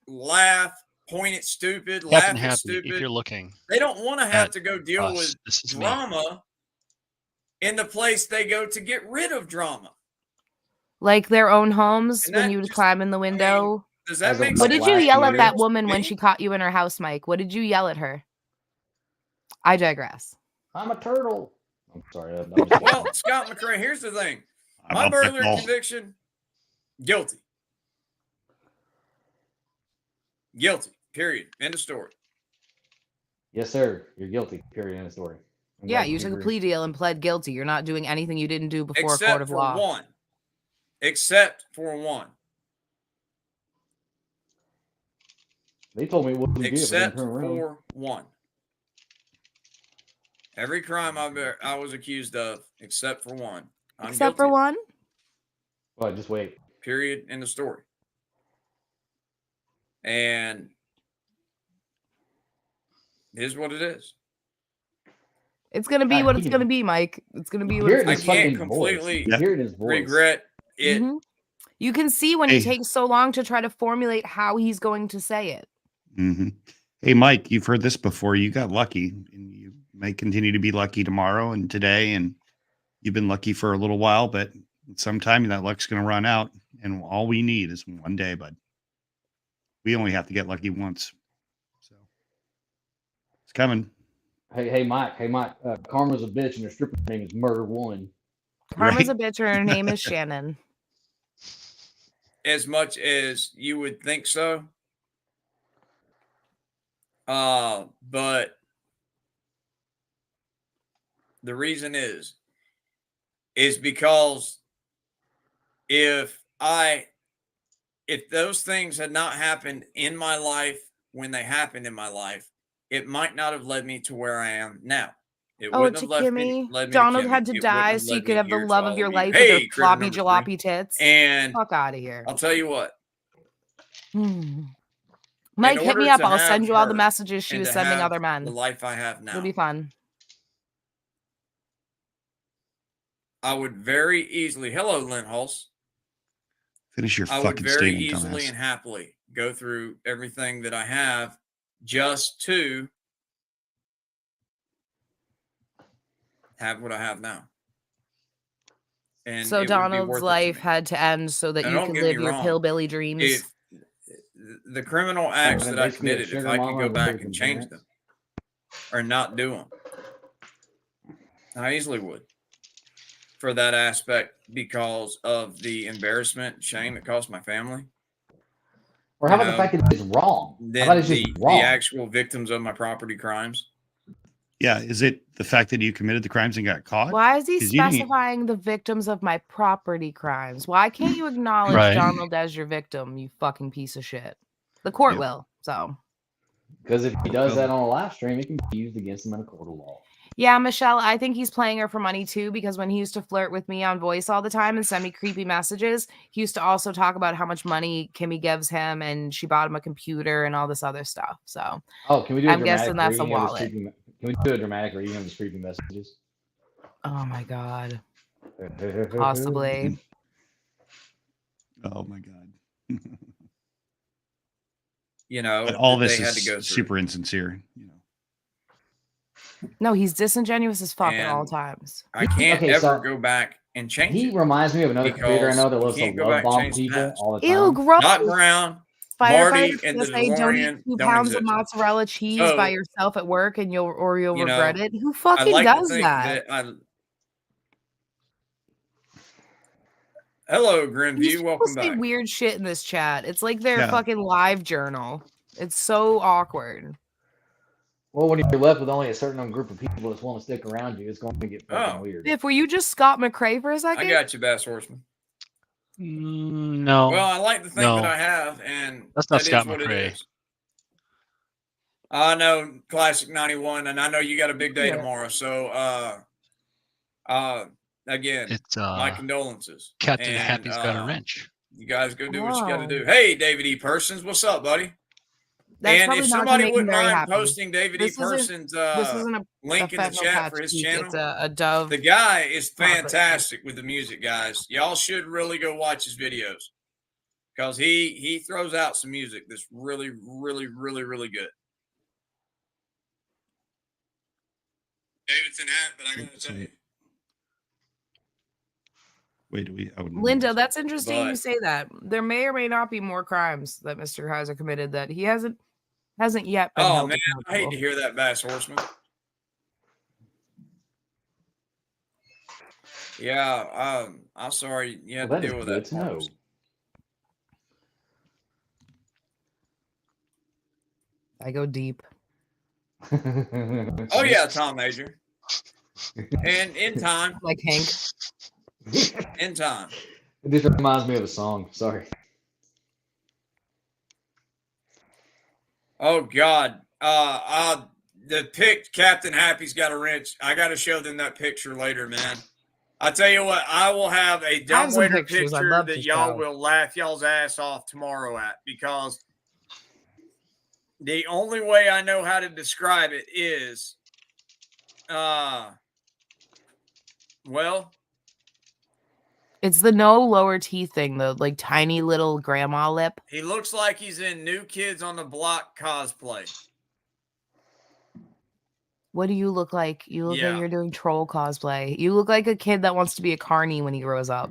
Laugh, point at stupid, Captain laugh at Happy, stupid. if you're looking They don't want to have at to go deal us, with this is me. drama in the place they go to get rid of drama. Like their own homes And when that you would just- climb in the window. Does that As a make What sense? did you black yell at that dude. woman when Me? she caught you in her house, Mike? What did you yell at her? I digress. I'm a turtle. I'm sorry. I'm just Well, Scott McRae, here's the thing. I'm My up that burglary ball. conviction, guilty. Guilty. Period. End of story. yes, sir. You're guilty. Period. End of story. I'm Yeah, glad you can took a agree. plea deal and pled guilty. You're not doing anything you didn't do before a court Except of for law. one. Except for one. They told me what we did. Except Turn around. for one. Every crime I was accused of, except for one. I'm Except for guilty. one? Well, just wait. Period. End of story. And here's what it is. It's gonna be God, what he it's can- gonna be, Mike. It's gonna be You what hear it's it I in gonna his be. can't fucking voice. completely You hear it in his voice. Regret it. Mhm. You can see when he Hey. takes so long to try to formulate how he's going to say it. hmm Hey, Mike, you've heard this before. You got lucky, and you may continue to be lucky tomorrow and today. And you've been lucky for a little while, but sometime that luck's going to run out. And all we need is one day, bud. We only have to get lucky once. So it's coming. Hey, Mike. Karma's a bitch, and her stripper name is Murder One. Karma's Right. a bitch, and her name is Shannon. As much as you would think so. But the reason is because if those things had not happened in my life when they happened in my life, it might not have led me to where I am now. It Oh, wouldn't to have led me Kimmy. to Donald Kimmy. had to It wouldn't die have so you led could me have the here to love all of your you. life with Hey, your critter floppy number jalopy 3. tits. And Fuck out of here. I'll tell you what. Mike, hit me order up. to I'll have send you all the her messages she and was to sending have other men. the life I have now, It'll be fun. I would very easily. Hello, Lynn Hulse. Finish your I would fucking very statement, easily dumbass. and happily go through everything that I have just to have what I have now. And So it would be Donald's worth it to life me. had to end so that Now, you don't could get me live your wrong. pillbilly dreams. If the criminal acts then that I basically a committed, if sugar I could mama go and back living and with change parents. them or not do them, I easily would for that aspect because of the embarrassment and shame it cost my family. Or how about the fact that it's wrong? How Then about it's just the wrong? actual victims of my property crimes. Yeah, is it the fact that you committed the crimes and got caught? Why is he 'Cause you didn't- specifying the victims of my property crimes? Why can't you acknowledge Right. Donald as your victim, you fucking piece of shit? The court Yep. will. So Because if he does that on a live stream, it can be used against him in a court of law. yeah, Michelle, I think he's playing her for money too, because when he used to flirt with me on voice all the time and send me creepy messages, he used to also talk about how much money Kimmy gives him and she bought him a computer and all this other stuff. So Oh, can we do a I'm dramatic guessing that's a reading of his wallet. creepy? Can we do a dramatic reading of his creepy messages? Oh my god. Possibly. Oh my god. You know, But all that this they had to go is through. super insincere. You know. No, he's disingenuous as fuck at all And times. I can't Okay, ever so go back and change He it. reminds me of another creator I know that Because loves you to can't go love back and bomb change the people past. all the Ew, time. gross. Doc Brown, Firefighter Marty, and the PSA, don't eat DeLorean 2 don't pounds of exist. mozzarella cheese by So, yourself at work and you'll you regret know, it. Who I fucking like to does think that? that Hello, These Grimview. people Welcome say back. weird shit in this chat. It's like their Yeah. fucking live journal. It's so awkward. Well, when you're left with only a certain group of people that want to stick around you, it's going to get fucking weird. Biff, were you just Scott McRae for a I second? got you, Bass Horseman. No. Well, I like to think no. that I have, and That's not that Scott is what it McRae. is. I know, Classic 91, and I know you got a big day Yeah. tomorrow. So, again, It's my condolences. Captain And, Happy's got a wrench. You guys go do what you got to Oh. do. Hey, David E. Persons, what's up, buddy? That's And probably if not gonna somebody make him wouldn't very mind happy. posting David This E. isn't- Persons' This isn't a link in the fentanyl chat patch for his geek, channel, It's a Dove. the guy is chocolate. fantastic with the music, guys. Y'all should really go watch his videos because he throws out some music that's really, really, really, really good. Davidson hat, but I gotta tell you. Wait, I wouldn't. Linda, that's interesting you But- say that. There may or may not be more crimes that Mr. Kaiser committed that he hasn't yet been Oh held man, I hate accountable. to hear that, Bass Horseman. Yeah, I'm sorry you had Well, to that deal is with good that. to know. Marcus. I go deep. Oh yeah, Tom Major. And in time, Like Hank. in time. This reminds me of a song. Sorry. Oh God. The pic Captain Happy's got a wrench. I gotta show them that picture later, man. I tell you what, I will have a some dumbwaiter pictures I'd picture love that to y'all show. will laugh y'all's ass off tomorrow at, because the only way I know how to describe it is well, It's the no lower teeth thing, the like tiny little grandma lip. he looks like he's in New Kids on the Block cosplay. What do you look like? You look Yeah. like you're doing troll cosplay. You look like a kid that wants to be a carny when he grows up.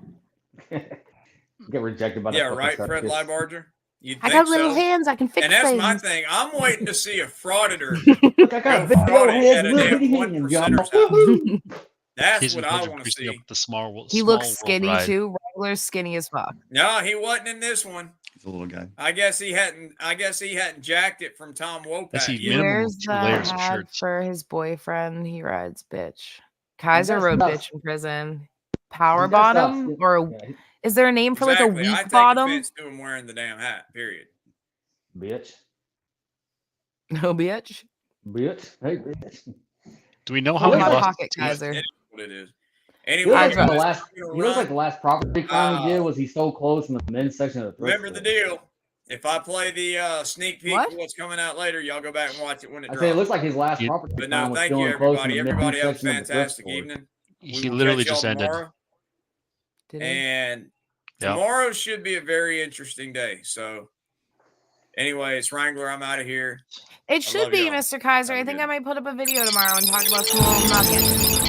Get rejected by the Yeah, fucking right, Fred circus. Liebarger. You'd I think got little so. hands. I can fix And that's things. my thing. I'm waiting to see a frauditor Look, I got go big old Fraudit head, at a little damn bitty one hands, y'all. percenter's house. Woohoo! That's He's what in I charge of want to greasing see. up the small. He small looks world skinny ride. too. Wrangler's skinny as fuck. No, he wasn't in this one. He's a little guy. I guess he hadn't jacked it from Tom I Wopat see He yet. minimum of wears 2 the layers of hat shirts. for his boyfriend. He rides bitch. Kaiser That's rode not- bitch in prison. Power That's not bottom, skin- or Yeah, is there a name for Exactly. like a I weak take bottom? offense to him wearing the damn hat. Period. bitch. No bitch. Bitch. Hey, bitch. Do we know Hold how he my lost pocket, his teeth? Kaiser. It is what it is. He Anyway, looks like guys, the last. I'm gonna He looks like run. the last property crime he did was he stole clothes from the men's section of the thrift Remember the store. deal. If I play the sneak peek What? for what's coming out later, y'all go back and watch it when it I say it drops. looks like his last You- property But crime no, was thank you, stealing clothes from everybody. the men's Everybody have a section of the thrift fantastic store. evening. We He will literally catch y'all just ended. tomorrow. Did he? And Yeah. tomorrow should be a very interesting day. So, anyway, it's Wrangler. I'm out of here. It should love be, y'all. Mr. Kaiser. Have I a think good I might put up a video tomorrow and talk about some little nuggets.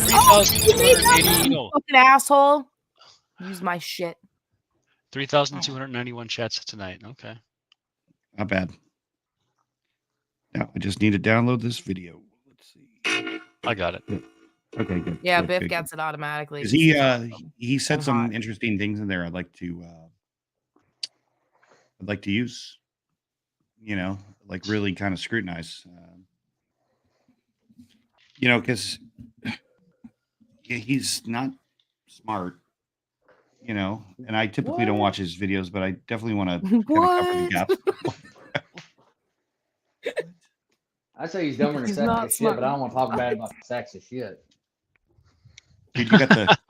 3,280. No, Fucking asshole. Use my shit. 3,291 chats tonight. Okay. Not bad. Now I just need to download this video. Let's see. I got it. Okay, good. Yeah, good, Biff good, gets it automatically. Because It's he said I'm some hot. interesting things in there. I'd like to use. You know, like really kind of scrutinize. You know, because he's not smart. You know, and I typically don't watch his videos, but I definitely want to kind of cover the What? gaps. I say he's dumber than He's sacks not of shit, smart. but I don't want to talk bad about sacks of shit. Dude,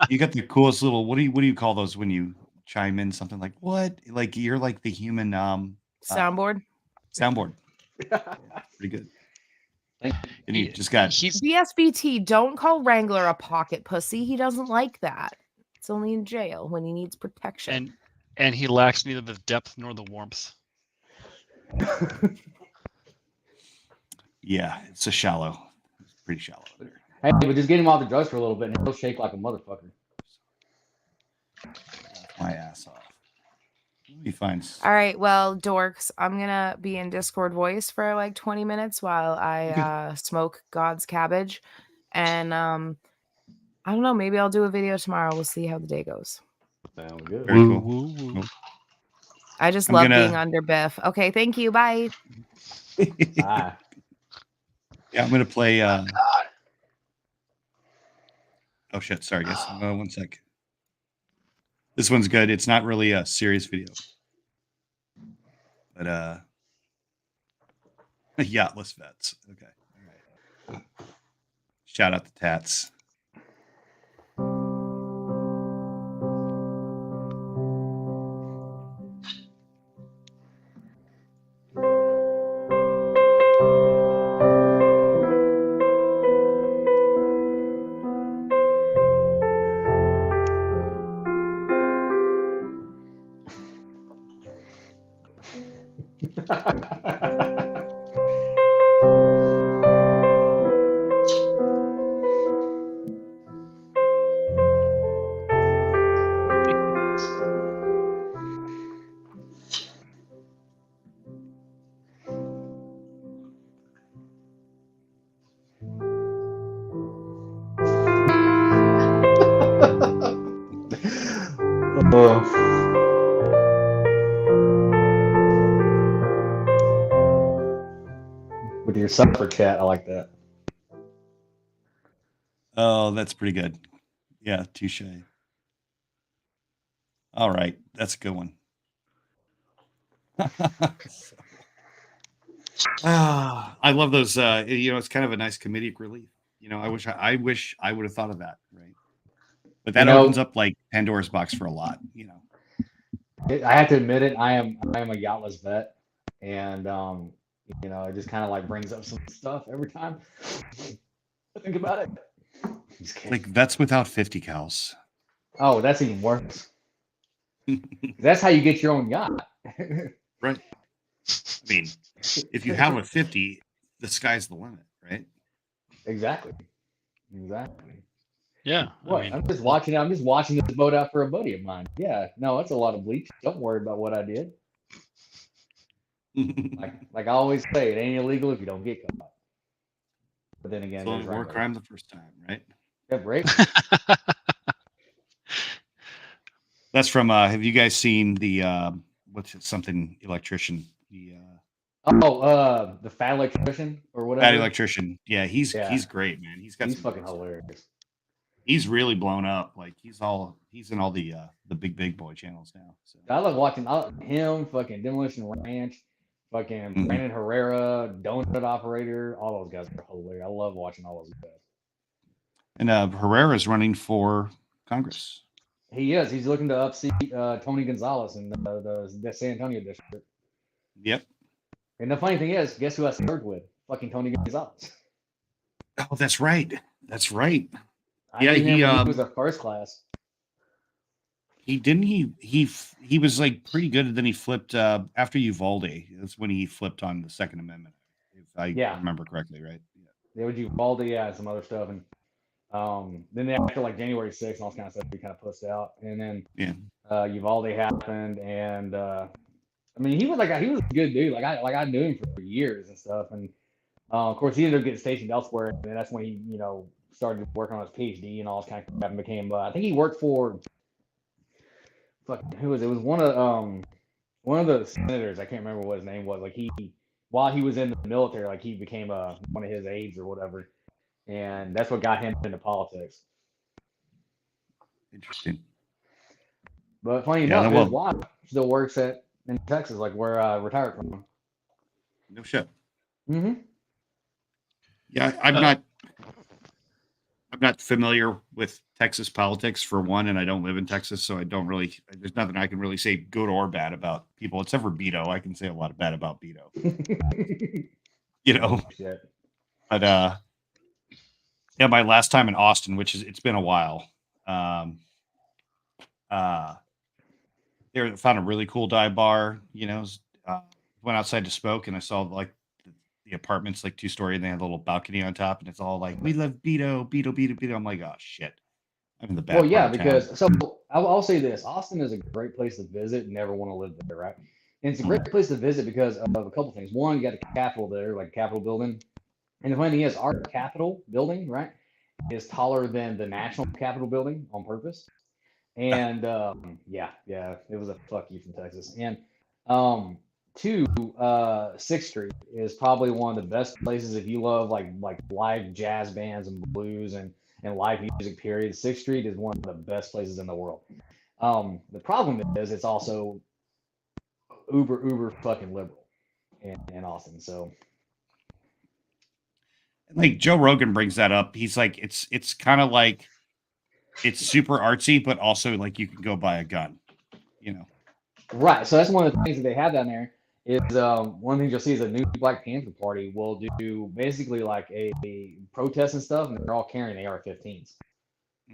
you got the coolest little what do you call those when you chime in something like what? Like you're like the human Soundboard. soundboard. Pretty good. Thank And you just got He's BSBT, don't call Wrangler a pocket pussy. He doesn't like that. It's only in jail when he needs protection. and he lacks neither the depth nor the warmth. yeah, it's a shallow. It's pretty shallow there. Hey, but just get him off the drugs for a little bit and he'll shake like a motherfucker. My ass off. Let me find All right, well, dorks, I'm gonna be in Discord voice for like 20 minutes while I smoke God's cabbage, and I don't know, maybe I'll do a video tomorrow. We'll see how the day goes. Sounds good. Very cool. Woo, woo, woo. I just I'm love gonna- being under Biff. Okay, thank you. Bye. Bye. Yeah, I'm gonna play oh shit, sorry guys. 1 sec. This one's good. It's not really a serious video. But yachtless vets. Okay. All right. Shout out to Tats. With your supper chat, I like that. Oh, that's pretty good. Yeah, touche. All right, that's a good one. I love those. You know, it's kind of a nice comedic relief. You know, I wish I would have thought of that, right? But that opens up like Pandora's box for a lot. You know, I have to admit it. I am a yachtless vet, and you know, it just kind of like brings up some stuff every time I think about it. Just kidding. like vets without 50 cals. Oh, that's even worse. That's how you get your own yacht. Right. I mean, if you have a 50, the sky's the limit, right? Exactly. Yeah. What? I mean, I'm just watching. I'm just watching this boat out for a buddy of mine. Yeah. No, that's a lot of bleach. Don't worry about what I did. Like I always say, it ain't illegal if you don't get caught. But then again, So there's war Wrangler. crime the first time, right? Yeah, right. That's from. Have you guys seen the what's it, something electrician? The The fat electrician or whatever. bad electrician. Yeah, he's great, man. He's fucking hilarious. He's really blown up. Like he's in all the big boy channels now. So I love watching him, fucking Demolition Ranch, fucking Brandon Herrera, Donut Operator. All those guys are hilarious. I love watching all those guys. And Herrera's running for Congress. He is. He's looking to upseat Tony Gonzalez in the San Antonio district. Yep. And the funny thing is, guess who I served with? Fucking Tony Gonzalez. Oh, that's right. That's right. Yeah, he was a first class. He was like pretty good, and then he flipped after Uvalde. That's when he flipped on the Second Amendment, if I remember correctly, right? Yeah, with Uvalde, and some other stuff, and then after like January 6th and all this kind of stuff, he kind of pushed out, and then Uvalde happened, and I mean, he was a good dude. Like I knew him for years and stuff, and of course he ended up getting stationed elsewhere, and that's when he started working on his PhD and all this kind of crap, and became I think he worked for who was it? It was one of the senators. I can't remember what his name was. Like while he was in the military, like he became one of his aides or whatever, and that's what got him into politics. Interesting. But funny enough, his wife still works in Texas, like where I retired from. No shit. Mm-hmm. Yeah, I'm not familiar with Texas politics for one, and I don't live in Texas, so I don't really. There's nothing I can really say good or bad about people, except for Beto. I can say a lot of bad about Beto. Shit. But my last time in Austin, it's been a while. There found a really cool dive bar. Went outside to smoke, and I saw like the apartment's like 2-story, and they have a little balcony on top, and it's all like, "We love Beto." I'm like, oh shit, I'm in the bad. Well, yeah, because I'll say this: Austin is a great place to visit. Never want to live there, right? And it's a great place to visit because of a couple things. One, you got the Capitol there, like Capitol building, and the funny thing is, our Capitol building, right, is taller than the National Capitol building on purpose. And it was a fuck you from Texas. And 2, 6th Street is probably one of the best places if you love like live jazz bands and blues and live music. Period. 6th Street is one of the best places in the world. The problem is it's also uber fucking liberal in Austin. So. Like Joe Rogan brings that up. He's like, it's kind of like. It's super artsy, but also like you can go buy a gun, Right. So that's one of the things that they have down there is one thing you'll see is a new Black Panther Party will do basically like a protest and stuff, and they're all carrying AR-15s.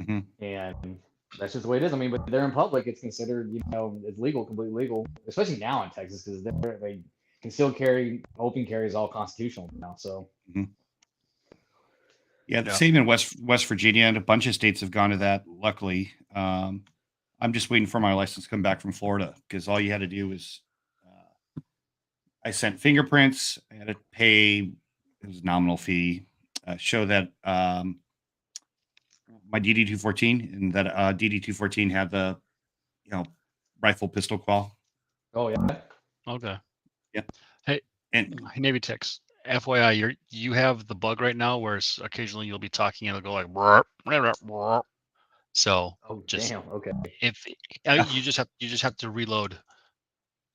Mm-hmm. And that's just the way it is. I mean, but they're in public. It's considered, it's legal, completely legal, especially now in Texas because they can still carry, open carry is all constitutional now. So. Mm-hmm. Yeah, the same in West Virginia, and a bunch of states have gone to that. Luckily, I'm just waiting for my license to come back from Florida because all you had to do was I sent fingerprints. I had to pay it was a nominal fee, show that my DD-214 and that DD-214 had the rifle pistol qual. Oh yeah. Okay. Yeah. Hey, and Navy Ticks. FYI, you have the bug right now where occasionally you'll be talking and it'll go like burp, burp, burp. So damn, okay. If you just have to reload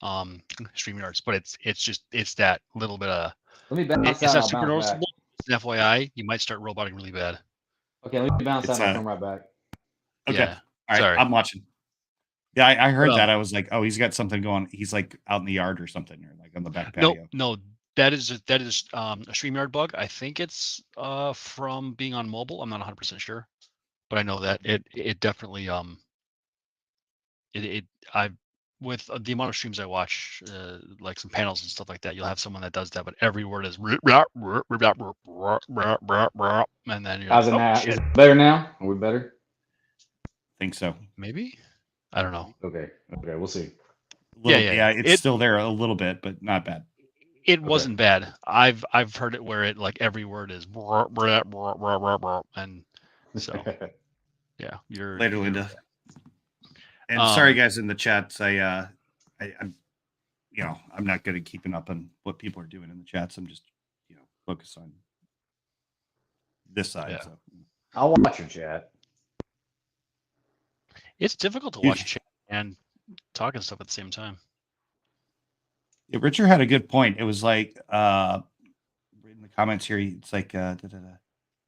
StreamYards, but it's that little bit of let me bounce it's out, not super noticeable. It's an FYI, you might start roboting really bad. Okay, let me bounce out and come right back. Okay. Yeah. All right, Sorry. I'm watching. Yeah, I heard that. I was like, oh, he's got something going. He's like out in the yard or something, or like on the back patio. No. That is a StreamYard bug. I think it's from being on mobile. I'm not 100% sure, but I know that it definitely with the amount of streams I watch, like some panels and stuff like that, you'll have someone that does that, but every word is and then you're how's it now? Is it better now? Are we better? Think so. Maybe. I don't know. Okay, we'll see. Yeah, it's still there a little bit, but not bad. It wasn't bad. I've heard it where it like every word is and so yeah, Later, Linda. And sorry, guys, in the chats. I'm not good at keeping up on what people are doing in the chats. I'm just, focused on this side. Yeah. So I'll watch your chat. It's difficult to watch chat and talk and stuff at the same time. Yeah, Richard had a good point. It was like in the comments here, it's like he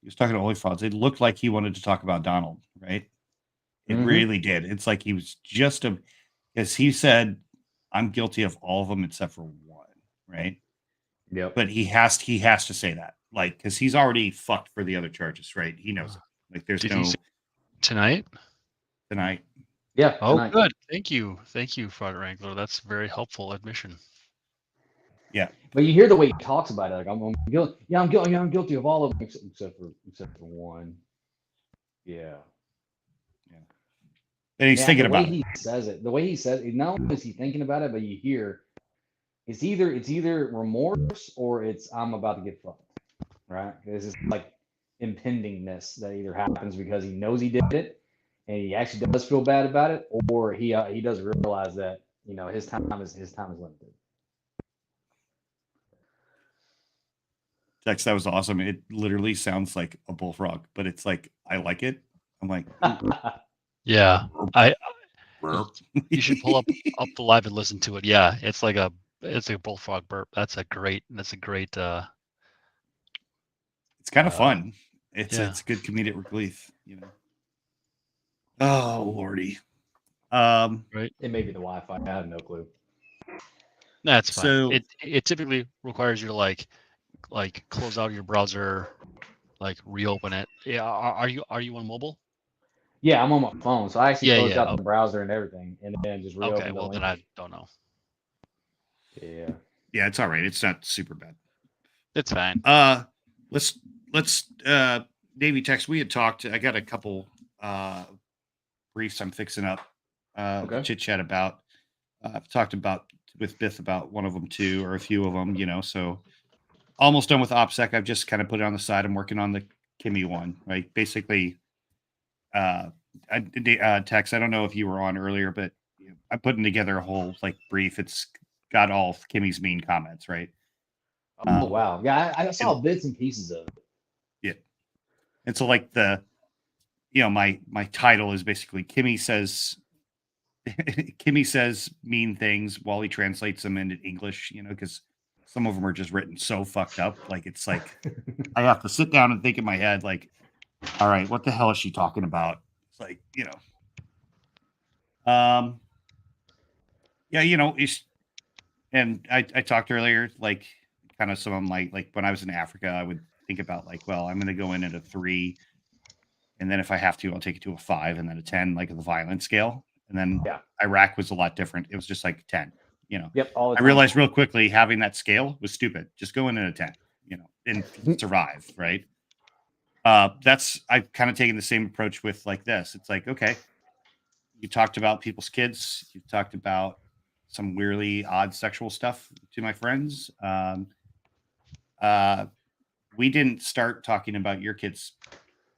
was talking to Only Frauds. It looked like he wanted to talk about Donald, right? It really did. It's like he was just because he said, "I'm guilty of all of them except for one," right? Yep. But he has to say that, like, because he's already fucked for the other charges, right? He knows it. Like, there's Did no he say tonight. Yeah. Oh, tonight. good. Thank you, Fraudit Wrangler. That's very helpful admission. Yeah. But you hear the way he talks about it, like I'm guilty. Yeah, I'm guilty. I'm guilty of all of them except for one. Yeah. And he's thinking about it. The way he says it, not only is he thinking about it, but you hear it's either remorse or it's I'm about to get fucked, right? This is like impendingness that either happens because he knows he did it and he actually does feel bad about it, or he does realize that his time is limited. Tex, that was awesome. It literally sounds like a bullfrog, but it's like I like it. I'm like, yeah, you should pull up the live and listen to it. Yeah, it's like a bullfrog burp. That's a great. It's kind of fun. It's good comedic relief, Oh lordy. Right. It may be the Wi-Fi. I have no clue. That's fine. So it typically requires you to like close out your browser, like reopen it. Yeah. Are you on mobile? Yeah, I'm on my phone, so I actually closed out Okay. the browser and everything, and then just reopened. Okay, well then I don't know. Yeah. Yeah, it's all right. It's not super bad. It's fine. Let's Navy Tex. We had talked. I got a couple briefs I'm fixing up. Chit chat about. I've talked about with Biff about one of them too, or a few of them. So almost done with OPSEC. I've just kind of put it on the side. I'm working on the Kimmy one. Right, basically. Tex, I don't know if you were on earlier, but I'm putting together a whole brief. It's got all of Kimmy's mean comments, right? Oh wow, yeah, I saw bits and pieces of it. Yeah, and so my title is basically Kimmy says mean things. Wally translates them into English, because some of them are just written so fucked up. Like it's like I have to sit down and think in my head, like, all right, what the hell is she talking about? It's like, and I talked earlier, like kind of some of my, like when I was in Africa, I would think about I'm going to go in at a 3. And then if I have to, I'll take it to a 5 and then a 10, like the violence scale. And then Iraq was a lot different. It was just like 10, Yep. I realized real quickly having that scale was stupid. Just go in at a 10, and survive. Right. I've kind of taken the same approach with like this. It's like, okay, you talked about people's kids. You've talked about some weirdly odd sexual stuff to my friends. We didn't start talking about your kids,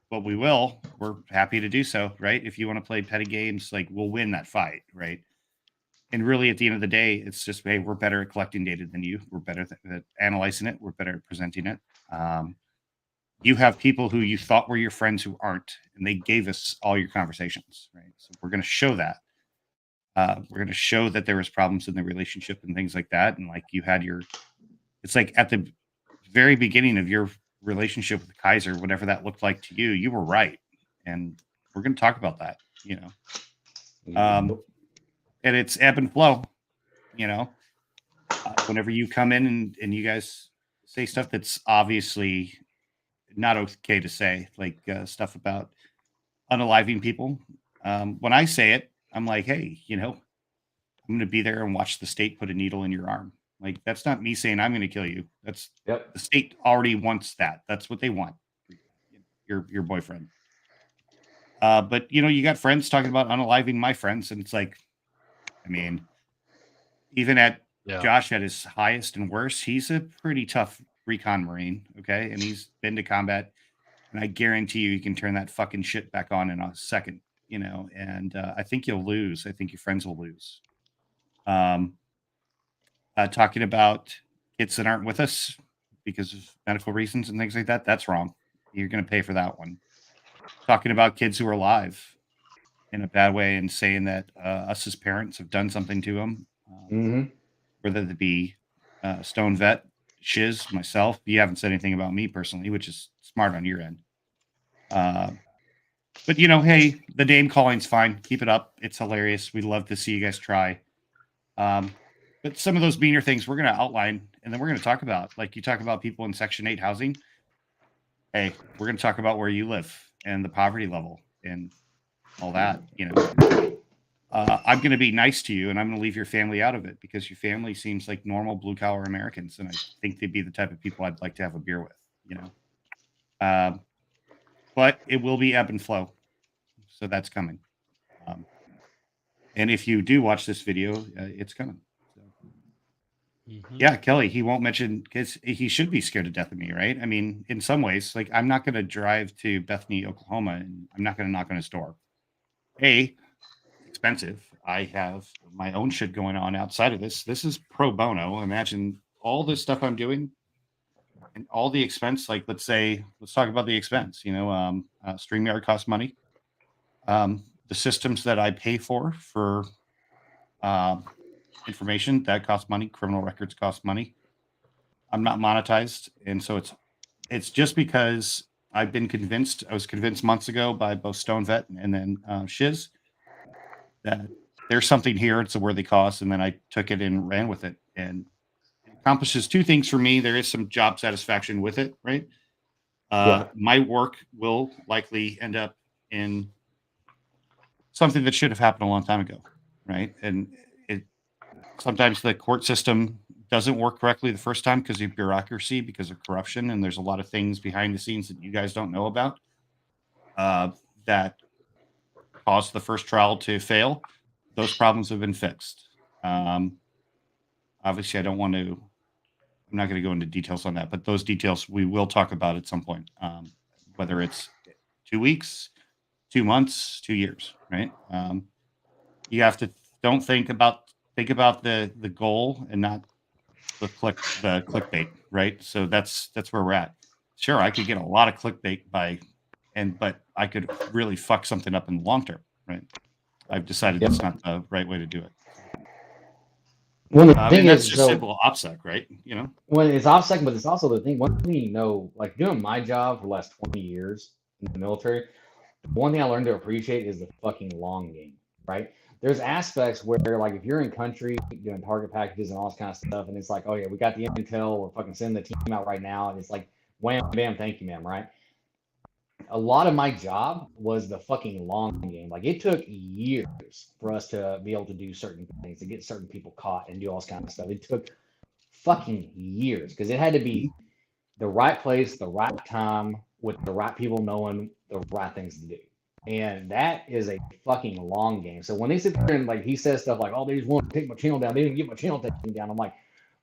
but we will. We're happy to do so, right? If you want to play petty games, we'll win that fight, right? And really, at the end of the day, it's just, hey, we're better at collecting data than you. We're better at analyzing it. We're better at presenting it. You have people who you thought were your friends who aren't, and they gave us all your conversations, right? So we're going to show that. We're going to show that there was problems in the relationship and things like that. And you had it's like at the very beginning of your relationship with Kaiser, whatever that looked like to you, you were right. And we're going to talk about that, and it's ebb and flow, whenever you come in and you guys say stuff that's obviously not okay to say, stuff about unaliving people. When I say it, I'm like, hey, I'm going to be there and watch the state put a needle in your arm. That's not me saying I'm going to kill you. That's the state already wants that. That's what they want. Your boyfriend. But you got friends talking about unaliving my friends, and it's like, I mean, even at Yeah. Josh at his highest and worst, he's a pretty tough recon Marine, okay? And he's been to combat, and I guarantee you, he can turn that fucking shit back on in a second, you know? And I think you'll lose. I think your friends will lose. Talking about kids that aren't with us because of medical reasons and things like that, that's wrong. You're going to pay for that one. Talking about kids who are alive in a bad way and saying that us as parents have done something to them, whether it be Stone Vet, Shizz, myself. You haven't said anything about me personally, which is smart on your end. But, you know, hey, the name calling's fine. Keep it up. It's hilarious. We love to see you guys try. But some of those meaner things we're going to outline, and then we're going to talk about, like you talk about people in Section 8 housing. Hey, we're going to talk about where you live and the poverty level and all that, you know. I'm going to be nice to you, and I'm going to leave your family out of it because your family seems like normal blue-collar Americans, and I think they'd be the type of people I'd like to have a beer with, you know. But it will be ebb and flow, so that's coming. And if you do watch this video, it's coming. So. Yeah, Kelly, he won't mention because he should be scared to death of me, right? I mean, in some ways, like I'm not going to drive to Bethany, Oklahoma, and I'm not going to knock on his door. Expensive. I have my own shit going on outside of this. This is pro bono. Imagine all this stuff I'm doing and all the expense. Like, let's talk about the expense. You know, StreamYard costs money. The systems that I pay for information that costs money. Criminal records cost money. I'm not monetized, and so it's just because I've been convinced. I was convinced months ago by both Stone Vet and then Shizz that there's something here. It's a worthy cause, and then I took it and ran with it, and it accomplishes two things for me. There is some job satisfaction with it, right? My work will likely end up in something that should have happened a long time ago, right? And sometimes the court system doesn't work correctly the first time because of bureaucracy, because of corruption, and there's a lot of things behind the scenes that you guys don't know about that caused the first trial to fail. Those problems have been fixed. Obviously, I'm not going to go into details on that, but those details we will talk about at some point, whether it's 2 weeks, 2 months, 2 years, right? You have to think about the goal and not the clickbait, right? So that's where we're at. Sure, I could get a lot of clickbait but I could really fuck something up in the long term, right? I've decided that's not the right way to do it. Well, the thing that's is, just simple OPSEC, right? You know, well, it's OPSEC, but it's also the thing. One thing you know, like doing my job for the last 20 years in the military, one thing I learned to appreciate is the fucking long game, right? There's aspects where, like, if you're in country doing target packages and all this kind of stuff, and it's like, oh yeah, we got the intel, we're fucking sending the team out right now, and it's like, wham, bam, thank you, ma'am, right? A lot of my job was the fucking long game. Like, it took years for us to be able to do certain things, to get certain people caught and do all this kind of stuff. It took fucking years because it had to be the right place, the right time, with the right people knowing the right things to do. And that is a fucking long game. So when they sit there and, like, he says stuff like, oh, they just want to take my channel down, they didn't get my channel taken down, I'm like,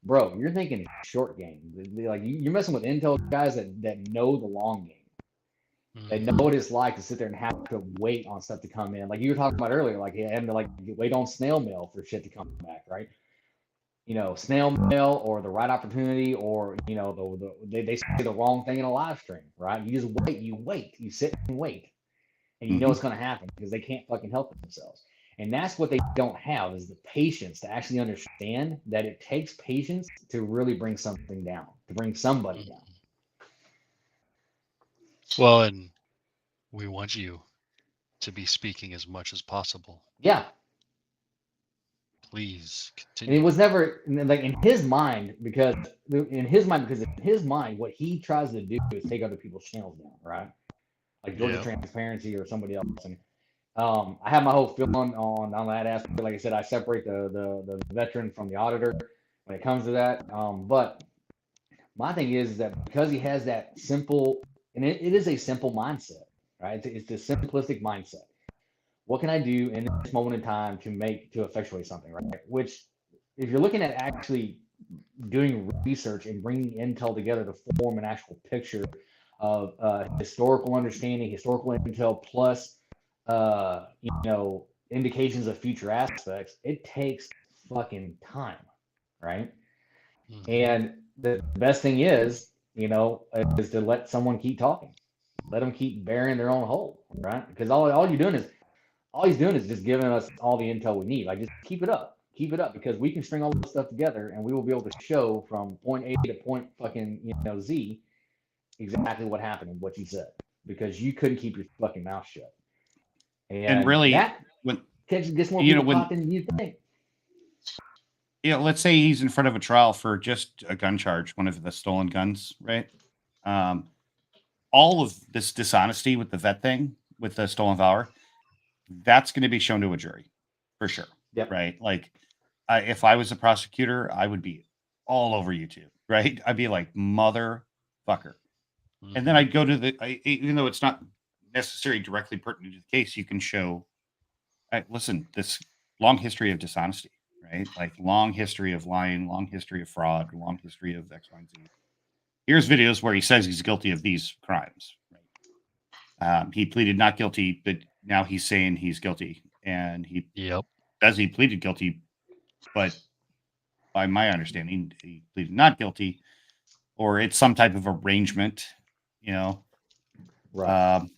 bro, you're thinking short game. Like, you're messing with intel guys that know the long game. They know what it's like to sit there and have to wait on stuff to come in. Like you were talking about earlier, like having to wait on snail mail for shit to come back, right? You know, snail mail or the right opportunity, or you know, they say the wrong thing in a live stream, right? You just wait, you sit and wait, and you know it's going to happen because they can't fucking help themselves. And that's what they don't have, is the patience to actually understand that it takes patience to really bring something down, to bring somebody down. Well, and we want you to be speaking as much as possible. Yeah. Please And continue. it was never like in his mind, because in his mind, what he tries to do is take other people's channels down, right? Like Georgia Transparency or somebody else. And I have my whole feeling on that aspect. Like I said, I separate the veteran from the auditor when it comes to that. But my thing is that because he has that simple, and it is a simple mindset, right? It's a simplistic mindset. What can I do in this moment in time to effectuate something, right? Which if you're looking at actually doing research and bringing intel together to form an actual picture of historical understanding, historical intel, plus indications of future aspects, it takes fucking time, right? Mhm. And the best thing is to let someone keep talking, let them keep bearing their own hole, right? Because all he's doing is just giving us all the intel we need. Like, just keep it up, because we can string all this stuff together, and we will be able to show from point A to point fucking Z exactly what happened and what you said, because you couldn't keep your fucking mouth shut. And really, that when gets more you know, people when talking than you think. let's say he's in front of a trial for just a gun charge, one of the stolen guns, right? All of this dishonesty with the vet thing, with the stolen valor, that's going to be shown to a jury for sure. Yep. Right. Like, if I was a prosecutor, I would be all over YouTube. Right. I'd be like, motherfucker. And then I'd go to even though it's not necessarily directly pertinent to the case, you can show, listen, this long history of dishonesty, right? Like, long history of lying, long history of fraud, long history of X, Y, and Z. Here's videos where he says he's guilty of these crimes. Right? He pleaded not guilty, but now he's saying he's guilty, and he says he pleaded guilty, but by my understanding, he pleaded not guilty, or it's some type of arrangement, Right.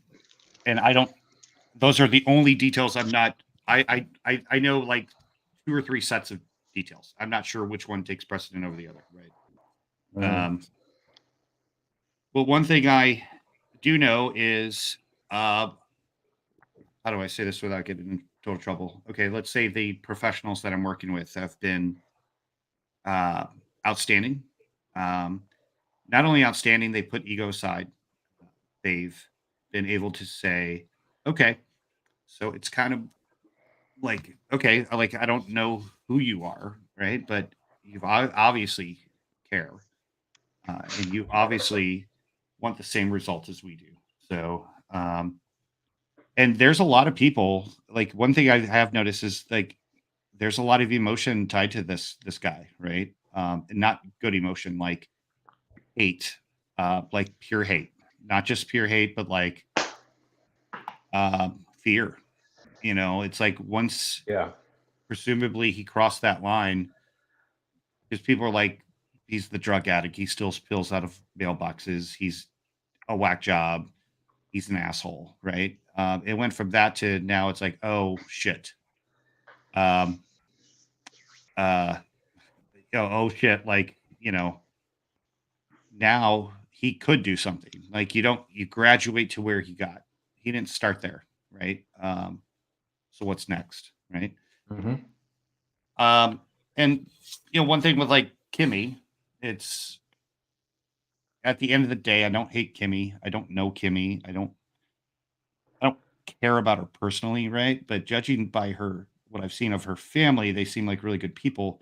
And I don't. Those are the only details I'm not. I know like 2 or 3 sets of details. I'm not sure which one takes precedent over the other. Right. But one thing I do know is, how do I say this without getting in total trouble? Okay, let's say the professionals that I'm working with have been outstanding. Not only outstanding, they put ego aside. They've been able to say, okay, so it's kind of like, okay, like, I don't know who you are, right? But you've obviously care, and you obviously want the same result as we do. So, and there's a lot of people. Like, one thing I have noticed is, like, there's a lot of emotion tied to this guy, right? And not good emotion, like hate, like pure hate, not just pure hate, but like fear. It's like, once presumably he crossed that line, because people are like, he's the drug addict, he steals pills out of mailboxes, he's a whack job, he's an asshole, right? It went from that to now it's like, oh shit. Oh shit, like, now he could do something. Like, you graduate to where he didn't start there, right? So what's next, right? Mm-hmm. And one thing with like Kimmy, it's, at the end of the day, I don't hate Kimmy. I don't know Kimmy. I don't care about her personally, right? But judging by what I've seen of her family, they seem like really good people.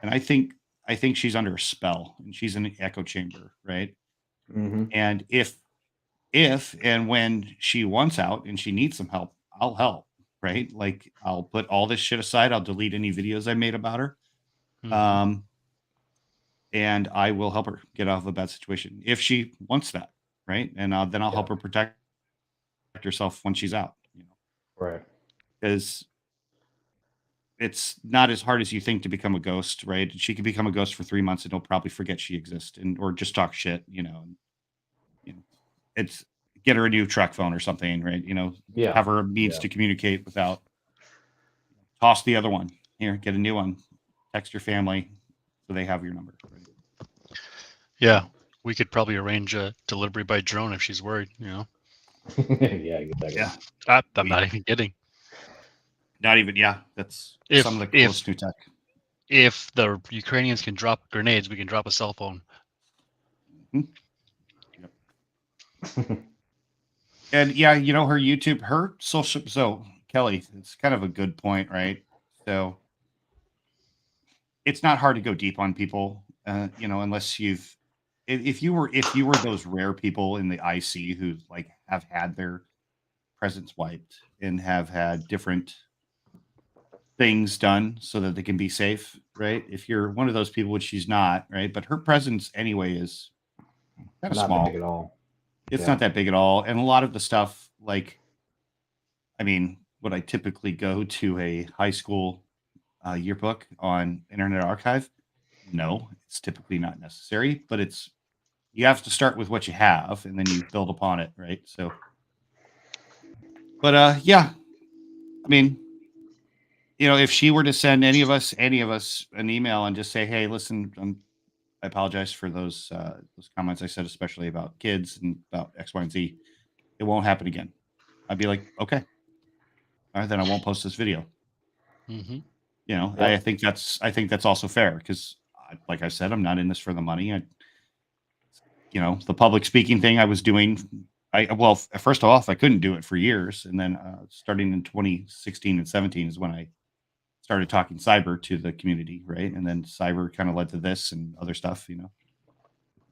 And I think she's under a spell, and she's in an echo chamber, right? Mm-hmm. And if and when she wants out and she needs some help, I'll help, right? Like, I'll put all this shit aside. I'll delete any videos I made about her. And I will help her get out of a bad situation if she wants that, right? And then I'll help her protect herself when she's out. Right. Because it's not as hard as you think to become a ghost, right? She can become a ghost for 3 months and he'll probably forget she exists, or just talk shit, It's get her a new truck phone or something, right? Have her means to communicate without. Toss the other one. Here, get a new one. Text your family so they have your number. Right? Yeah, we could probably arrange a delivery by drone if she's worried. Yeah, exactly. Yeah, I'm not even kidding. Not even. Yeah, that's some of the coolest new tech. If the Ukrainians can drop grenades, we can drop a cell phone. Yep. And yeah, her YouTube, her social. So Kelly, it's kind of a good point, right? So it's not hard to go deep on people, unless if you were those rare people in the IC who like have had their presence wiped and have had different things done so that they can be safe. right? If you're one of those people, which she's not, right? But her presence anyway is kind of Not small. big at all. It's Yeah. not that big at all. And a lot of the stuff, like, I mean, would I typically go to a high school yearbook on Internet Archive? No, it's typically not necessary, but you have to start with what you have and then you build upon it, right? So, but yeah, I mean, if she were to send any of us an email and just say, hey, listen, I apologize for those comments I said, especially about kids and about X, Y, and Z. It won't happen again. I'd be like, okay, all right, then I won't post this video. Mm-hmm. Yep. I think that's also fair because, like I said, I'm not in this for the money. The public speaking thing I was doing. First off, I couldn't do it for years, and then starting in 2016 and 17 is when I started talking cyber to the community, right? And then cyber kind of led to this and other stuff,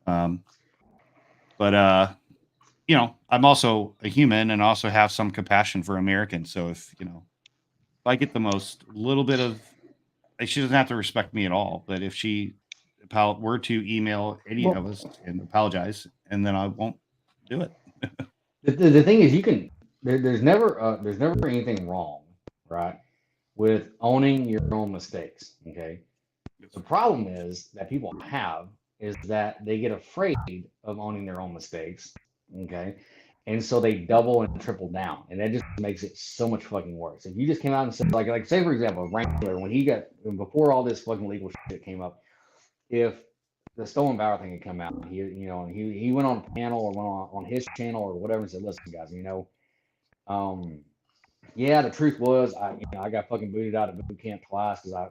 But I'm also a human and also have some compassion for Americans. So if I get the most little bit of, she doesn't have to respect me at all. But if she were to email any of us and apologize, and then I won't do it. The thing is, there's never anything wrong, right, with owning your own mistakes. Okay. The problem is that people have is that they get afraid of owning their own mistakes. Okay. And so they double and triple down, and that just makes it so much fucking worse. If you just came out and said, like say for example, Wrangler, before all this fucking legal shit came up, if the stolen valor thing had come out, he went on a panel or went on his channel or whatever and said, listen guys, yeah, the truth was I got fucking booted out of boot camp class because I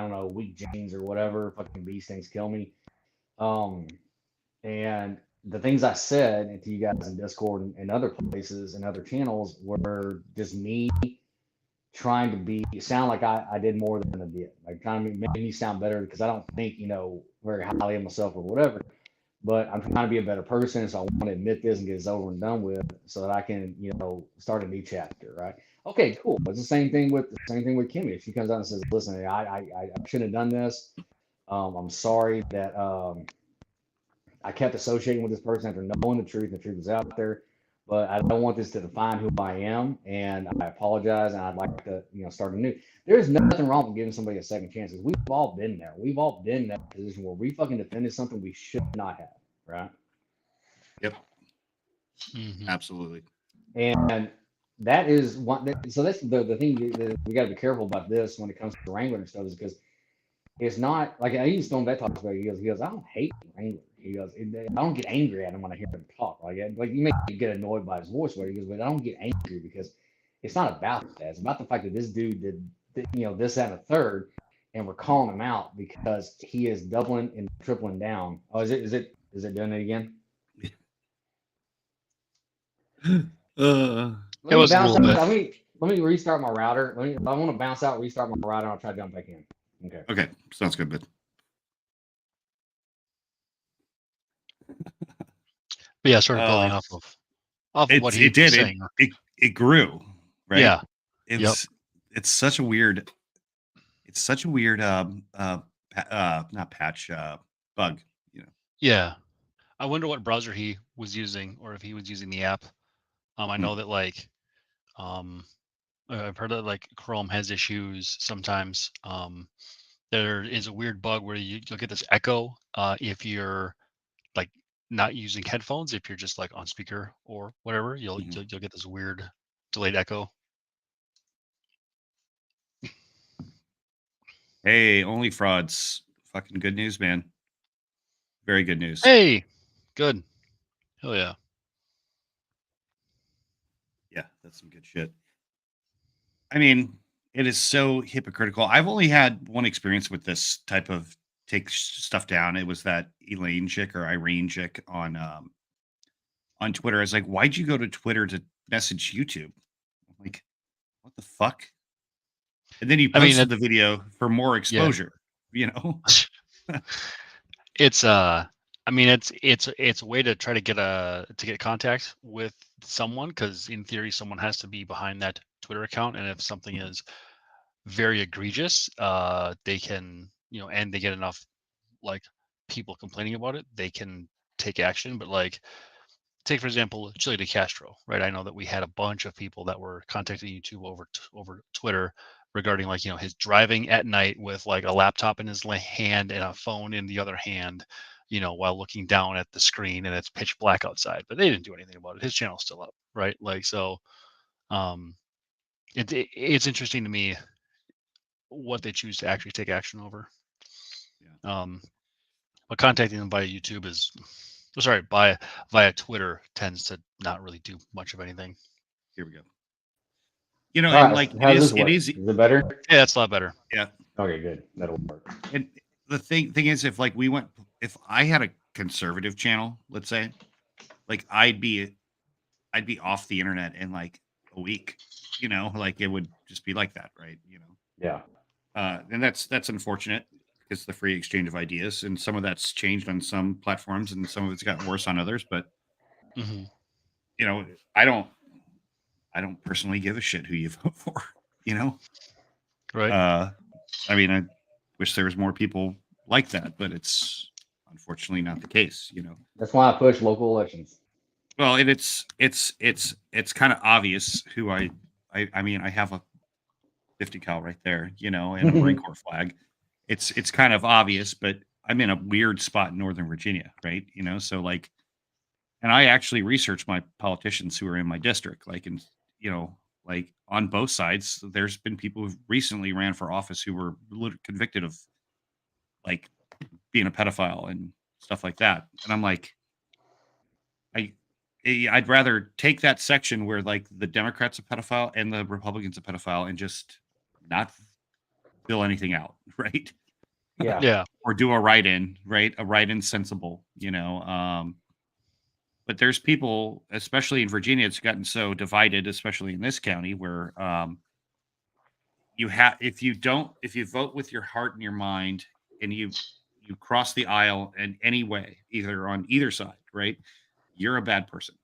don't know, weak genes or whatever, fucking these things kill me. And the things I said to you guys in Discord and other places and other channels were just me trying to sound like I did more than I did, like trying to make me sound better because I don't think very highly of myself or whatever. But I'm trying to be a better person, so I want to admit this and get this over and done with, so that I can start a new chapter, right? Okay, cool. It's the same thing with Kimmy. If she comes out and says, "Listen, I shouldn't have done this. I'm sorry that I kept associating with this person after knowing the truth, and the truth is out there. But I don't want this to define who I am, and I apologize, and I'd like to, start anew." There's nothing wrong with giving somebody a second chance. We've all been there. We've all been in that position where we fucking defended something we should not have, right? Yep. Mm-hmm. Absolutely. And that is one. So that's the thing that we got to be careful about this when it comes to Wrangler and stuff, is because it's not like I even Stone Vet talks about it. He goes, I don't hate Wrangler. He goes, I don't get angry at him when I hear him talk. Like you may get annoyed by his voice, but he goes, but I don't get angry because it's not about that. It's about the fact that this dude did, this, that, and a third, and we're calling him out because he is doubling and tripling down. Oh, is it doing it again? It was a little bit. Let me restart my router. I want to bounce out, restart my router, and I'll try to jump back in. Okay. Sounds good, but yeah, sort of building off of what he was saying. It grew, right? Yeah. It's such a weird. It's such a weird not patch bug, Yeah. I wonder what browser he was using, or if he was using the app. I know that I've heard that Chrome has issues sometimes. There is a weird bug where you'll get this echo if you're not using headphones. If you're just on speaker or whatever, you'll get this weird delayed echo. Hey, only frauds. Fucking good news, man. Very good news. Hey, good. Hell yeah. Yeah, that's some good shit. I mean, it is so hypocritical. I've only had one experience with this type of take stuff down. It was that Elaine chick or Irene chick on Twitter. I was like, why'd you go to Twitter to message YouTube? I'm like, what the fuck? And then you posted the video for more exposure, It's it's a way to try to get contact with someone, because in theory someone has to be behind that Twitter account, and if something is very egregious, they can, and they get enough like people complaining about it, they can take action. But like, take for example Chili de Castro, right? I know that we had a bunch of people that were contacting YouTube over Twitter regarding like his driving at night with like a laptop in his hand and a phone in the other hand, while looking down at the screen and it's pitch black outside. But they didn't do anything about it. His channel's still up, right? Like, so it's interesting to me what they choose to actually take action over. But contacting them via YouTube via Twitter tends to not really do much of anything. Here we go. All And right, like how's this it work? is. Is it better? Yeah, that's a lot better. Yeah. Okay, good. That'll work. And the thing is, if I had a conservative channel, let's say, like I'd be off the internet in like a week. Like it would just be like that, right? Yeah. And that's unfortunate. It's the free exchange of ideas, and some of that's changed on some platforms, and some of it's gotten worse on others. But I don't personally give a shit who you vote for. Right. I mean, I wish there was more people like that, but it's unfortunately not the case. That's why I push local elections. Well, and it's kind of obvious who I mean, I have a 50 cal right there, and a Marine Corps flag. It's kind of obvious, but I'm in a weird spot in Northern Virginia, right? So like, and I actually researched my politicians who are in my district, like, and like on both sides, there's been people who recently ran for office who were convicted of like being a pedophile and stuff like that. And I'm like, I'd rather take that section where like the Democrats a pedophile and the Republicans a pedophile and just not fill anything out, right? Yeah. Or do a write-in, right? A write-in sensible, but there's people, especially in Virginia, it's gotten so divided, especially in this county, where if you vote with your heart and your mind, and you cross the aisle in any way, either on either side, right? You're a bad person,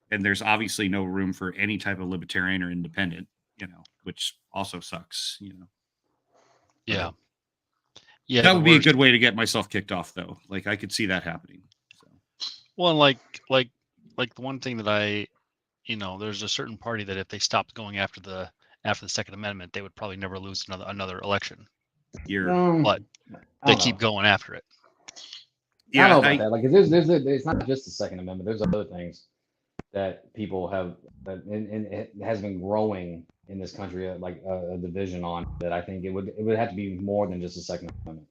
and there's obviously no room for any type of libertarian or independent, which also sucks, Yeah. Yeah, that would be a good way to get myself kicked off, though. Like I could see that happening. So. Well, like the one thing that there's a certain party that if they stopped going after the Second Amendment, they would probably never lose another election. But they keep going after it. Yeah, I don't know about that. Like, it's not just the Second Amendment. There's other things that people have, and it has been growing in this country, like a division on that. I think it would have to be more than just the Second Amendment.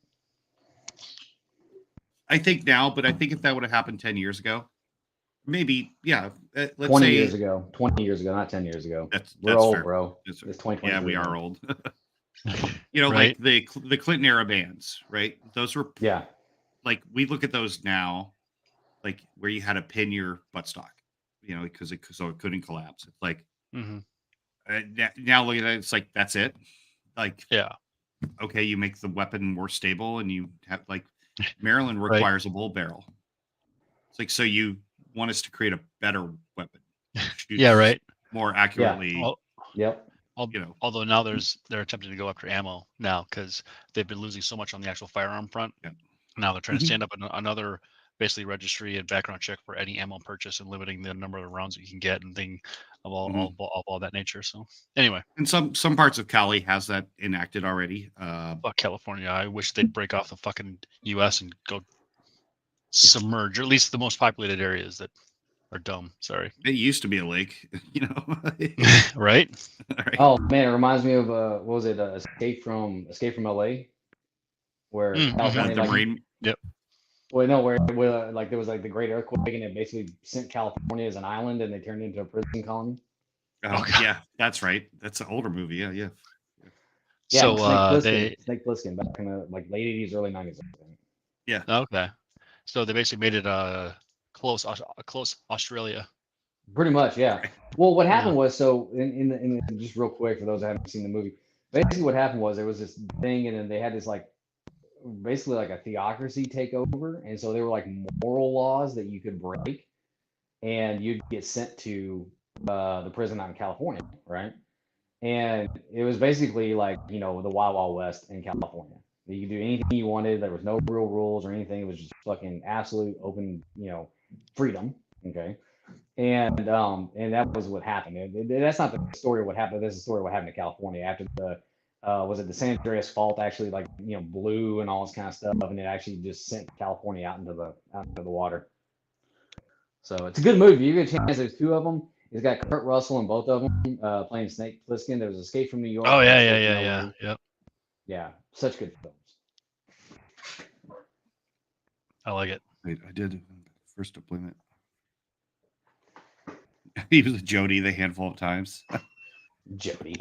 I think now, but I think if that would have happened 10 years ago, maybe, yeah. Let's 20 say, years ago, not 10 years ago. We're that's old, fair. bro. It's 2020. Yeah, we are old. Right? Like the Clinton era bans, right? Those were, like, we look at those now, like where you had to pin your buttstock, because it couldn't collapse. It's like, now look at that, it's like, that's it. Like, okay, you make the weapon more stable, and you have, like, Maryland requires a bull barrel. It's like, so you want us to create a better weapon. Yeah, right. More accurately. Although now they're attempting to go after ammo now because they've been losing so much on the actual firearm front. Yeah. Now they're trying to stand up another basically registry and background check for any ammo purchase and limiting the number of rounds that you can get and thing of all that nature. So anyway, and some parts of Cali has that enacted already. Fuck California. I wish they'd break off the fucking U.S. and go submerge, or at least the most populated areas that are dumb. Sorry. It used to be a lake, Right? Oh man, it reminds me of what was it? Escape from L.A. where California, the Marine. Yep. Well, no, where like there was like the great earthquake and it basically sent California as an island and they turned it into a prison colony. Yeah, that's right. That's an older movie. Yeah. Yeah, so Snake Plissken back in the like late 80s, early 90s. Yeah. Okay. So they basically made it close Australia. Pretty much, yeah. Well, what happened was, so in just real quick for those that haven't seen the movie, basically what happened was there was this thing, and then they had this like basically like a theocracy takeover, and so there were like moral laws that you could break, and you'd get sent to the prison out in California, right? And it was basically like, the Wild Wild West in California. You could do anything you wanted. There was no real rules or anything. It was just fucking absolute open, freedom. Okay. And that was what happened. That's not the story of what happened. That's the story of what happened in California after the was it the San Andreas fault actually blew and all this kind of stuff, and it actually just sent California out into the water. So it's a good movie. You get a chance. There's two of them. It's got Kurt Russell in both of them playing Snake Plissken. There was Escape from New York. Oh yeah. Yep. Yeah, such good films. I like it. Wait, I did first deployment. He was a Jody the handful of times. Jody.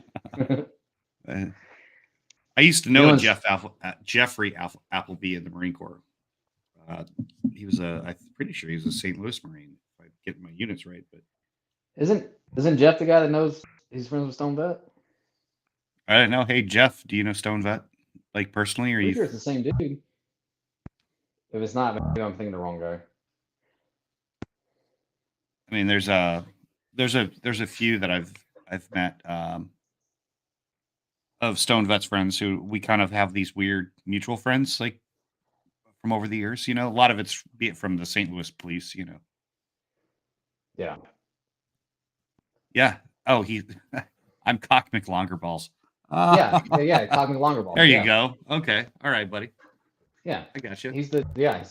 I used to know Jeffrey Appleby in the Marine Corps. He was I'm pretty sure he was a St. Louis Marine, if I get my units right. But isn't Jeff the guy that knows he's friends with Stone Vet? I don't know. Hey Jeff, do you know Stone Vet like personally, or I'm you? sure it's the same dude. If it's not, maybe I'm thinking the wrong guy. I mean, there's a few that I've met of Stone Vet's friends who we kind of have these weird mutual friends like from over the years. A lot of it's be it from the St. Louis police. Yeah. Yeah. Oh, I'm Cock McLongerballs. Yeah, Cock McLongerballs. There you go. Okay. All right, buddy. Yeah, I got you. He's the Jeff. Yeah,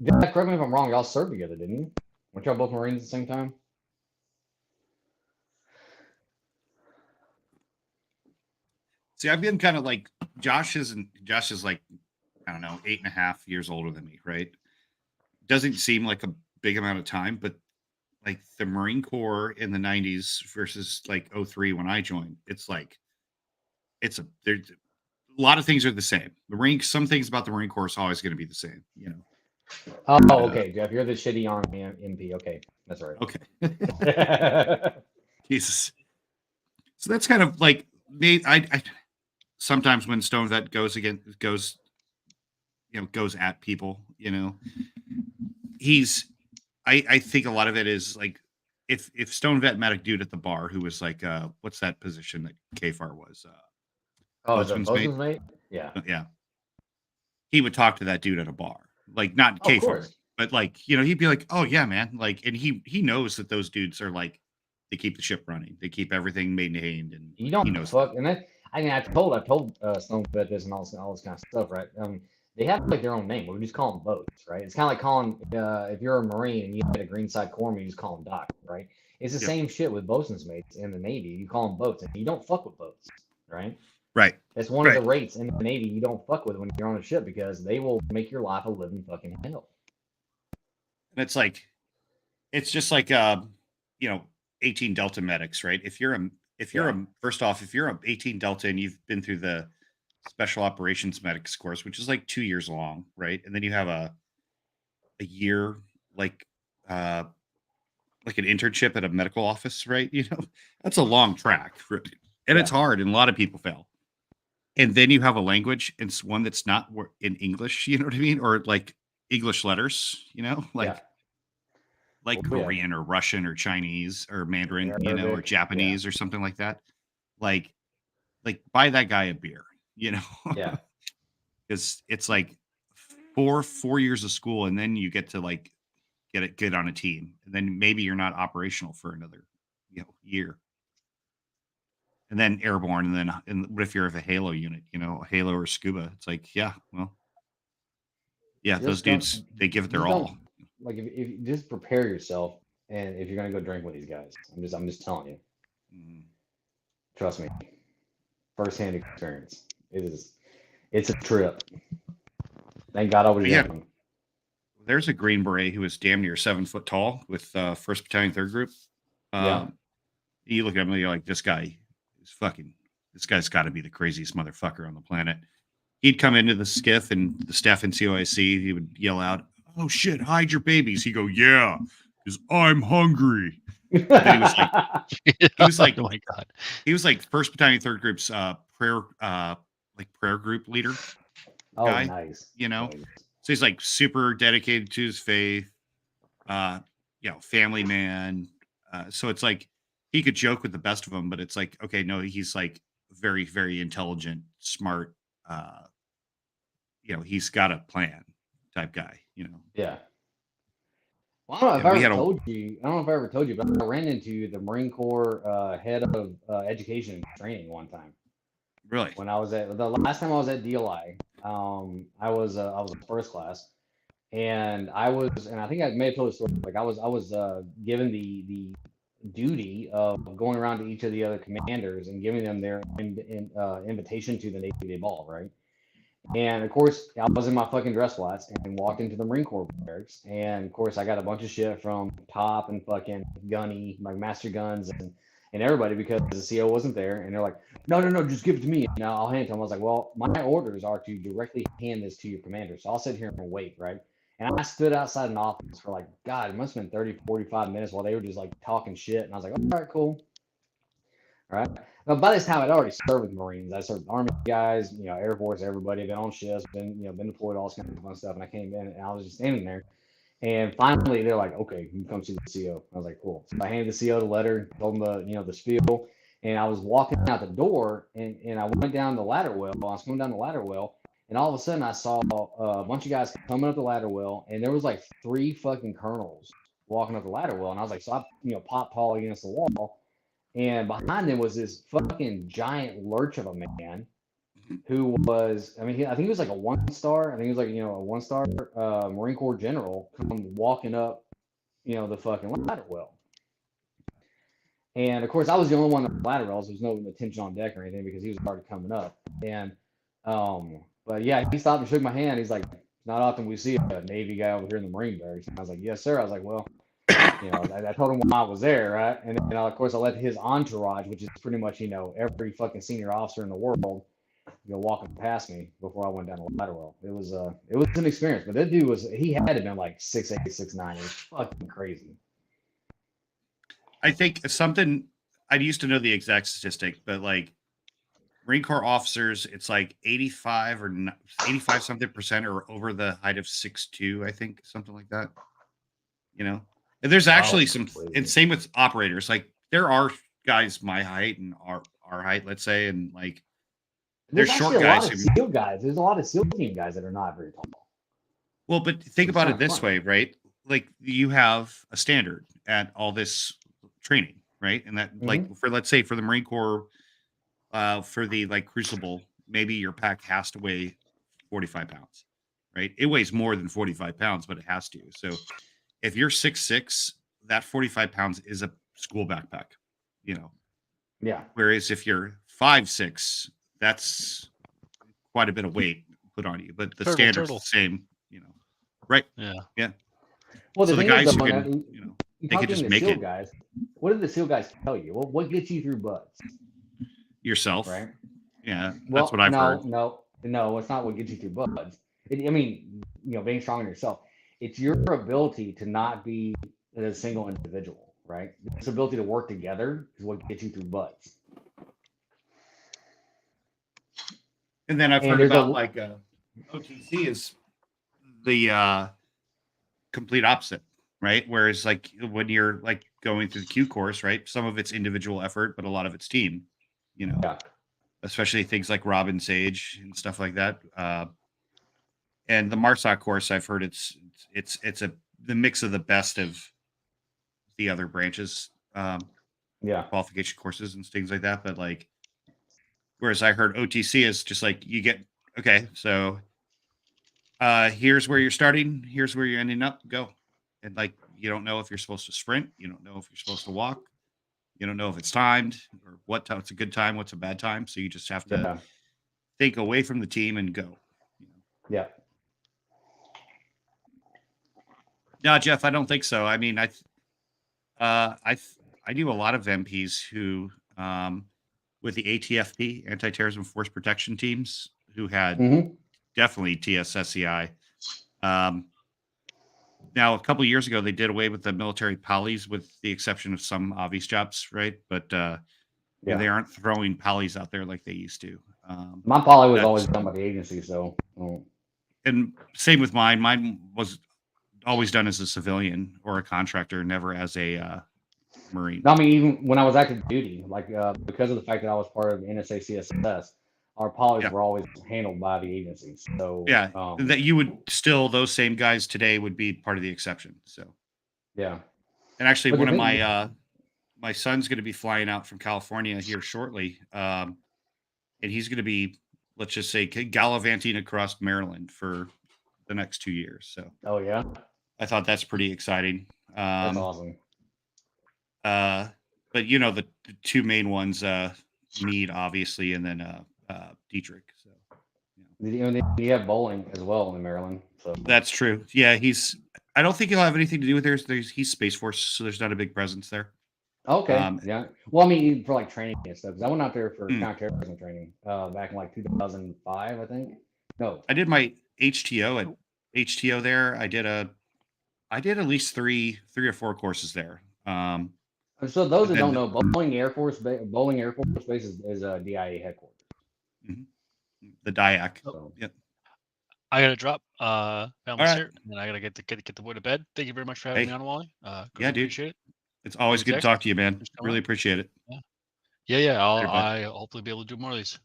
Jeff, correct me if I'm wrong. Y'all served together, didn't you? Weren't y'all both Marines at the same time? See, I've been kind of like Josh is like, I don't know, 8.5 years older than me, right? Doesn't seem like a big amount of time, but like the Marine Corps in the 90s versus like 03 when I joined, it's like there's a lot of things are the same. Some things about the Marine Corps is always going to be the same, Oh, okay, Jeff, you're the shitty Army MP. Okay, that's right. Okay. Jesus. So that's kind of like me. I sometimes when Stone Vet goes at people, I think a lot of it is like if Stone Vet met a dude at the bar who was like what's that position that KFAR was? Bosun's mate? Yeah. Yeah. He would talk to that dude at a bar. Like not KFAR, but like, he'd be like, "Oh yeah, man." Like, and he knows that those dudes are like they keep the ship running. They keep everything maintained, and he knows fuck. And that I told Stone Vet this and all this kind of stuff, right? They have like their own name. We just call them boats, right? It's kind of like calling if you're a Marine and you had a Greenside Corpsman, you just call them Doc, right? It's the same shit with bosun's mates in the Navy. You call them boats, and you don't fuck with boats, right? Right. That's one of the rates in the Navy you don't fuck with when you're on a ship because they will make your life a living fucking hell. And it's just like 18 Delta medics, right? If you're first off, if you're a 18 Delta and you've been through the Special Operations Medics course, which is like 2 years long, right? And then you have a year like an internship at a medical office, right? That's a long track, and it's hard, and a lot of people fail. And then you have a language, and it's one that's not in English, you know what I mean? Or like English letters, like Korean or Russian or Chinese or Mandarin, Arabic, or Japanese or something like that. Like buy that guy a beer, Yeah. Because it's like 4 years of school, and then you get to like get on a team, and then maybe you're not operational for another year. And then airborne, and what if you're of a Halo unit, a Halo or Scuba? It's like, those dudes, they give it their all. Like if you just prepare yourself, and if you're gonna go drink with these guys, I'm just telling you. Trust me, firsthand experience. It's a trip. Thank God I was young. There's a Green Beret who was damn near 7 foot tall with 1st Battalion 3rd Group. You look at him and you're like, this guy's got to be the craziest motherfucker on the planet. He'd come into the skiff and the staff in COIC, he would yell out, "Oh shit, hide your babies." He'd go, "Yeah, because I'm hungry." He was like, oh my God. He was like 1st Battalion 3rd Group's prayer group leader. Oh, guy, nice. So he's like super dedicated to his faith, family man. So it's like he could joke with the best of them, but it's like, okay, no, he's like very, very intelligent, smart. He's got a plan type guy, Yeah. Well, I don't know if And I we ever had a- told you. I don't know if I ever told you, but I ran into the Marine Corps head of education and training one time Really? when I was at the last time I was at DLI. I was in first class, and I think I may have told the story. Like I was given the duty of going around to each of the other commanders and giving them their invitation to the Navy Day ball, right? And of course, I was in my fucking dress flats and walked into the Marine Corps barracks. And of course, I got a bunch of shit from Top and fucking Gunny, my master guns, and everybody because the CO wasn't there. And they're like, no, just give it to me. And I'll hand it to them. I was like, well, my orders are to directly hand this to your commander. So I'll sit here and wait, right? And I stood outside an office for like, God, it must have been 30, 45 minutes while they were just like talking shit. And I was like, all right, cool. All right. Now, by this time, I'd already served with Marines. I served Army guys, Air Force, everybody, been on shifts, been deployed, all this kind of fun stuff. And I came in and I was just standing there. And finally, they're like, okay, you can come see the CO. I was like, cool. So I handed the CO the letter, told them the spiel. And I was walking out the door and I went down the ladder well. I was going down the ladder well. And all of a sudden, I saw a bunch of guys coming up the ladder well. And there was like 3 fucking colonels walking up the ladder well. And I was like, so I, popped Paul against the wall. And behind him was this fucking giant lurch of a man who was, I think he was like a 1-star. I think he was like, a 1-star Marine Corps general come walking up, the fucking ladder well. And of course, I was the only one on the ladder well. So there's no attention on deck or anything because he was already coming up. And, but yeah, he stopped and shook my hand. He's like, not often we see a Navy guy over here in the Marine barracks. And I was like, yes, sir. I was like, well, I told him why I was there, right? And then, of course, I let his entourage, which is pretty much, every fucking senior officer in the world, walking past me before I went down the ladder well. It was an experience, but that dude he had to have been like 6'8", 6'9". It was fucking crazy. I think something I used to know the exact statistic, but like Marine Corps officers, it's like 85 something percent or over the height of 6'2", I think, something like that. And there's actually and same with operators. Like there are guys my height and our height, let's say, and like there's short guys. SEAL guys. There's a lot of SEAL team guys that are not very tall. Well, but think about it this way, right? Like you have a standard at all this training, right? And that like let's say for the Marine Corps, for the like Crucible, maybe your pack has to weigh 45 pounds, right? It weighs more than 45 pounds, but it has to. So if you're 6'6", that 45 pounds is a school backpack, Yeah. Whereas if you're 5'6", that's quite a bit of weight put on you. But the standard's the same, right? Yeah. Yeah. Well, so the guys who can, can, they can just make SEAL it. Guys, what did the SEAL guys tell you? Well, what gets you through butts? Yourself, right? Yeah, that's what I've heard. No, it's not what gets you through butts. Being strong in yourself. It's your ability to not be a single individual, right? This ability to work together is what gets you through butts. And then I've heard about like OTC is the complete opposite, right? Whereas like when you're like going through the Q course, right? Some of it's individual effort, but a lot of it's team, Yeah. Especially things like Robin Sage and stuff like that. And the MARSOC course, I've heard it's the mix of the best of the other branches, qualification courses and things like that. But like, whereas I heard OTC is just like you get so here's where you're starting, here's where you're ending up, go. And like you don't know if you're supposed to sprint, you don't know if you're supposed to walk, you don't know if it's timed or what time it's a good time, what's a bad time. So you just have to think away from the team and go. Yeah. No, Jeff, I don't think so. I mean, I do a lot of MPs who, with the ATFP, Anti-Terrorism Force Protection Teams, who had definitely TSSCI. Now, a couple of years ago, they did away with the military polys, with the exception of some obvious jobs, right? But they aren't throwing polys out there like they used to. My poly was always done by the agency, so. And same with mine. Mine was always done as a civilian or a contractor, never as a Marine. No, I mean, even when I was active duty, like because of the fact that I was part of the NSA CSS, our policies Yeah. were always handled by the agency. So Yeah, that you would still, those same guys today would be part of the exception. So, yeah. and actually, But the one of thing- my son's going to be flying out from California here shortly, and he's going to be, let's just say, gallivanting across Maryland for the next 2 years. So, Oh yeah, I thought that's pretty exciting. that's awesome. But you know, the two main ones, Meade, obviously, and then Dietrich. So, You have bowling as well in Maryland. So that's true. Yeah, I don't think he'll have anything to do with he's Space Force, so there's not a big presence there. okay, yeah. Well, I mean, for like training and stuff, because I went out there for counterterrorism training back in like 2005, I think. No, I did my HTO at HTO there. I did at least three or four courses there. so those that then don't know, Bowling Air Force Base is a DIA headquarters. the DIAC. So. Yep. I gotta drop. I'm right. here, and I gotta get the boy to bed. Thank you very much for having me on, Wally. Yeah, dude. Appreciate it. It's always good to talk to you, man. Really appreciate it. Yeah. I'll hopefully be able to do more of these.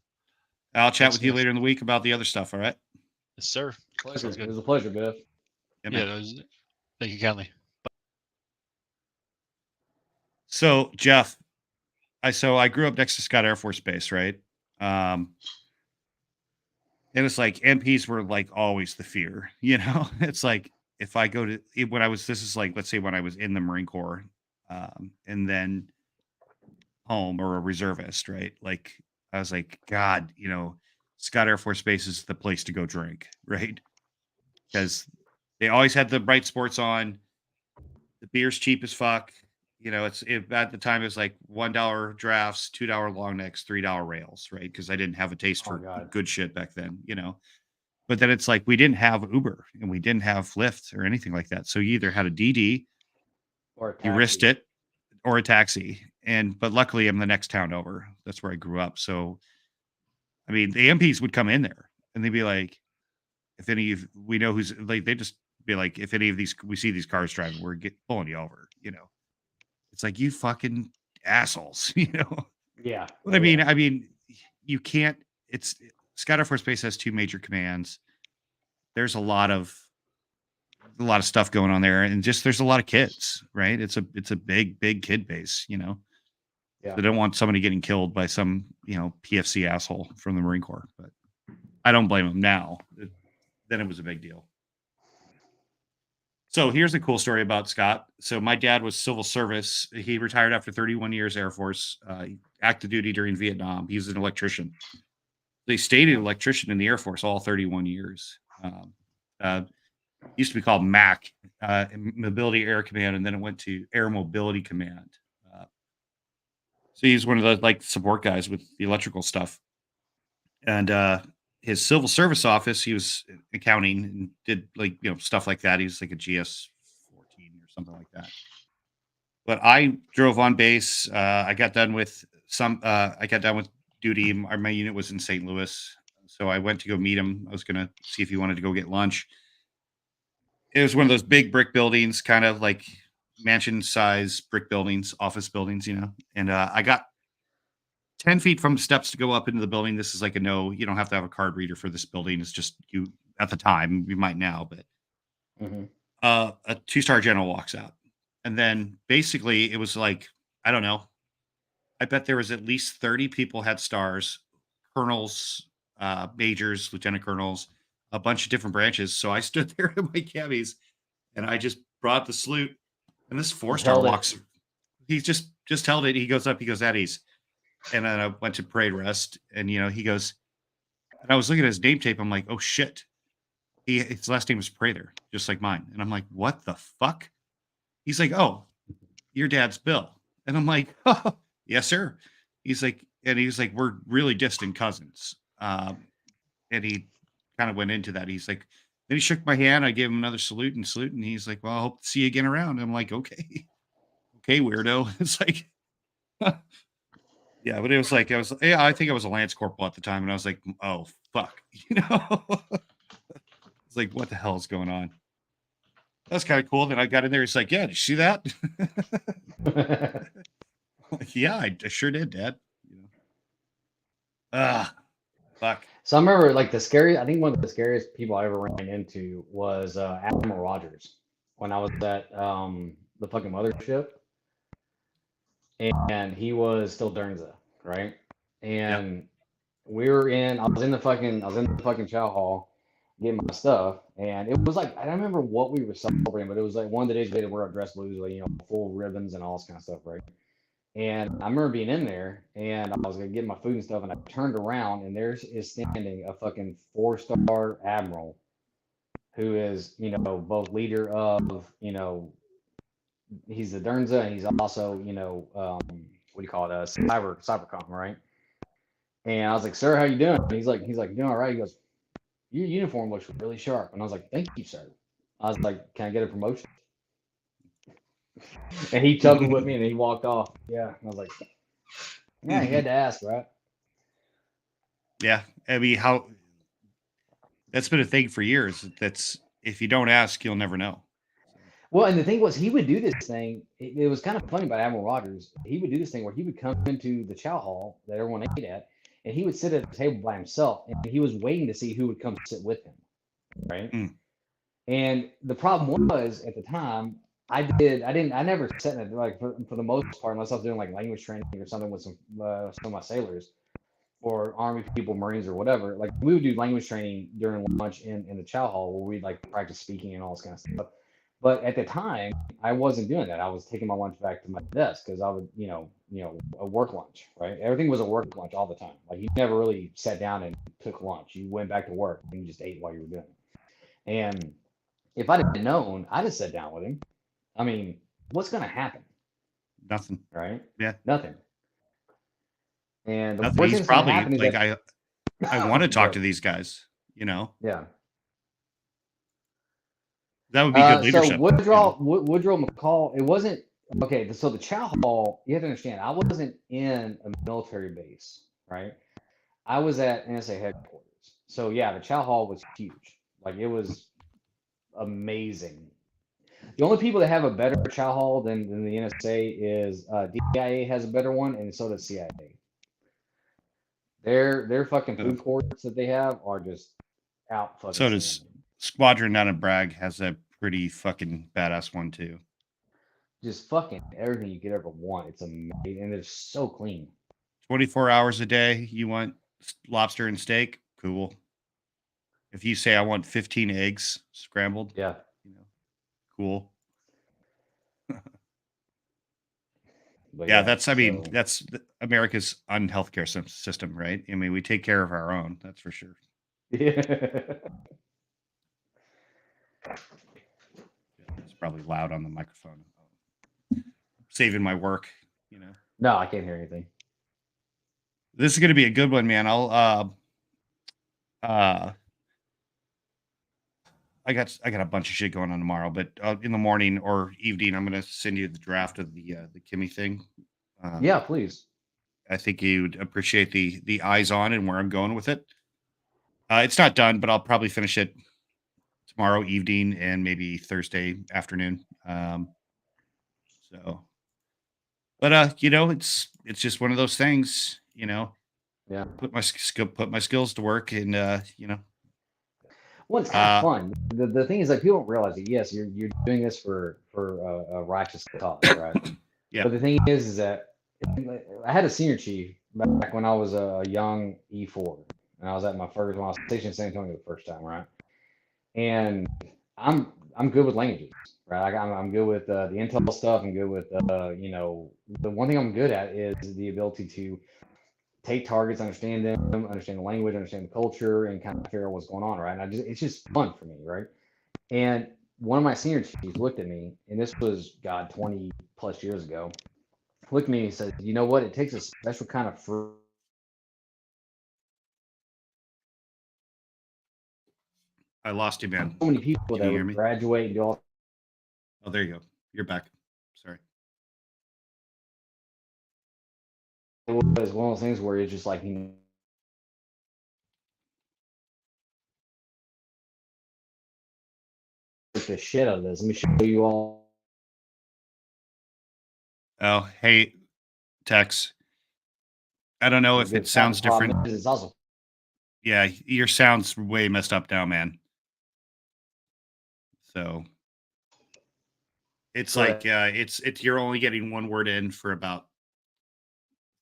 I'll chat with you later in the week about the other stuff. All right. Yes, sir. Pleasure. It was a pleasure, Biff. Yeah. Thank you kindly. So Jeff, I grew up next to Scott Air Force Base, right? It was like MPs were like always the fear, you know. It's like if I go to this is like, let's say when I was in the Marine Corps, and then home or a reservist, right? Like I was like, God, you know, Scott Air Force Base is the place to go drink, right? Because they always had the bright sports on. The beer's cheap as fuck. You know, at the time it was like $1 drafts, $2 long necks, $3 rails, right? Because I didn't have a taste for good shit back then, you know. But then it's like we didn't have Uber and we didn't have Lyft or anything like that. So you either had a DD or you risked it, or a taxi. But luckily I'm the next town over. That's where I grew up. So I mean, the MPs would come in there and they'd be like, if any of we know who's like, they just be like, if any of these we see these cars driving, we're pulling you over, you know. It's like, you fucking assholes, you know? Yeah. But I mean, you can't, Scott Air Force Base has two major commands. There's a lot of stuff going on there. And just, there's a lot of kids, right? It's a big kid base, you know? Yeah. They don't want somebody getting killed by some, you know, PFC asshole from the Marine Corps, but I don't blame them now. Then it was a big deal. So here's a cool story about Scott. So my dad was civil service. He retired after 31 years Air Force, active duty during Vietnam. He was an electrician. They stayed an electrician in the Air Force all 31 years. Used to be called MAC, Mobility Air Command, and then it went to Air Mobility Command. So he's one of the like support guys with the electrical stuff. And his civil service office, he was accounting and did like, you know, stuff like that. He was like a GS 14 or something like that. But I drove on base. I got done with duty. My unit was in St. Louis. So I went to go meet him. I was going to see if he wanted to go get lunch. It was one of those big brick buildings, kind of like mansion size brick buildings, office buildings, you know, and I got 10 feet from the steps to go up into the building. This is like you don't have to have a card reader for this building. It's just you at the time, you might now, but a 2-star general walks out. And then basically it was like, I don't know. I bet there was at least 30 people had stars, colonels, majors, lieutenant colonels, a bunch of different branches. So I stood there in my cabbies and I just brought the salute. And this 4-star walks. He just held it. He goes up, he goes at ease. And then I went to parade rest, and you know, he goes, and I was looking at his name tape. I'm like, oh shit, his last name was Prather, just like mine. And I'm like, what the fuck? He's like, oh, your dad's Bill. And I'm like, oh, yes, sir. He's like, we're really distant cousins. And he kind of went into that. He's like, then he shook my hand. I gave him another salute, and he's like, well, I hope to see you again around. I'm like, okay, weirdo. It's like. Yeah, but it was like I think I was a Lance Corporal at the time, and I was like, oh fuck, you know. It's like, what the hell is going on? That's kind of cool. Then I got in there. It's like, yeah, did you see that? Like, yeah, I sure did, Dad. You know. Fuck. So I remember like I think one of the scariest people I ever ran into was Admiral Rogers when I was at the fucking mothership, and he was still Dernza, right? And I was in the fucking chow hall getting my stuff, and it was like I don't remember what we were celebrating, but it was like one of the days we had to wear our dress blues, like, you know, full ribbons and all this kind of stuff, right? And I remember being in there, and I was gonna get my food and stuff, and I turned around, and there is standing a fucking 4-star admiral, who is, you know, both leader of, you know, he's the Dernza, and he's also, you know, what do you call it, cybercom, right? And I was like, sir, how you doing? And he's like, doing all right. He goes, your uniform looks really sharp. And I was like, thank you, sir. I was like, can I get a promotion? And he chuckled with me, and he walked off. Yeah, I was like, yeah, he had to ask, right? Yeah, I mean, that's been a thing for years. That's if you don't ask, you'll never know. Well, and the thing was, he would do this thing. It was kind of funny about Admiral Rogers. He would do this thing where he would come into the chow hall that everyone ate at, and he would sit at the table by himself, and he was waiting to see who would come sit with him, right? And the problem was, at the time, I never sat in it, like for the most part, unless I was doing like language training or something with some of my sailors or Army people, Marines or whatever. Like we would do language training during lunch in the chow hall where we'd like practice speaking and all this kind of stuff. But at the time, I wasn't doing that. I was taking my lunch back to my desk because I would, you know, a work lunch, right? Everything was a work lunch all the time. Like you never really sat down and took lunch. You went back to work and you just ate while you were doing it. And if I'd have known, I'd have sat down with him. I mean, what's going to happen? Nothing. Right? Yeah. Nothing. And the Nothing. worst He's thing's going to probably happen is like, that, I want to talk to these guys, you know? yeah. That would be good leadership. So Woodrow McCall, it wasn't, okay, so the chow hall, you have to understand, I wasn't in a military base, right? I was at NSA headquarters. So yeah, the chow hall was huge. Like it was amazing. The only people that have a better chow hall than the NSA is DIA has a better one, and so does CIA. Their fucking food courts that they have are just out fucking. So does Squadron down at Bragg has a pretty fucking badass one too. Just fucking everything you could ever want. It's amazing, and it's so clean. 24 hours a day. You want lobster and steak? Cool. If you say I want 15 eggs scrambled, yeah, you know, cool. But yeah, that's. I mean, that's America's unhealthcare system, right? I mean, we take care of our own. That's for sure. Yeah. It's probably loud on the microphone. Saving my work, you know. No, I can't hear anything. This is going to be a good one, man. I got a bunch of shit going on tomorrow, but in the morning or evening, I'm going to send you the draft of the Kimmy thing. Yeah, please. I think you'd appreciate the eyes on and where I'm going with it. It's not done, but I'll probably finish it tomorrow evening and maybe Thursday afternoon. But you know, it's just one of those things, you know. Yeah. Put my skills to work, and you know. Well, it's kind of fun. The thing is, like, people don't realize it. Yes, you're doing this for a righteous cause, right? Yeah. But the thing is that I had a senior chief back when I was a young E4, and I was at my first, when I was stationed in San Antonio the first time, right? And I'm good with languages, right? Like I'm good with the intel stuff. I'm good with you know, the one thing I'm good at is the ability to take targets, understand them, understand the language, understand the culture, and kind of figure out what's going on, right? And it's just fun for me, right? And one of my senior chiefs looked at me, and this was, God, 20 plus years ago, looked at me and said, you know what? It takes a special kind of fruit. I lost you, man. So many people that would graduate and do all. Oh, there you go. You're back. Sorry. It was one of those things where it's just like, you know, the shit out of this. Let me show you all. Oh, hey, Tex. I don't know if The it sounds problem different. is it's also Yeah, your sound's way messed up now, man. So it's like it's you're only getting one word in for about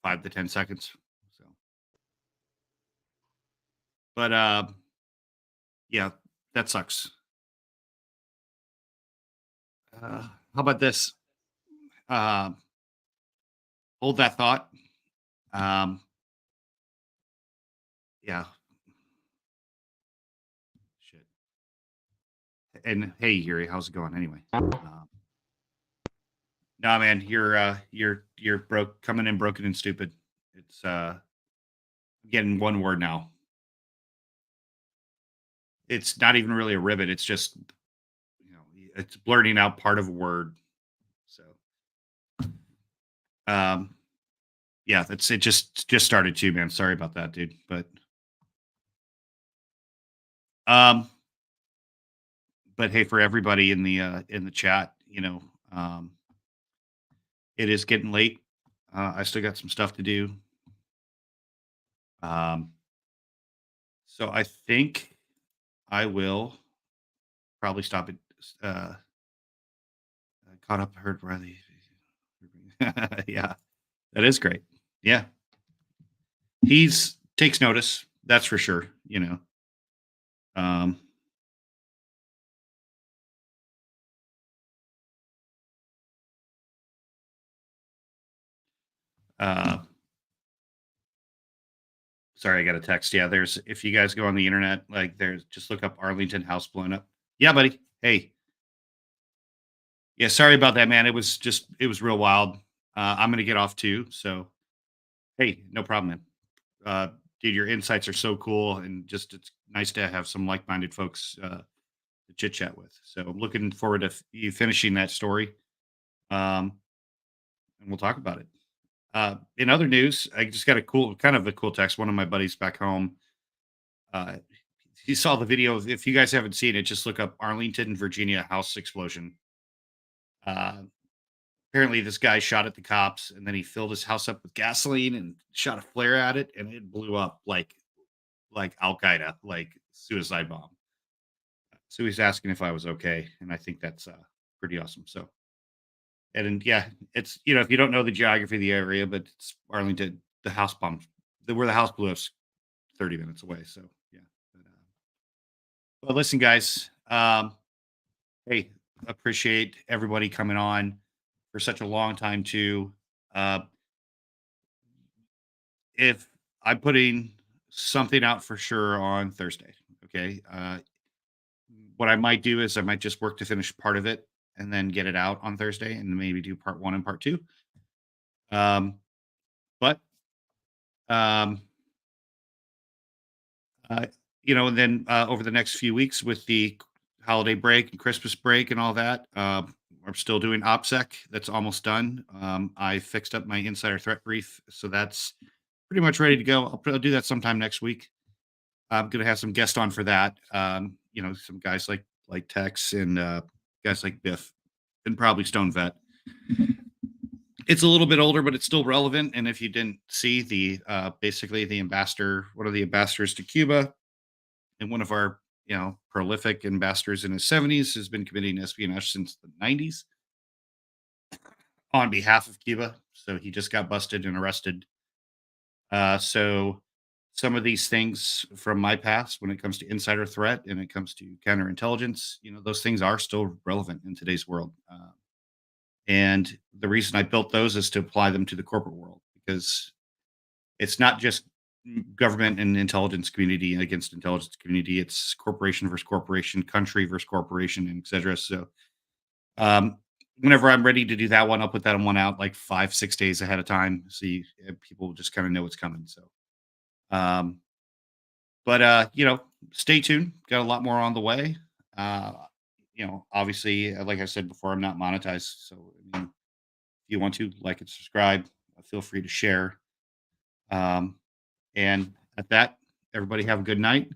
5 to 10 seconds. So, but yeah, that sucks. How about this? Hold that thought. Yeah. Shit. And hey, Yuri, how's it going anyway? No, man, you're broke, coming in broken and stupid. It's getting one word now. It's not even really a ribbit. It's just, it's blurting out part of a word. So, yeah, that's it. Just started too, man. Sorry about that, dude. But hey, for everybody in the chat, it is getting late. I still got some stuff to do. So I think I will probably stop it. Caught up, heard Riley. Yeah, that is great. Yeah, he's takes notice. That's for sure. Um, sorry, I got a text. Yeah, if you guys go on the internet, like just look up Arlington house blown up. Yeah, buddy. Hey. Yeah, sorry about that, man. It was real wild. I'm gonna get off too. So hey, no problem, man. Dude, your insights are so cool, and just it's nice to have some like-minded folks to chit chat with. So I'm looking forward to you finishing that story, and we'll talk about it. In other news, I just got a cool text. One of my buddies back home, uh, he saw the video. If you guys haven't seen it, just look up Arlington, Virginia house explosion. Apparently, this guy shot at the cops, and then he filled his house up with gasoline and shot a flare at it, and it blew up like Al Qaeda, like suicide bomb. So he's asking if I was okay, and I think that's pretty awesome. So, yeah, it's if you don't know the geography of the area, but it's Arlington, the house bomb, where the house blew up, 30 minutes away. So yeah. But listen, guys, hey, appreciate everybody coming on for such a long time too. If I'm putting something out for sure on Thursday, okay. What I might do is I might just work to finish part of it and then get it out on Thursday and maybe do part 1 and part 2. But uh, and then over the next few weeks with the holiday break and Christmas break and all that, I'm still doing OPSEC. That's almost done. I fixed up my insider threat brief, so that's pretty much ready to go. I'll do that sometime next week. I'm going to have some guests on for that. Some guys like Tex and guys like Biff and probably Stone Vet. It's a little bit older, but it's still relevant. And if you didn't see basically the ambassador, one of the ambassadors to Cuba, and one of our prolific ambassadors in his 70s, has been committing espionage since the 90s on behalf of Cuba. So he just got busted and arrested. So some of these things from my past, when it comes to insider threat and it comes to counterintelligence, those things are still relevant in today's world. And the reason I built those is to apply them to the corporate world, because it's not just government and intelligence community against intelligence community. It's corporation versus corporation, country versus corporation, and et cetera. So whenever I'm ready to do that one, I'll put that one out like 5-6 days ahead of time. So people just kind of know what's coming. So, but stay tuned. Got a lot more on the way. Obviously, like I said before, I'm not monetized. So if you want to like and subscribe, feel free to share. And at that, everybody have a good night.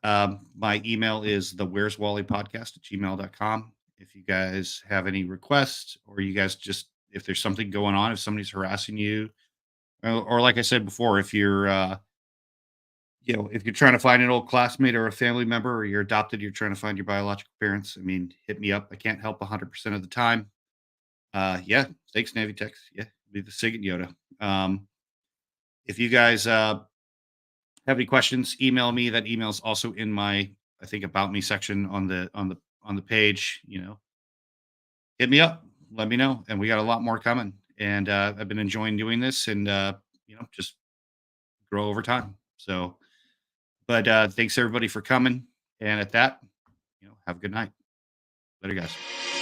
My email is the Where's Wally podcast at gmail.com. If you guys have any requests, or you guys just, if there's something going on, if somebody's harassing you, or like I said before, if you're, if you're trying to find an old classmate or a family member, or you're adopted, you're trying to find your biological parents, I mean, hit me up. I can't help 100% of the time. Yeah, thanks, Navy Tex. Yeah, be the Sig and Yoda. If you guys have any questions, email me. That email is also in my, I think, about me section on the page. Hit me up, let me know, and we got a lot more coming. And I've been enjoying doing this, and just grow over time. So, but thanks everybody for coming. And at that, have a good night. Later, guys.